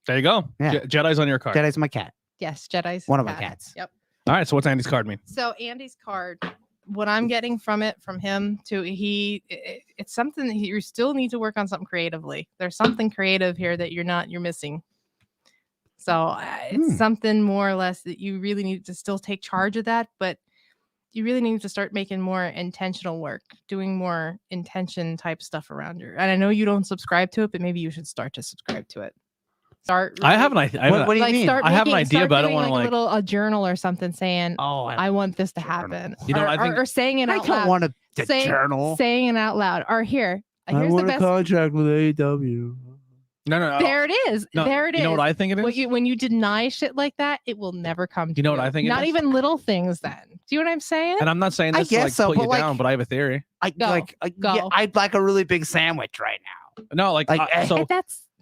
There you go. Yeah. Jedi's on your card. Jedi's my cat. Yes, Jedi's One of my cat. cats. Yep. All right. So what's Andy's card mean? So Andy's card, what I'm getting from him to it's something that you still need to work on something creatively. There's something creative here that you're missing. So it's something more or less that you really need to still take charge of that, but you really need to start making more intentional work, doing more intention type stuff around your. And I know you don't subscribe to it, but maybe you should start to subscribe to it. Start. I have an idea. What do you mean? Start I have an making- idea, start but I don't doing, wanna, like a little journal or something saying, Oh, I want this to Journal. happen. You know, or, I think- or saying it I out don't loud. want to Say- journal. Saying it out loud. Or here's the best. contract with AEW. No. There it is. No, There it is. You know what I think it is? When you deny shit like that, it will never come to You know what I think it Not is? even little things then. Do you know what I'm saying? And I'm not saying I this to guess like so, put but you like- down, but I have a theory. I Go. like. Go. I'd like a really big sandwich right now. No, like Like,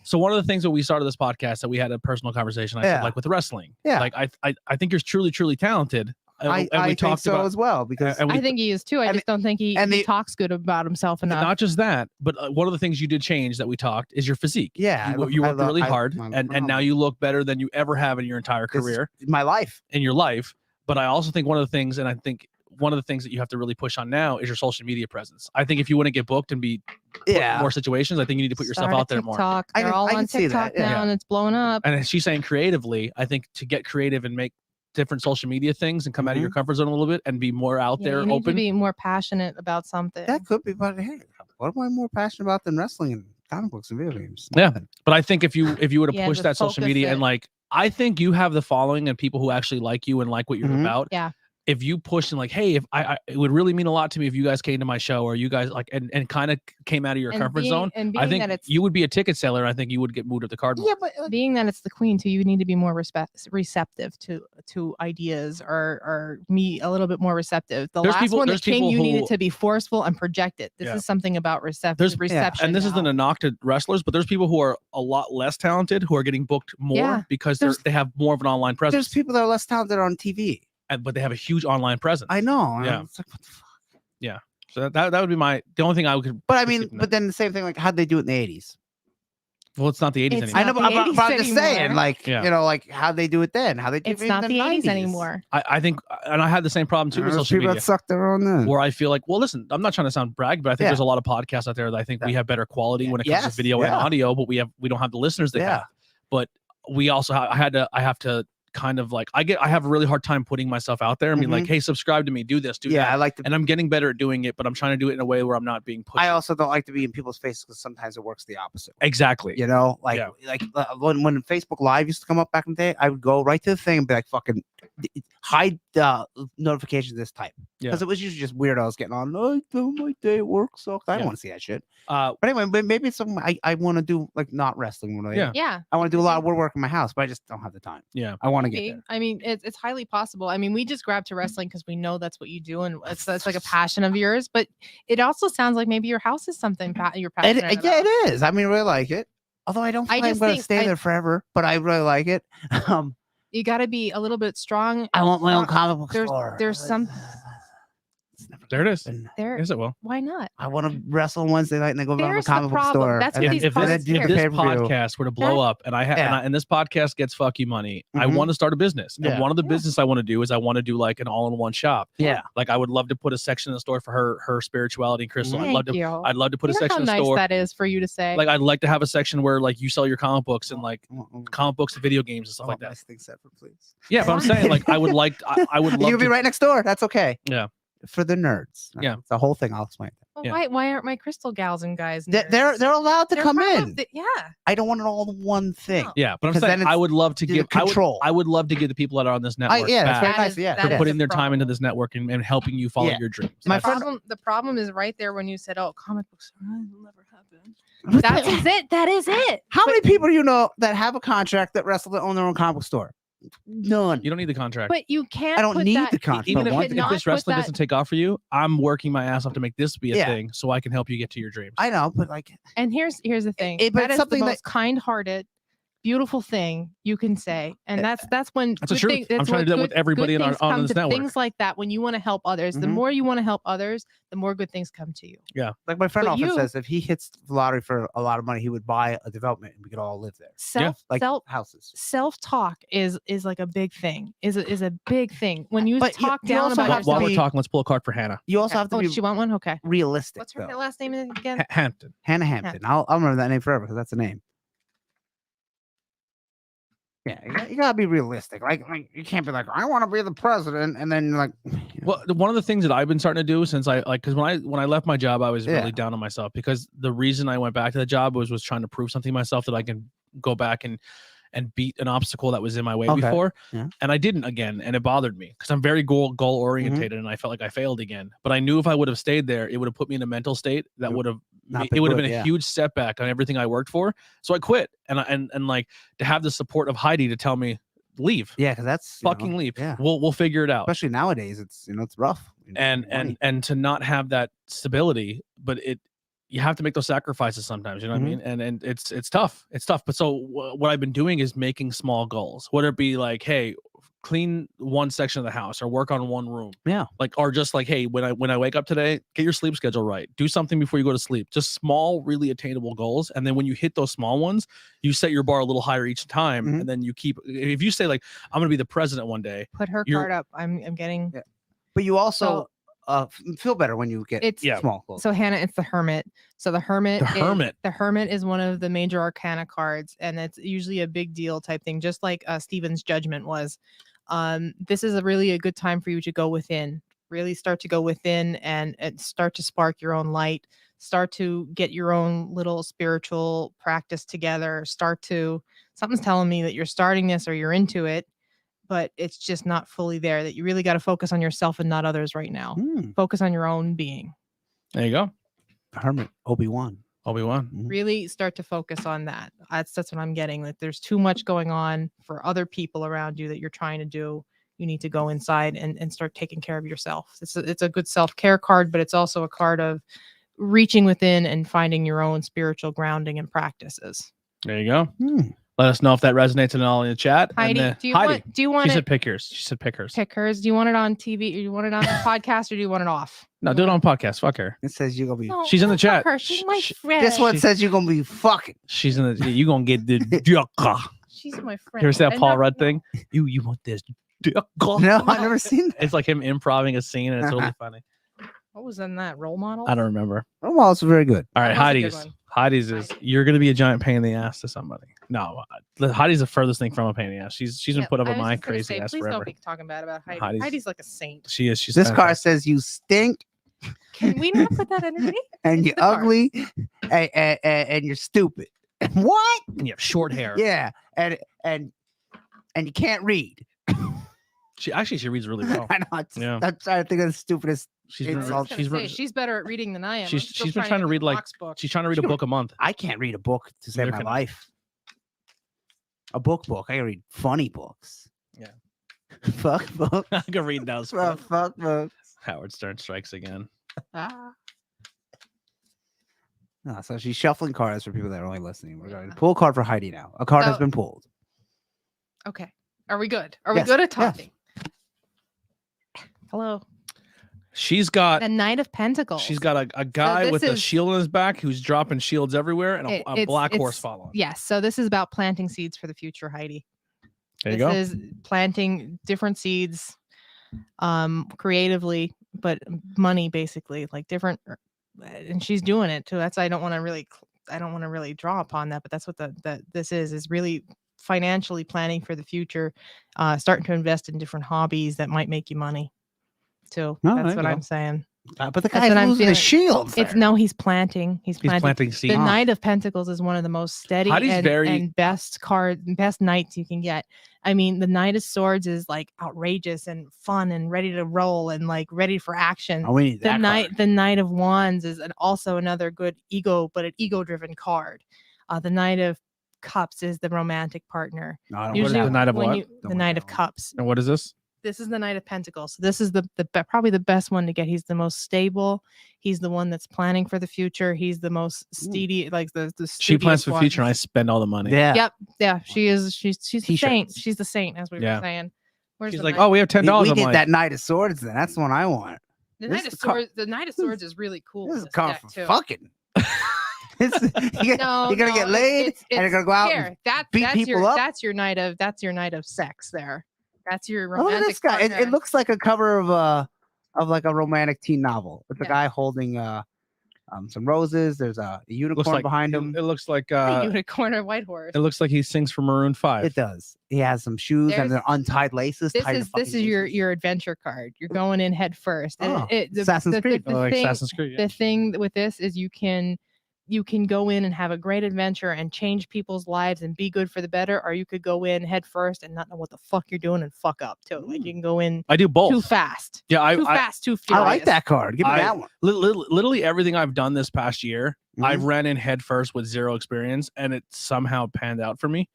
so one of the things that we started this podcast that we had a personal conversation. I said Yeah. like with wrestling. Yeah. Like I think you're truly talented. I and we think talked so about as well because and we, I think he is too. I and just don't think he talks good about himself enough. not just that, but one of the things you did change that we talked is your physique. yeah, You worked really hard, I'm and now you look better than you ever have in your entire This is career my life. in your life. But I also think one of the things, and I think one of the things that you have to really push on now is your social media presence. I think if you want to get booked and be put in more situations, I think you need to put yourself Start a out there more. TikTok. I They're can- all I on can see TikTok that, yeah. now, and it's blowing up. And as she's saying creatively, I think to get creative and make different social media things and come out of your comfort zone a little bit and be more out Yeah, there you need to open. be more passionate about something. That could be, but hey, what am I more passionate about than wrestling and comic books and video games? Yeah. Nothing. But I think if you were to Yeah, push just that social focus media and it. like, I think you have the following and people who actually like you and like what you're Mhm. about. Yeah. If you push and like, hey, if it would really mean a lot to me if you guys came to my show or you guys like and kind of came out of your And comfort being- zone. and I being think that it's you would be a ticket seller. I think you would get moved up the card more. Yeah, but being that it's the queen too, you need to be more receptive to ideas or me a little bit more receptive. The There's last people- one there's that came, people you needed who- to be forceful and project it. This Yeah. is something about reception. And this isn't a knock to wrestlers, but there's people who are a lot less talented who are getting booked more Yeah. because There's- they have more of an online there's presence, people that are less talented on TV. but they have a huge online presence. I know. and Yeah. it's like, what the fuck? So that would be the only thing I would. But I could mean, see from but that. then the same thing, like, how'd they do it in the 80s? Well, it's not the 80s It's anymore. I know, not the but I'm 80s just saying, anymore. like, Yeah. you know, like, how'd they do it then? How they do It's it not in the 80s 90s? anymore. I think, and I had the same problem too with There's social people media. that suck their own then. Where I feel like, well, listen, I'm not trying to sound brag, but I think Yeah. there's a lot of podcasts out there that I think we have better quality when it comes Yes, to video and yeah. audio, but we don't have the listeners they Yeah. have. But we also I have to kind of like I have a really hard time putting myself out there and being like, hey, subscribe to me, do this, do Yeah, that. I like to. And I'm getting better at doing it, but I'm trying to do it in a way where I'm not being pushed. I also don't like to be in people's faces because sometimes it works the opposite way. Exactly. You know, like Yeah. when Facebook Live used to come up back in the day, I would go right to the thing and be like, "Fucking hide notifications this type," Yeah. because it was usually just weirdos getting on. Oh, my day at work sucks. I don't Yeah. want to see that shit. Uh, But anyway, maybe it's something I want to do, like not wrestling. Yeah. Yeah. I want to do a lot of woodwork in my house, but I just don't have the time. Yeah. I want to get Maybe. there. I mean, it's highly possible. I mean, we just grabbed to wrestling because we know that's what you do, and that's like a passion of yours. But it also sounds like maybe your house is something you're passionate about. Yeah, it is. I mean, I really like it. Although I don't feel I like I'm just going to think stay there forever, but I really like it. You got to be a little bit strong. I want my own strong- comic book store. There's some. It's never There it is. happen. There. Yes, it will. Why not? I want to wrestle on Wednesday night and then go to the There's the comic book problem. store. That's and what then- these If and then cards do the here. this pay-per-view. podcast were to blow up, and and this podcast gets fuck you money, I Mhm. want to start a business. And Yeah. one of the business I want to do is I want to do like an all-in-one shop. Yeah. Like I would love to put a section in the store for her spirituality and crystal. Thank you. I'd love to put a You know section how in the nice store. that is for you to say. Like I'd like to have a section where like you sell your comic books and like comic books and video games and stuff like that. Nice things separate, please. Yeah, but I'm saying like I would love You'll be to. right next door. That's okay. Yeah. For the nerds. Yeah. It's the whole thing. I'll explain. Well, yeah. why aren't my crystal gals and guys? They're nerds? allowed to They're come part in. of yeah. I don't want it all in one thing. No. Yeah, but I'm Because saying then I it's would love to the give control. I would love to give the people that are on this network yeah, that's back very nice. Yeah, that for is putting the their time into problem. this network and helping you follow Yeah. your dreams. My That's- friend- The problem is right there when you said, "Oh, comic books will never happen." What That the- is it. That is it. How But- many people do you know that have a contract that wrestle that own their own comic book store? None. you don't need the contract. But you can't. I don't put need that, the contract. Even I if, want if it. not this put wrestling that- doesn't take off for you, I'm working my ass off to make this be a Yeah. thing so I can help you get to your dreams. I know, but like, And here's the thing. but That it's is something the that- most kind-hearted, beautiful thing you can say, and that's when That's the good truth. thing- I'm that's trying to what do that with good- everybody good on things on come this to network. Things like that. When you want to help others, the Mhm. more you want to help others, the more good things come to you. like my friend But often you- says, if he hits the lottery for a lot of money, he would buy a development and we could all live there, like houses. Self-talk is like a big thing. Is a big thing. When you But you- talk you down also about have While, to while yourself. we're talking, let's pull a card for Hannah. You also have to Oh, be does she want one? Okay. realistic. What's her though. last name again? Hampton. Hannah Hampton. I'll remember that name forever because that's a name. Yeah, you gotta be realistic. Like you can't be like, I want to be the president, and then like, Well, one of the things that I've been starting to do since because when I left my job, I was Yeah. really down on myself because the reason I went back to the job was trying to prove something to myself that I can go back and beat an obstacle that was in my way Okay. before. Yeah. And I didn't again, and it bothered me because I'm very goal orientated, and I felt like I failed again. But I knew if I would have stayed there, it would have put me in a mental state that Yep. would have Not it been would have good, been a yeah. huge setback on everything I worked for. So I quit, and like to have the support of Heidi to tell me leave, yeah, because that's you know, fucking leave. Yeah, We'll figure it out. especially nowadays, it's it's rough. you know, money. And to not have that stability, but you have to make those sacrifices sometimes, you know what I mean? And it's tough. But so what I've been doing is making small goals, whether it be like, hey, clean one section of the house or work on one room. Yeah. Like, or just like, hey, when I wake up today, get your sleep schedule right. Do something before you go to sleep. Just small, really attainable goals. And then when you hit those small ones, you set your bar a little higher each time. Mhm. And then you keep, if you say like, I'm going to be the president one day. Put her You're- card up. I'm getting. Yeah. But you also feel better when you get It's small goals. So Hannah, it's the Hermit. So the Hermit. The Hermit. Is one of the major arcana cards, and it's usually a big deal type thing, just like Stephen's Judgment was. This is really a good time for you to go within. Really start to go within and start to spark your own light. Start to get your own little spiritual practice together. Something's telling me that you're starting this or you're into it, but it's just not fully there. That you really got to focus on yourself and not others right now. Focus on your own being. There you go. Hermit, Obi-Wan. Obi-Wan. Really start to focus on that. That's what I'm getting. Like there's too much going on for other people around you that you're trying to do. You need to go inside and start taking care of yourself. It's a good self-care card, but it's also a card of reaching within and finding your own spiritual grounding and practices. There you go. Let us know if that resonates at all in the chat. Heidi, And, do you Heidi, want? Do you want she it? said pick yours. She said pick hers. Pick hers. Do you want it on TV? Or do you want it on the podcast, or do you want it off? No, do it on podcast. Fuck her. It says you're gonna be. No, She's in the fuck chat. Her. She's my friend. This one She- says you're gonna be fucking. She's in the. You gonna get the dick. She's my friend. You ever see that And Paul not- Rudd no. thing? You want this dick? No, I've never seen that. It's like him improving a scene, and it's really funny. What was in that role model? I don't remember. Oh, well, it's very good. All right, That was a good Heidi's. one. Heidi's is you're gonna be a giant pain in the ass to somebody. No, Heidi's the furthest thing from a pain in the ass. She's been Yeah, put up I with was my just gonna crazy say, ass please forever. don't be talking bad about Heidi. Heidi's- Heidi's like a saint. She is. She's This card fantastic. says you stink Can we not put that energy? and It's you're the card. ugly and you're stupid. What? And you have short hair. Yeah, and you can't read. She reads really well. I know. Yeah. I'm trying to think of the stupidest. She's It's been, I was all- gonna she's, say, re- she's better at reading than I am. I'm she's still been trying to get read the like box book. she's trying to read She a can- book a month. I can't read a book to save Neither my can I. life. A book. I can read funny books. Yeah. Fuck books. I can read those. Fuck books. Howard Stern strikes again. Ah. No, so she's shuffling cards for people that are only listening. We're going to pull a card for Heidi now. A card has So- been pulled. Okay. Are we good? Are Yes, we good at yes. talking? Hello. She's got The Knight of Pentacles. she's got a guy this with a is- shield in his back who's dropping shields everywhere and a It's- black horse it's- following. Yes. So this is about planting seeds for the future, Heidi. There you This go. is planting different seeds, creatively, but money basically, like different. And she's doing it too. That's I don't want to really draw upon that, but that's what this is really financially planning for the future, starting to invest in different hobbies that might make you money too. No, there That's you what go. I'm saying. But the That's guy's what I'm losing his feeling. shield. It's no, he's planting. He's He's planting. planting The seeds. Knight of Pentacles is one of the most steady Heidi's and best knights you can get. I mean, the Knight of Swords is like outrageous and fun and ready to roll and like ready for action. Oh, we need that card. The Knight of Wands is also another good ego, but an ego-driven card. The Knight of Cups is the romantic partner. No, I don't Usually, the Knight of when what? the want Knight that of one. Cups. And what is this? This is the Knight of Pentacles. So this is probably the best one to get. He's the most stable. He's the one that's planning for the future. He's the most steady, like the She plans studious for the future and I ones. spend all the money. Yeah. Yep. Yeah. She is. She's the T-shirts. saint. She's the saint, as we Yeah. were saying. Where's She's the like, Knight? oh, we have $10. We I'm get like, that Knight of Swords then. That's the one I want. The this Knight of is car- Swords. The Knight of Swords is really cool. This in is a this card deck, for too. fucking. You're No, gonna get laid it's and you're gonna go out here. and That's beat that's people your up? that's your night of sex there. That's your Oh, look romantic at this guy. It partner. looks like a cover of like a romantic teen novel. It's a Yeah. guy holding some roses. There's a unicorn looks like behind him. It looks like a unicorn or white horse. it looks like he sings for Maroon 5. It does. He has some shoes and they're There's- untied laces. This tied to is fucking your laces. your adventure card. You're going in head first. And Oh, the, Assassin's the, Creed. The, like thing, Assassin's Creed. Yeah. the thing with this is you can go in and have a great adventure and change people's lives and be good for the better, or you could go in head first and not know what the fuck you're doing and fuck up too. Like you can go in I do both. too fast. Yeah, Too fast, too furious. I like that card. Give me I- that one. literally everything I've done this past year, I've Mhm. ran in head first with zero experience, and it somehow panned out for me.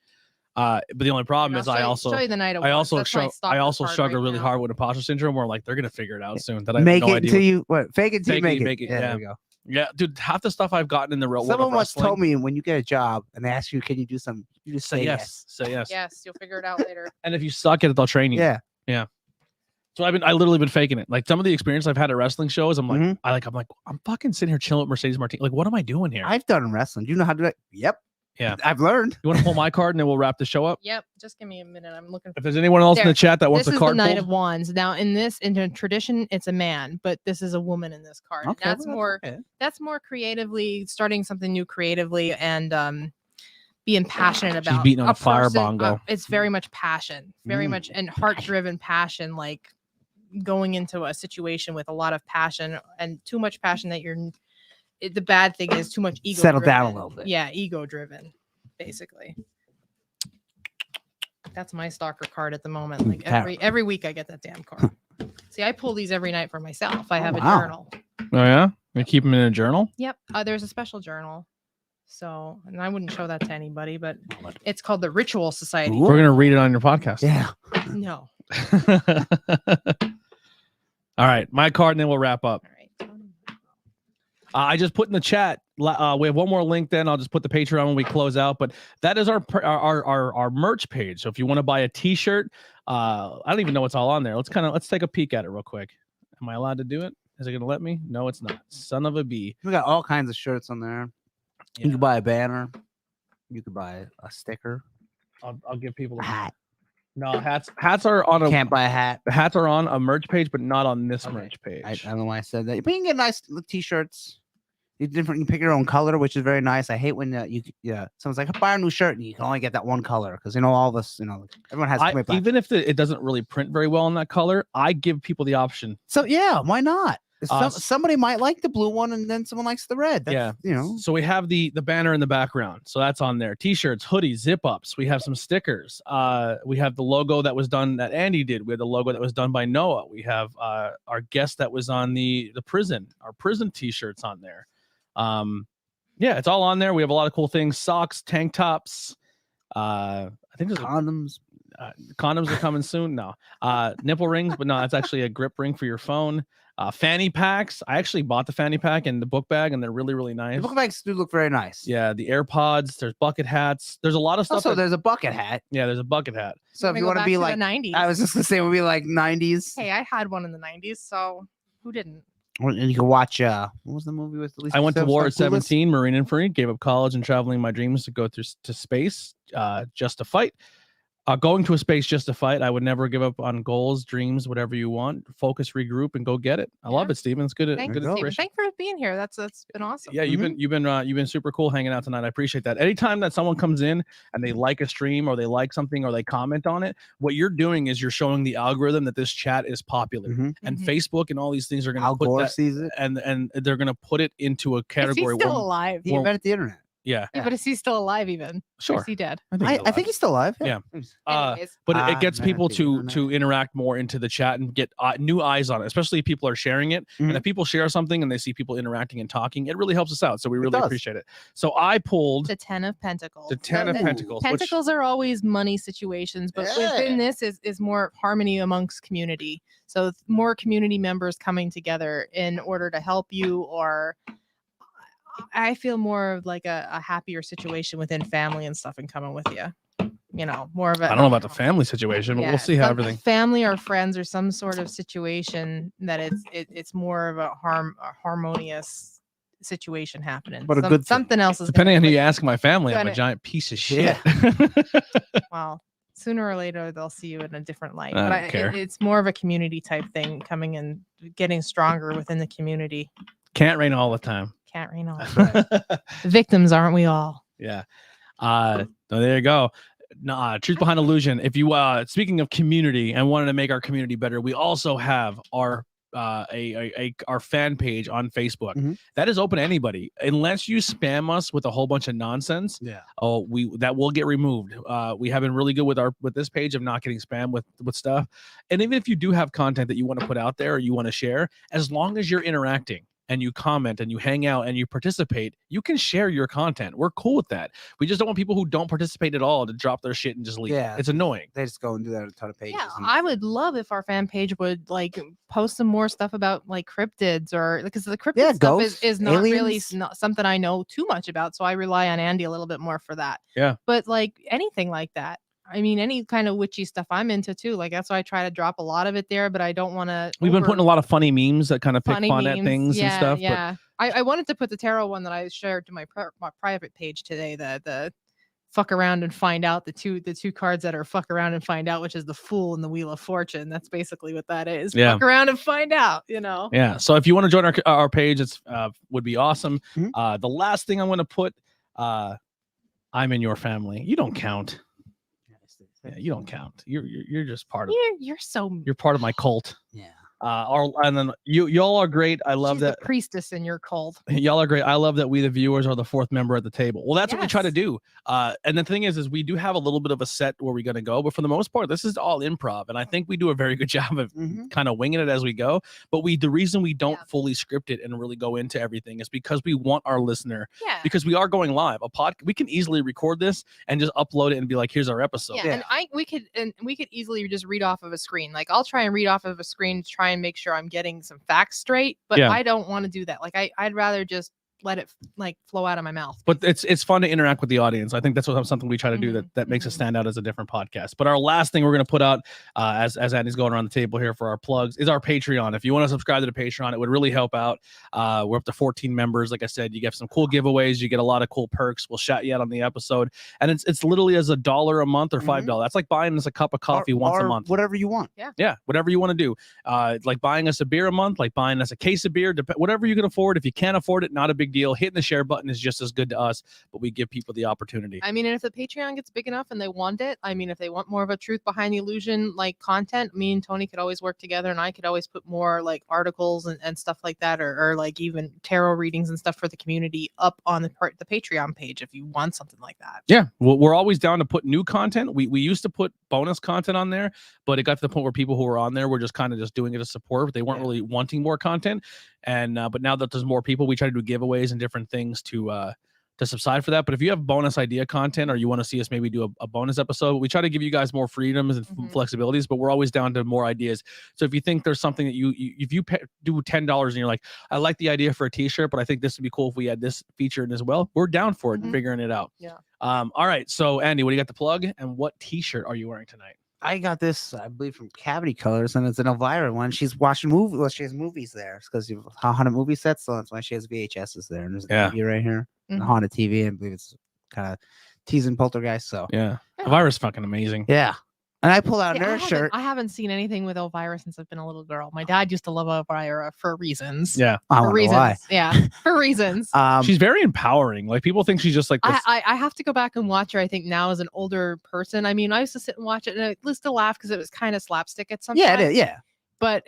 But the only problem is I also show you the Knight of I Wands. also That's my I stalker also card struggle right really now. hard with imposter syndrome, where like they're gonna figure it out soon. That I have Make no it idea. until you fake it till you Fake it, make it. yeah. There we go. Yeah, dude, half the stuff I've gotten in the real world. Someone of once wrestling, told me when you get a job and they ask you, can you do some? You just say say yes, say yes. Yes, you'll figure it out later. And if you suck at it, they'll train you. Yeah. So I literally been faking it. Like some of the experience I've had at wrestling shows, I'm like, Mhm. I'm fucking sitting here chilling with Mercedes Martinez. Like, what am I doing here? I've done wrestling. Do you know how to do that? Yep. Yeah. I've learned. You want to pull my card and then we'll wrap the show up? Yep, just give me a minute. I'm looking. If there's anyone else in There. the chat that wants This a is the card Knight pulled, of Wands. Now, in tradition, it's a man, but this is a woman in this card. And that's well, more okay. that's more creatively starting something new creatively and being passionate about. beating on a fire person. bongo. It's very much passion, very Mm, much and heart-driven passion, like going into a situation with a lot of passion and too much passion that the bad thing is too much ego. Settle down a little bit. Yeah, ego-driven, basically. That's my stalker card at the moment. Like every week I get that damn card. See, I pull these every night for myself. I have a wow. journal. oh yeah, you keep them in a journal. Yep. There's a special journal. So, and I wouldn't show that to anybody, but it's called the Ritual Society. Ooh. We're gonna read it on your podcast. Yeah. No. All right, my card, and then we'll wrap up. All right. I just put in the chat. We have one more link. Then I'll just put the Patreon when we close out. But that is our merch page. So if you want to buy a T-shirt, I don't even know what's all on there. Let's take a peek at it real quick. Am I allowed to do it? Is it gonna let me? No, it's not. Son of a bee. We got all kinds of shirts on there. You Yeah. can buy a banner. You could buy a sticker. I'll give people A a hat. No, hats are on a Can't buy a hat. the hats are on a merch page, but not on this Okay. merch page. I don't know why I said that. But you can get nice T-shirts. You can pick your own color, which is very nice. I hate when someone's like, buy a new shirt, and you can only get that one color because all of us, everyone has. too many black- Even if it doesn't really print very well in that color, I give people the option. So yeah, why not? s- Somebody might like the blue one, and then someone likes the red. That's, So we have the banner in the background, so that's on there. T-shirts, hoodies, zip-ups. We have some stickers. We have the logo that was done that Andy did. We have the logo that was done by Noah. We have our guest that was on the prison. Our prison T-shirts on there. Yeah, it's all on there. We have a lot of cool things: socks, tank tops. I think there's condoms. condoms are coming soon. No, nipple rings, but no, that's actually a grip ring for your phone. Fanny packs. I actually bought the fanny pack and the book bag, and they're really, really nice. The book bags do look very nice. Yeah, the AirPods. There's bucket hats. There's a lot of stuff. Also, there's a bucket hat. Yeah, there's a bucket hat. So if you want to be like, the 90s. I was just gonna say, we'll be like 90s. Hey, I had one in the 90s, so Who didn't? And you can watch. What was the movie with Lisa? I went to war at Clueless? 17, Marine and Free, gave up college and traveling my dreams to go to space just to fight. Going to a space just to fight. I would never give up on goals, dreams, whatever you want. Focus, regroup, and go get it. I love it, Steven. It's good. Thanks, Good Steven. inspiration. Thanks for being here. That's been awesome. Yeah, you've been super cool hanging out tonight. I appreciate that. Anytime that someone comes in and they like a stream or they like something or they comment on it, what you're doing is you're showing the algorithm that this chat is popular. And Facebook and all these things are going to put that, sees it. and they're going to put it into a category. Is he still alive? He invented the internet. Yeah. But is he still alive even? Sure. Or is he dead? I think he's still alive. Yeah. Anyways. But it gets man, people I think to interact more into the chat and get new eyes on it, especially if people are sharing it. And if people share something and they see people interacting and talking, it really helps us out. So we really appreciate it. So I pulled the 10 of Pentacles. The 10 of Pentacles. Pentacles are always money situations, but within this is more harmony amongst community. So more community members coming together in order to help you, or I feel more of like a happier situation within family and stuff and coming with you. You know, more of a. I don't know about the family situation, but we'll see how everything. Family or friends or some sort of situation that it's more of a harmonious situation happening. But a good thing. Something else is Depending on who you ask my family, I'm a giant piece of shit. Well, sooner or later they'll see you in a different light. I But don't care. it's more of a community type thing, coming and getting stronger within the community. Can't rain all the time. Can't rain all the time. Victims, aren't we all? Yeah. So there you go. Truth Behind Illusion. If you speaking of community and wanted to make our community better, we also have our our fan page on Facebook that is open to anybody, unless you spam us with a whole bunch of nonsense. That will get removed. We have been really good with this page of not getting spam with stuff. And even if you do have content that you want to put out there or you want to share, as long as you're interacting and you comment and you hang out and you participate, you can share your content. We're cool with that. We just don't want people who don't participate at all to drop their shit and just leave. Yeah, it's annoying. They just go and do that on a ton of pages. Yeah, I would love if our fan page would like post some more stuff about like cryptids, or because the cryptid stuff is not really not something I know too much about. So I rely on Andy a little bit more for that. Yeah. But like anything like that. I mean, any kind of witchy stuff I'm into too. Like that's why I try to drop a lot of it there, but I don't want to. We've been putting a lot of funny memes that kind of pick fun at things and stuff. Yeah. I wanted to put the tarot one that I shared to my private page today. The fuck around and find out, the two cards that are fuck around and find out, which is the Fool and the Wheel of Fortune. That's basically what that is. Yeah. Fuck around and find out. You know. Yeah. So if you want to join our page, it's would be awesome. The last thing I'm going to put, I'm in your family. You don't count. Yeah, you don't count. You're just part of. You're part of my cult. Yeah. And then y'all are great. I love that. The priestess in your cult. Y'all are great. I love that we, the viewers, are the fourth member at the table. Well, that's what we try to do. And the thing is we do have a little bit of a set where we're going to go, but for the most part, this is all improv. And I think we do a very good job of kind of winging it as we go. But the reason we don't fully script it and really go into everything is because we want our listener, because we are going live. We can easily record this and just upload it and be like, here's our episode. Yeah. And we could easily just read off of a screen. Like I'll try and read off of a screen to try and make sure I'm getting some facts straight, but I don't want to do that. Like I'd rather just let it like flow out of my mouth. But it's fun to interact with the audience. I think that's something we try to do that makes us stand out as a different podcast. But our last thing we're going to put out as Andy's going around the table here for our plugs is our Patreon. If you want to subscribe to the Patreon, it would really help out. We're up to 14 members. Like I said, you get some cool giveaways. You get a lot of cool perks. We'll shout you out on the episode. And it's literally as $1 a month or $5. That's like buying us a cup of coffee once a month. Whatever you want. Yeah. Whatever you want to do. Like buying us a beer a month, like buying us a case of beer, whatever you can afford. If you can't afford it, not a big deal. Hitting the share button is just as good to us, but we give people the opportunity. I mean, and if the Patreon gets big enough and they want it, I mean, if they want more of a Truth Behind the Illusion like content, me and Tony could always work together, and I could always put more like articles and stuff like that, or like even tarot readings and stuff for the community up on the Patreon page if you want something like that. Yeah, we're always down to put new content. We used to put bonus content on there, but it got to the point where people who were on there were just kind of just doing it to support. They weren't really wanting more content. And but now that there's more people, we try to do giveaways and different things to subside for that. But if you have bonus idea content, or you want to see us maybe do a bonus episode, we try to give you guys more freedoms and flexibilities, but we're always down to more ideas. So if you think there's something that if you do $10 and you're like, I like the idea for a t-shirt, but I think this would be cool if we had this feature in as well, we're down for it and figuring it out. Yeah. All right. So Andy, what do you got to plug, and what t-shirt are you wearing tonight? I got this, I believe, from Cavity Colors, and it's an Elvira one. She's watching movies. Well, she has movies there because you have haunted movie sets, so that's why she has VHSs there. And there's a Yeah. TV right here, a Mhm. haunted TV. I believe it's kind of teasing Poltergeist. So Yeah. Yeah. Elvira's fucking amazing. yeah. And I pulled out See, her shirt. I haven't seen anything with Elvira since I've been a little girl. My dad used to love Elvira for reasons. Yeah. I For wonder reasons. why. Yeah. For reasons. She's very empowering. Like people think she's just like this. I have to go back and watch her. I think now as an older person. I mean, I used to sit and watch it and I used to laugh because it was kind of slapstick at some yeah, point. it is. Yeah. But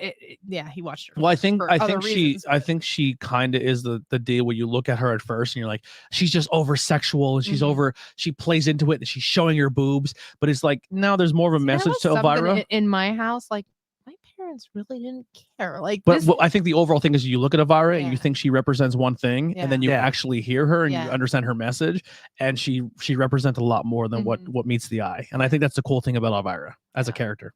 yeah, he watched her. Well, I think for other she reasons, but- kind of is the deal where you look at her at first and you're like, she's just over sexual and she's Mhm. she plays into it and she's showing her boobs, but it's like now there's more of a See, there message was to something Elvira. in my house. Like my parents really didn't care. Like, But this, I think the overall thing is you look at Elvira and you Yeah. think she represents one thing, and then you Yeah. actually hear her and you Yeah. understand her message, and she represents a lot more than Mhm. what meets the eye. And I think that's the cool thing about Elvira as a Yeah. character.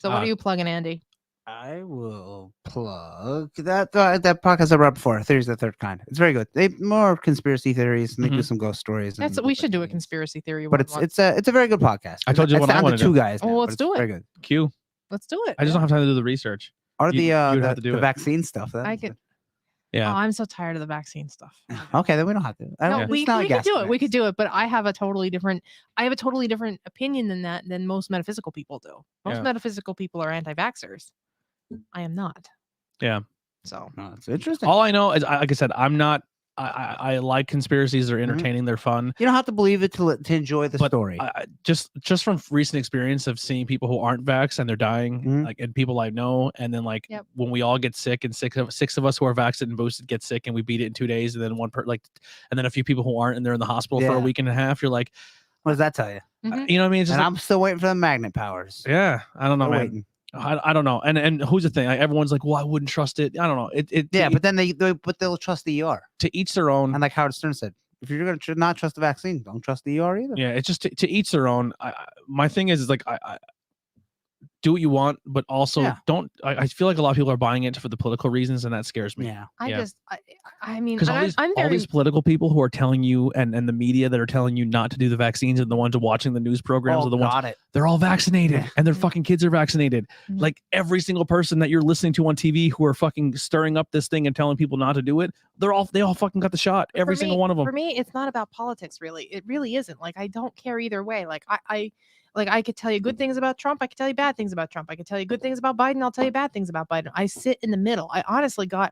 so what uh, are you plugging, Andy? I will plug that podcast I brought before, Theories of the Third Kind. It's very good. They more conspiracy theories and they do Mhm. some ghost stories. That's and we should do a things. conspiracy theory. But one it's a very good podcast. I told you it's what I down to wanna do. two guys. Oh, now, well, but let's it's do it. Very good. Q. Let's do it. I just yeah. don't have time to do the research. Or You would have to do the it. vaccine stuff. I could. Yeah. Oh, I'm so tired of the vaccine stuff. Okay, then we don't have to. I No, don't- we it's not a could gas do it. We mask. could do it, but I have a totally different opinion than most metaphysical people do. Most Yeah. metaphysical people are anti-vaxxers. I am not. Yeah. So No, it's interesting. All I know is, like I said, I'm not. I like conspiracies. They're entertaining. They're fun. You don't have to believe it to enjoy the But story. Just from recent experience of seeing people who aren't vaxxed and they're dying, Mhm. like, and people I know, and then like Yep. when we all get sick and six of us who are vaccinated and boosted get sick and we beat it in 2 days, and then and then a few people who aren't and they're in the hospital for a Yeah. week and a half. You're like, What does that tell you? Mhm. you know what I mean? It's just And like, I'm still waiting for the magnet powers. yeah, I don't know, Still man. waiting. I don't know. And who's the thing? Like, everyone's like, well, I wouldn't trust it. I don't know. Yeah, but then they'll trust the ER. to each their own. And like Howard Stern said, if you're going to not trust the vaccine, don't trust the ER either. Yeah, it's just to each their own. My thing is like I do what you want, but also Yeah. don't. I feel like a lot of people are buying it for the political reasons, and that scares me. Yeah. I mean, Because I'm all very these political people who are telling you, and the media that are telling you not to do the vaccines, and the ones watching the news programs Oh, are the ones got it. they're all vaccinated, Yeah. and their Mhm. fucking kids are vaccinated. Mhm. Like every single person that you're listening to on TV who are fucking stirring up this thing and telling people not to do it, they all fucking got the shot. Every for single me- one of them. For me, it's not about politics, really. It really isn't. Like, I don't care either way. Like, I could tell you good things about Trump. I could tell you bad things about Trump. I could tell you good things about Biden. I'll tell you bad things about Biden. I sit in the middle. Honest to God,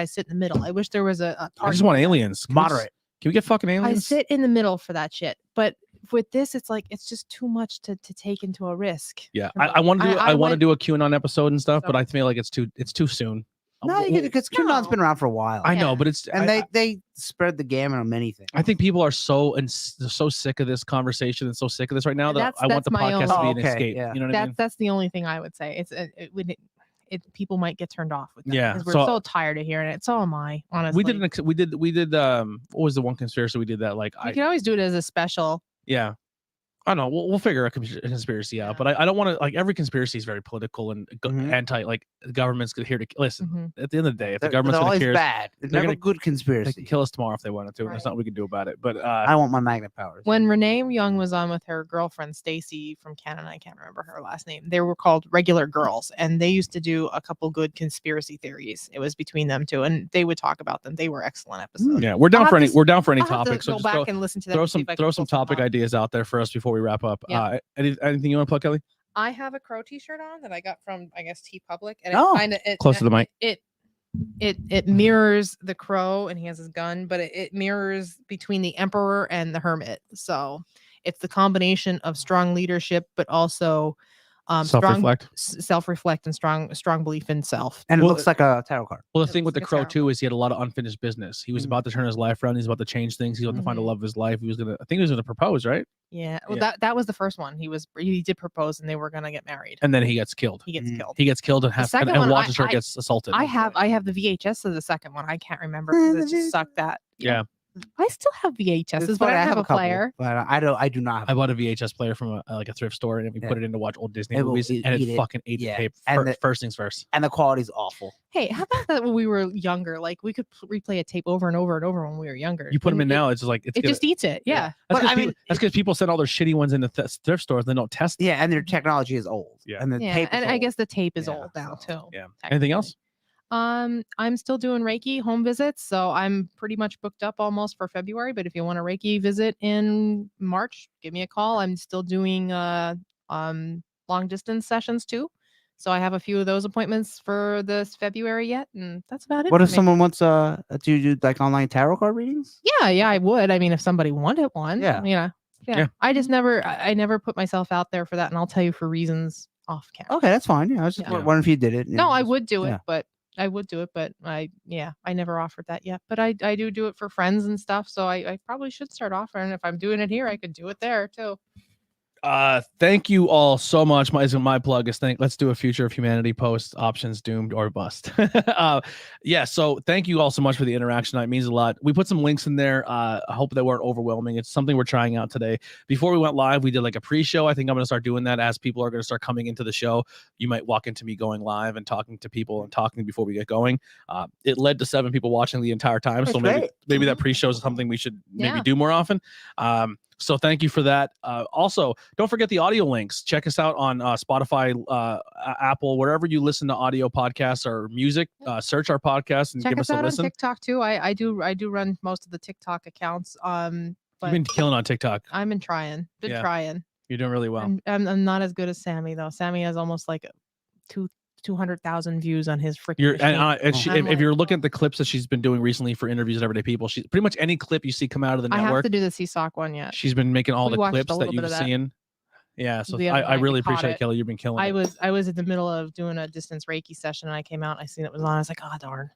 I sit in the middle. I wish there was a I party. just want aliens. Can we just- Moderate. Can we get fucking I aliens? sit in the middle for that shit. But with this, it's like it's just too much to take into a risk. Yeah, for me. I want to do I want to went- do a QAnon episode and stuff, but So- I feel like it's too soon. No, because QAnon's been around for a while. I know, Yeah. but it's and I, they spread the gamut on many things. I think people are they're so sick of this conversation and so sick of this right now that I want the That's my podcast to be own- an Oh, okay, escape. yeah. You know what I mean? That's the only thing I would say. People might get turned off with that. Yeah, because we're so- so tired of hearing it. So am I. Honestly, We did what was the one conspiracy we did that like You can always do it as a special. yeah. I don't know. We'll figure a conspiracy out, Yeah. but I don't want to like every conspiracy is very political and Mhm. anti. Like the government's here to listen. Mhm. At the end of the day, if They're, the government's they're going always to care, bad. It's they're never gonna- a good they conspiracy. can kill us tomorrow if they wanted to. There's Right. nothing we can do about it. But I want my magnet powers. When Renee Young was on with her girlfriend Stacy from Canada, I can't remember her last name. They were called Regular Girls, and they used to do a couple good conspiracy theories. It was between them two, and they would talk about them. They were excellent episodes. yeah, we're down I'll for have any to- we're down for any I'll have to topics. So go just back and listen to them. throw and see some if I can throw pull some something topic off. ideas out there for us before we wrap up. Yeah. Anything you want to plug, Kelly? I have a Crow T-shirt on that I got from I guess T Public, and Oh, it kind of close to the mic. It mirrors the crow, and he has his gun, but it mirrors between the emperor and the hermit. So it's the combination of strong leadership, but also Self-reflect. self-reflect, and strong belief in self. and it Well, looks like a tarot card. Well, the It thing with looks the like a crow tarot too is he had a lot of unfinished business. He was Mhm. about to turn his life around. He's about to change things. He's about to find the Mhm. love of his life. I think he was gonna propose, right? Yeah, well, Yeah. that was the first one. He did propose, and they were gonna get married. And then he gets killed. He gets Mm. killed. He gets killed and second one, and watches her I- gets assaulted. I have the VHS of the second one. I can't remember because it just sucked that. Yeah. I still have VHSs, It's but funny, I don't have a couple, player. but I do not. I bought a VHS player from like a thrift store, and we put it in to watch old Disney It will movies, eat and it it. fucking ate the Yeah. tape. And First things first. And the quality's awful. Hey, how about that when we were younger? Like we could replay a tape over and over and over when we were younger. You put them in And now, it's just like it just eats it. Yeah. That's But because people send all their shitty ones into thrift stores, and they don't test them. Yeah, and their technology is old. Yeah. And the Yeah, tape is and I old. guess the tape is Yeah, old now too. Yeah. Anything else? I'm still doing Reiki home visits, so I'm pretty much booked up almost for February. But if you want a Reiki visit in March, give me a call. I'm still doing long distance sessions too, so I have a few of those appointments for this February yet, and that's about it. What for if me. someone wants do you do like online tarot card readings? Yeah, I would. I mean, if somebody wanted one, Yeah. yeah. I just I never put myself out there for that, and I'll tell you for reasons off camera. Okay, that's fine. Yeah, I was just Yeah. wondering if you did it. No, I would do yeah. it, but I would do it, but I never offered that yet. But I do it for friends and stuff, so I probably should start offering. If I'm doing it here, I could do it there too. Thank you all so much. My plug is let's do a Future of Humanity post, options doomed or bust. Yeah, so thank you all so much for the interaction. It means a lot. We put some links in there. I hope they weren't overwhelming. It's something we're trying out today. Before we went live, we did like a pre-show. I think I'm going to start doing that as people are going to start coming into the show. You might walk into me going live and talking to people and talking before we get going. It led to 7 people watching the entire time. That's so maybe that pre-show is something we should maybe do more often. So thank you for that. Also, don't forget the audio links. Check us out on Spotify, Apple, wherever you listen to audio podcasts or music. Search our podcast and Check give us us a out listen. on TikTok too. I do run most of the TikTok accounts. But You've been killing on TikTok. I've been trying. Trying. You're doing really well. I'm not as good as Sammy though. Sammy has almost like 200,000 views on his freaking. If you're looking at the clips that she's been doing recently for interviews with everyday people, she's pretty much any clip you see come out of the network. I have to do the CSOC one yet. She's been making all We the watched clips a that little bit you've of that seen. Yeah, so the other I night. really We caught appreciate it, it. Kelly. You've been killing it. I was in the middle of doing a distance Reiki session and I came out and I seen it was on. I was like, oh darn.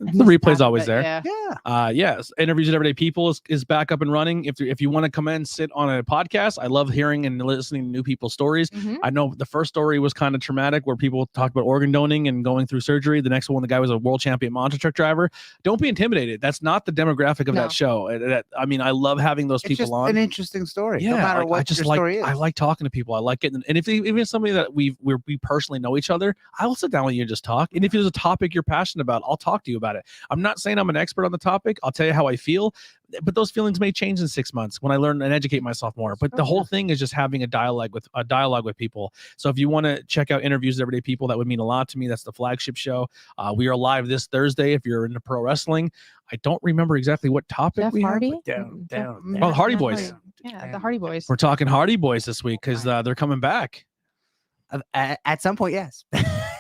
The replay's always there. Yeah. Yes, interviews with everyday people is back up and running. If you want to come in and sit on a podcast, I love hearing and listening to new people's stories. Mhm. I know the first story was kind of traumatic, where people talked about organ donating and going through surgery. The next one, the guy was a world champion monster truck driver. Don't be intimidated. That's not the demographic of No. that show. I mean, I love having those It's people just on. an interesting story. Yeah, no matter what your your story is. I like talking to people. I like getting, and if even somebody that we personally know each other, I will sit down with you and just talk. And if there's a topic you're passionate about, I'll talk to you about it. I'm not saying I'm an expert on the topic. I'll tell you how I feel, but those feelings may change in 6 months when I learn and educate myself more. But the whole thing is just having a dialogue with people. So if you want to check out interviews with everyday people, that would mean a lot to me. That's the flagship show. We are live this Thursday. If you're into pro wrestling, I don't remember exactly what topic Jeff we Hardy? have. Down. Oh, Hardy Boys. Yeah, the Hardy Boys. We're talking Hardy Boys this week because they're coming back. At some point, yes.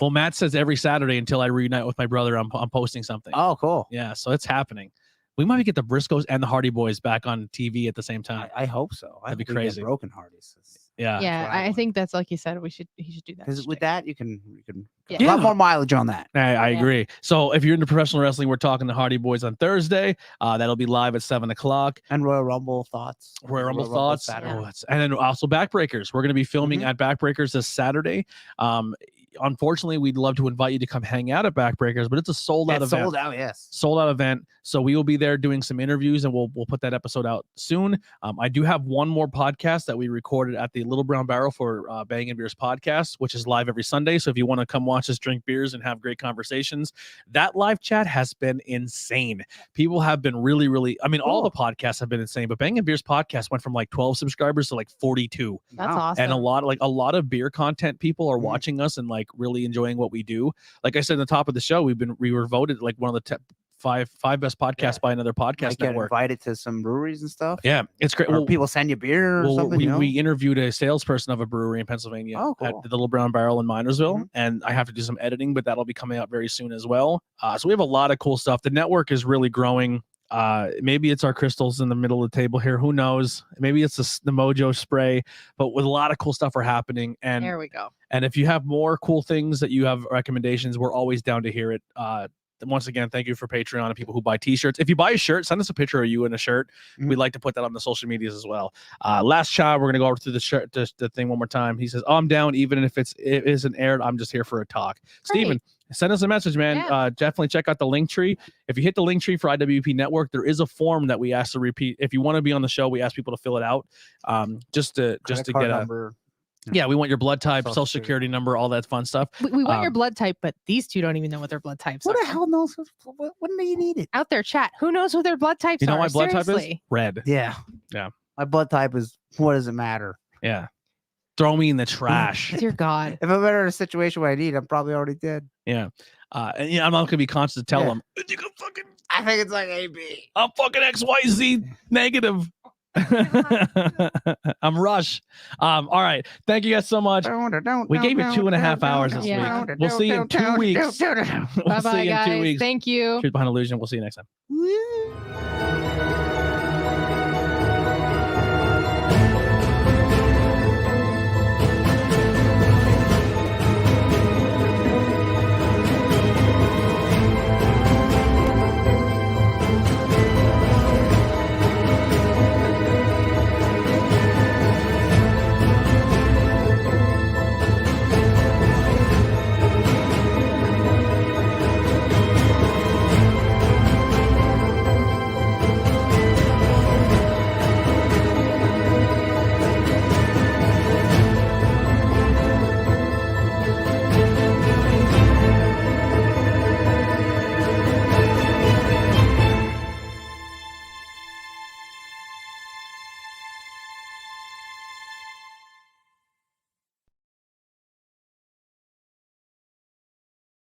Well, Matt says every Saturday until I reunite with my brother, I'm posting something. Oh, cool. Yeah, so it's happening. We might get the Briscoes and the Hardy Boys back on TV at the same time. I hope so. That'd be hope we get crazy. Broken Hardys. Yeah. Yeah, what I I want. think that's like you said. He should do that. Because with that, you can Yeah. a lot more mileage on that. I Yeah. agree. So if you're into professional wrestling, we're talking the Hardy Boys on Thursday. That'll be live at 7:00. And Royal Rumble thoughts. Royal Rumble thoughts. Saturday. Oh, and then also Backbreakers. We're going to be filming at Backbreakers this Saturday. Unfortunately, we'd love to invite you to come hang out at Backbreakers, but it's a sold out event. Sold out, yes. Sold out event. So we will be there doing some interviews, and we'll put that episode out soon. I do have one more podcast that we recorded at the Little Brown Barrel for Bang and Beers podcast, which is live every Sunday. So if you want to come watch us drink beers and have great conversations, that live chat has been insane. People have been really, really, I mean, all the podcasts have been insane, but Bang and Beers podcast went from like 12 subscribers to like 42. That's awesome. And a lot of beer content people are watching us and like really enjoying what we do. Like I said in the top of the show, we were voted like one of the top five best podcasts by another podcast Get network. invited to some breweries and stuff. Yeah, it's great. Or people send you beer or something. We interviewed a salesperson of a brewery in Pennsylvania at the Little Brown Barrel in Minersville, and I have to do some editing, but that'll be coming out very soon as well. So we have a lot of cool stuff. The network is really growing. Maybe it's our crystals in the middle of the table here. Who knows? Maybe it's the Mojo spray, but with a lot of cool stuff are happening. And there we go. And if you have more cool things that you have recommendations, we're always down to hear it. Once again, thank you for Patreon and people who buy t-shirts. If you buy a shirt, send us a picture of you in a shirt. We'd like to put that on the social medias as well. Last shot, we're going to go over to the shirt, the thing one more time. He says, oh, I'm down. Even if it isn't aired, I'm just here for a talk. Steven, Send us a message, man. Yeah. Definitely check out the link tree. If you hit the link tree for IWP Network, there is a form that we ask to repeat. If you want to be on the show, we ask people to fill it out, just to Credit get card a number. yeah. We want your blood type, Social social security security number, all that fun stuff. We want your blood type, but these two don't even know what their blood types Who are. the hell knows? When do you need it? Out there, chat. Who knows what their blood types You know are? my blood type is Seriously. red. Yeah. Yeah. My blood type is. What does it matter? Yeah. Throw me in the trash. Dear God. If I'm ever in a situation where I need, I'm probably already dead. Yeah. And I'm not gonna be conscious to tell Yeah. them. You can fucking. I think it's like AB. I'm fucking XYZ negative. I'm Rush. All right. Thank you guys so much. We gave you 2.5 hours this Yeah. week. We'll see you in 2 weeks. We'll Bye bye, see you in 2 guys. weeks. Thank you. Truth Behind Illusion. We'll see you next time. Woo.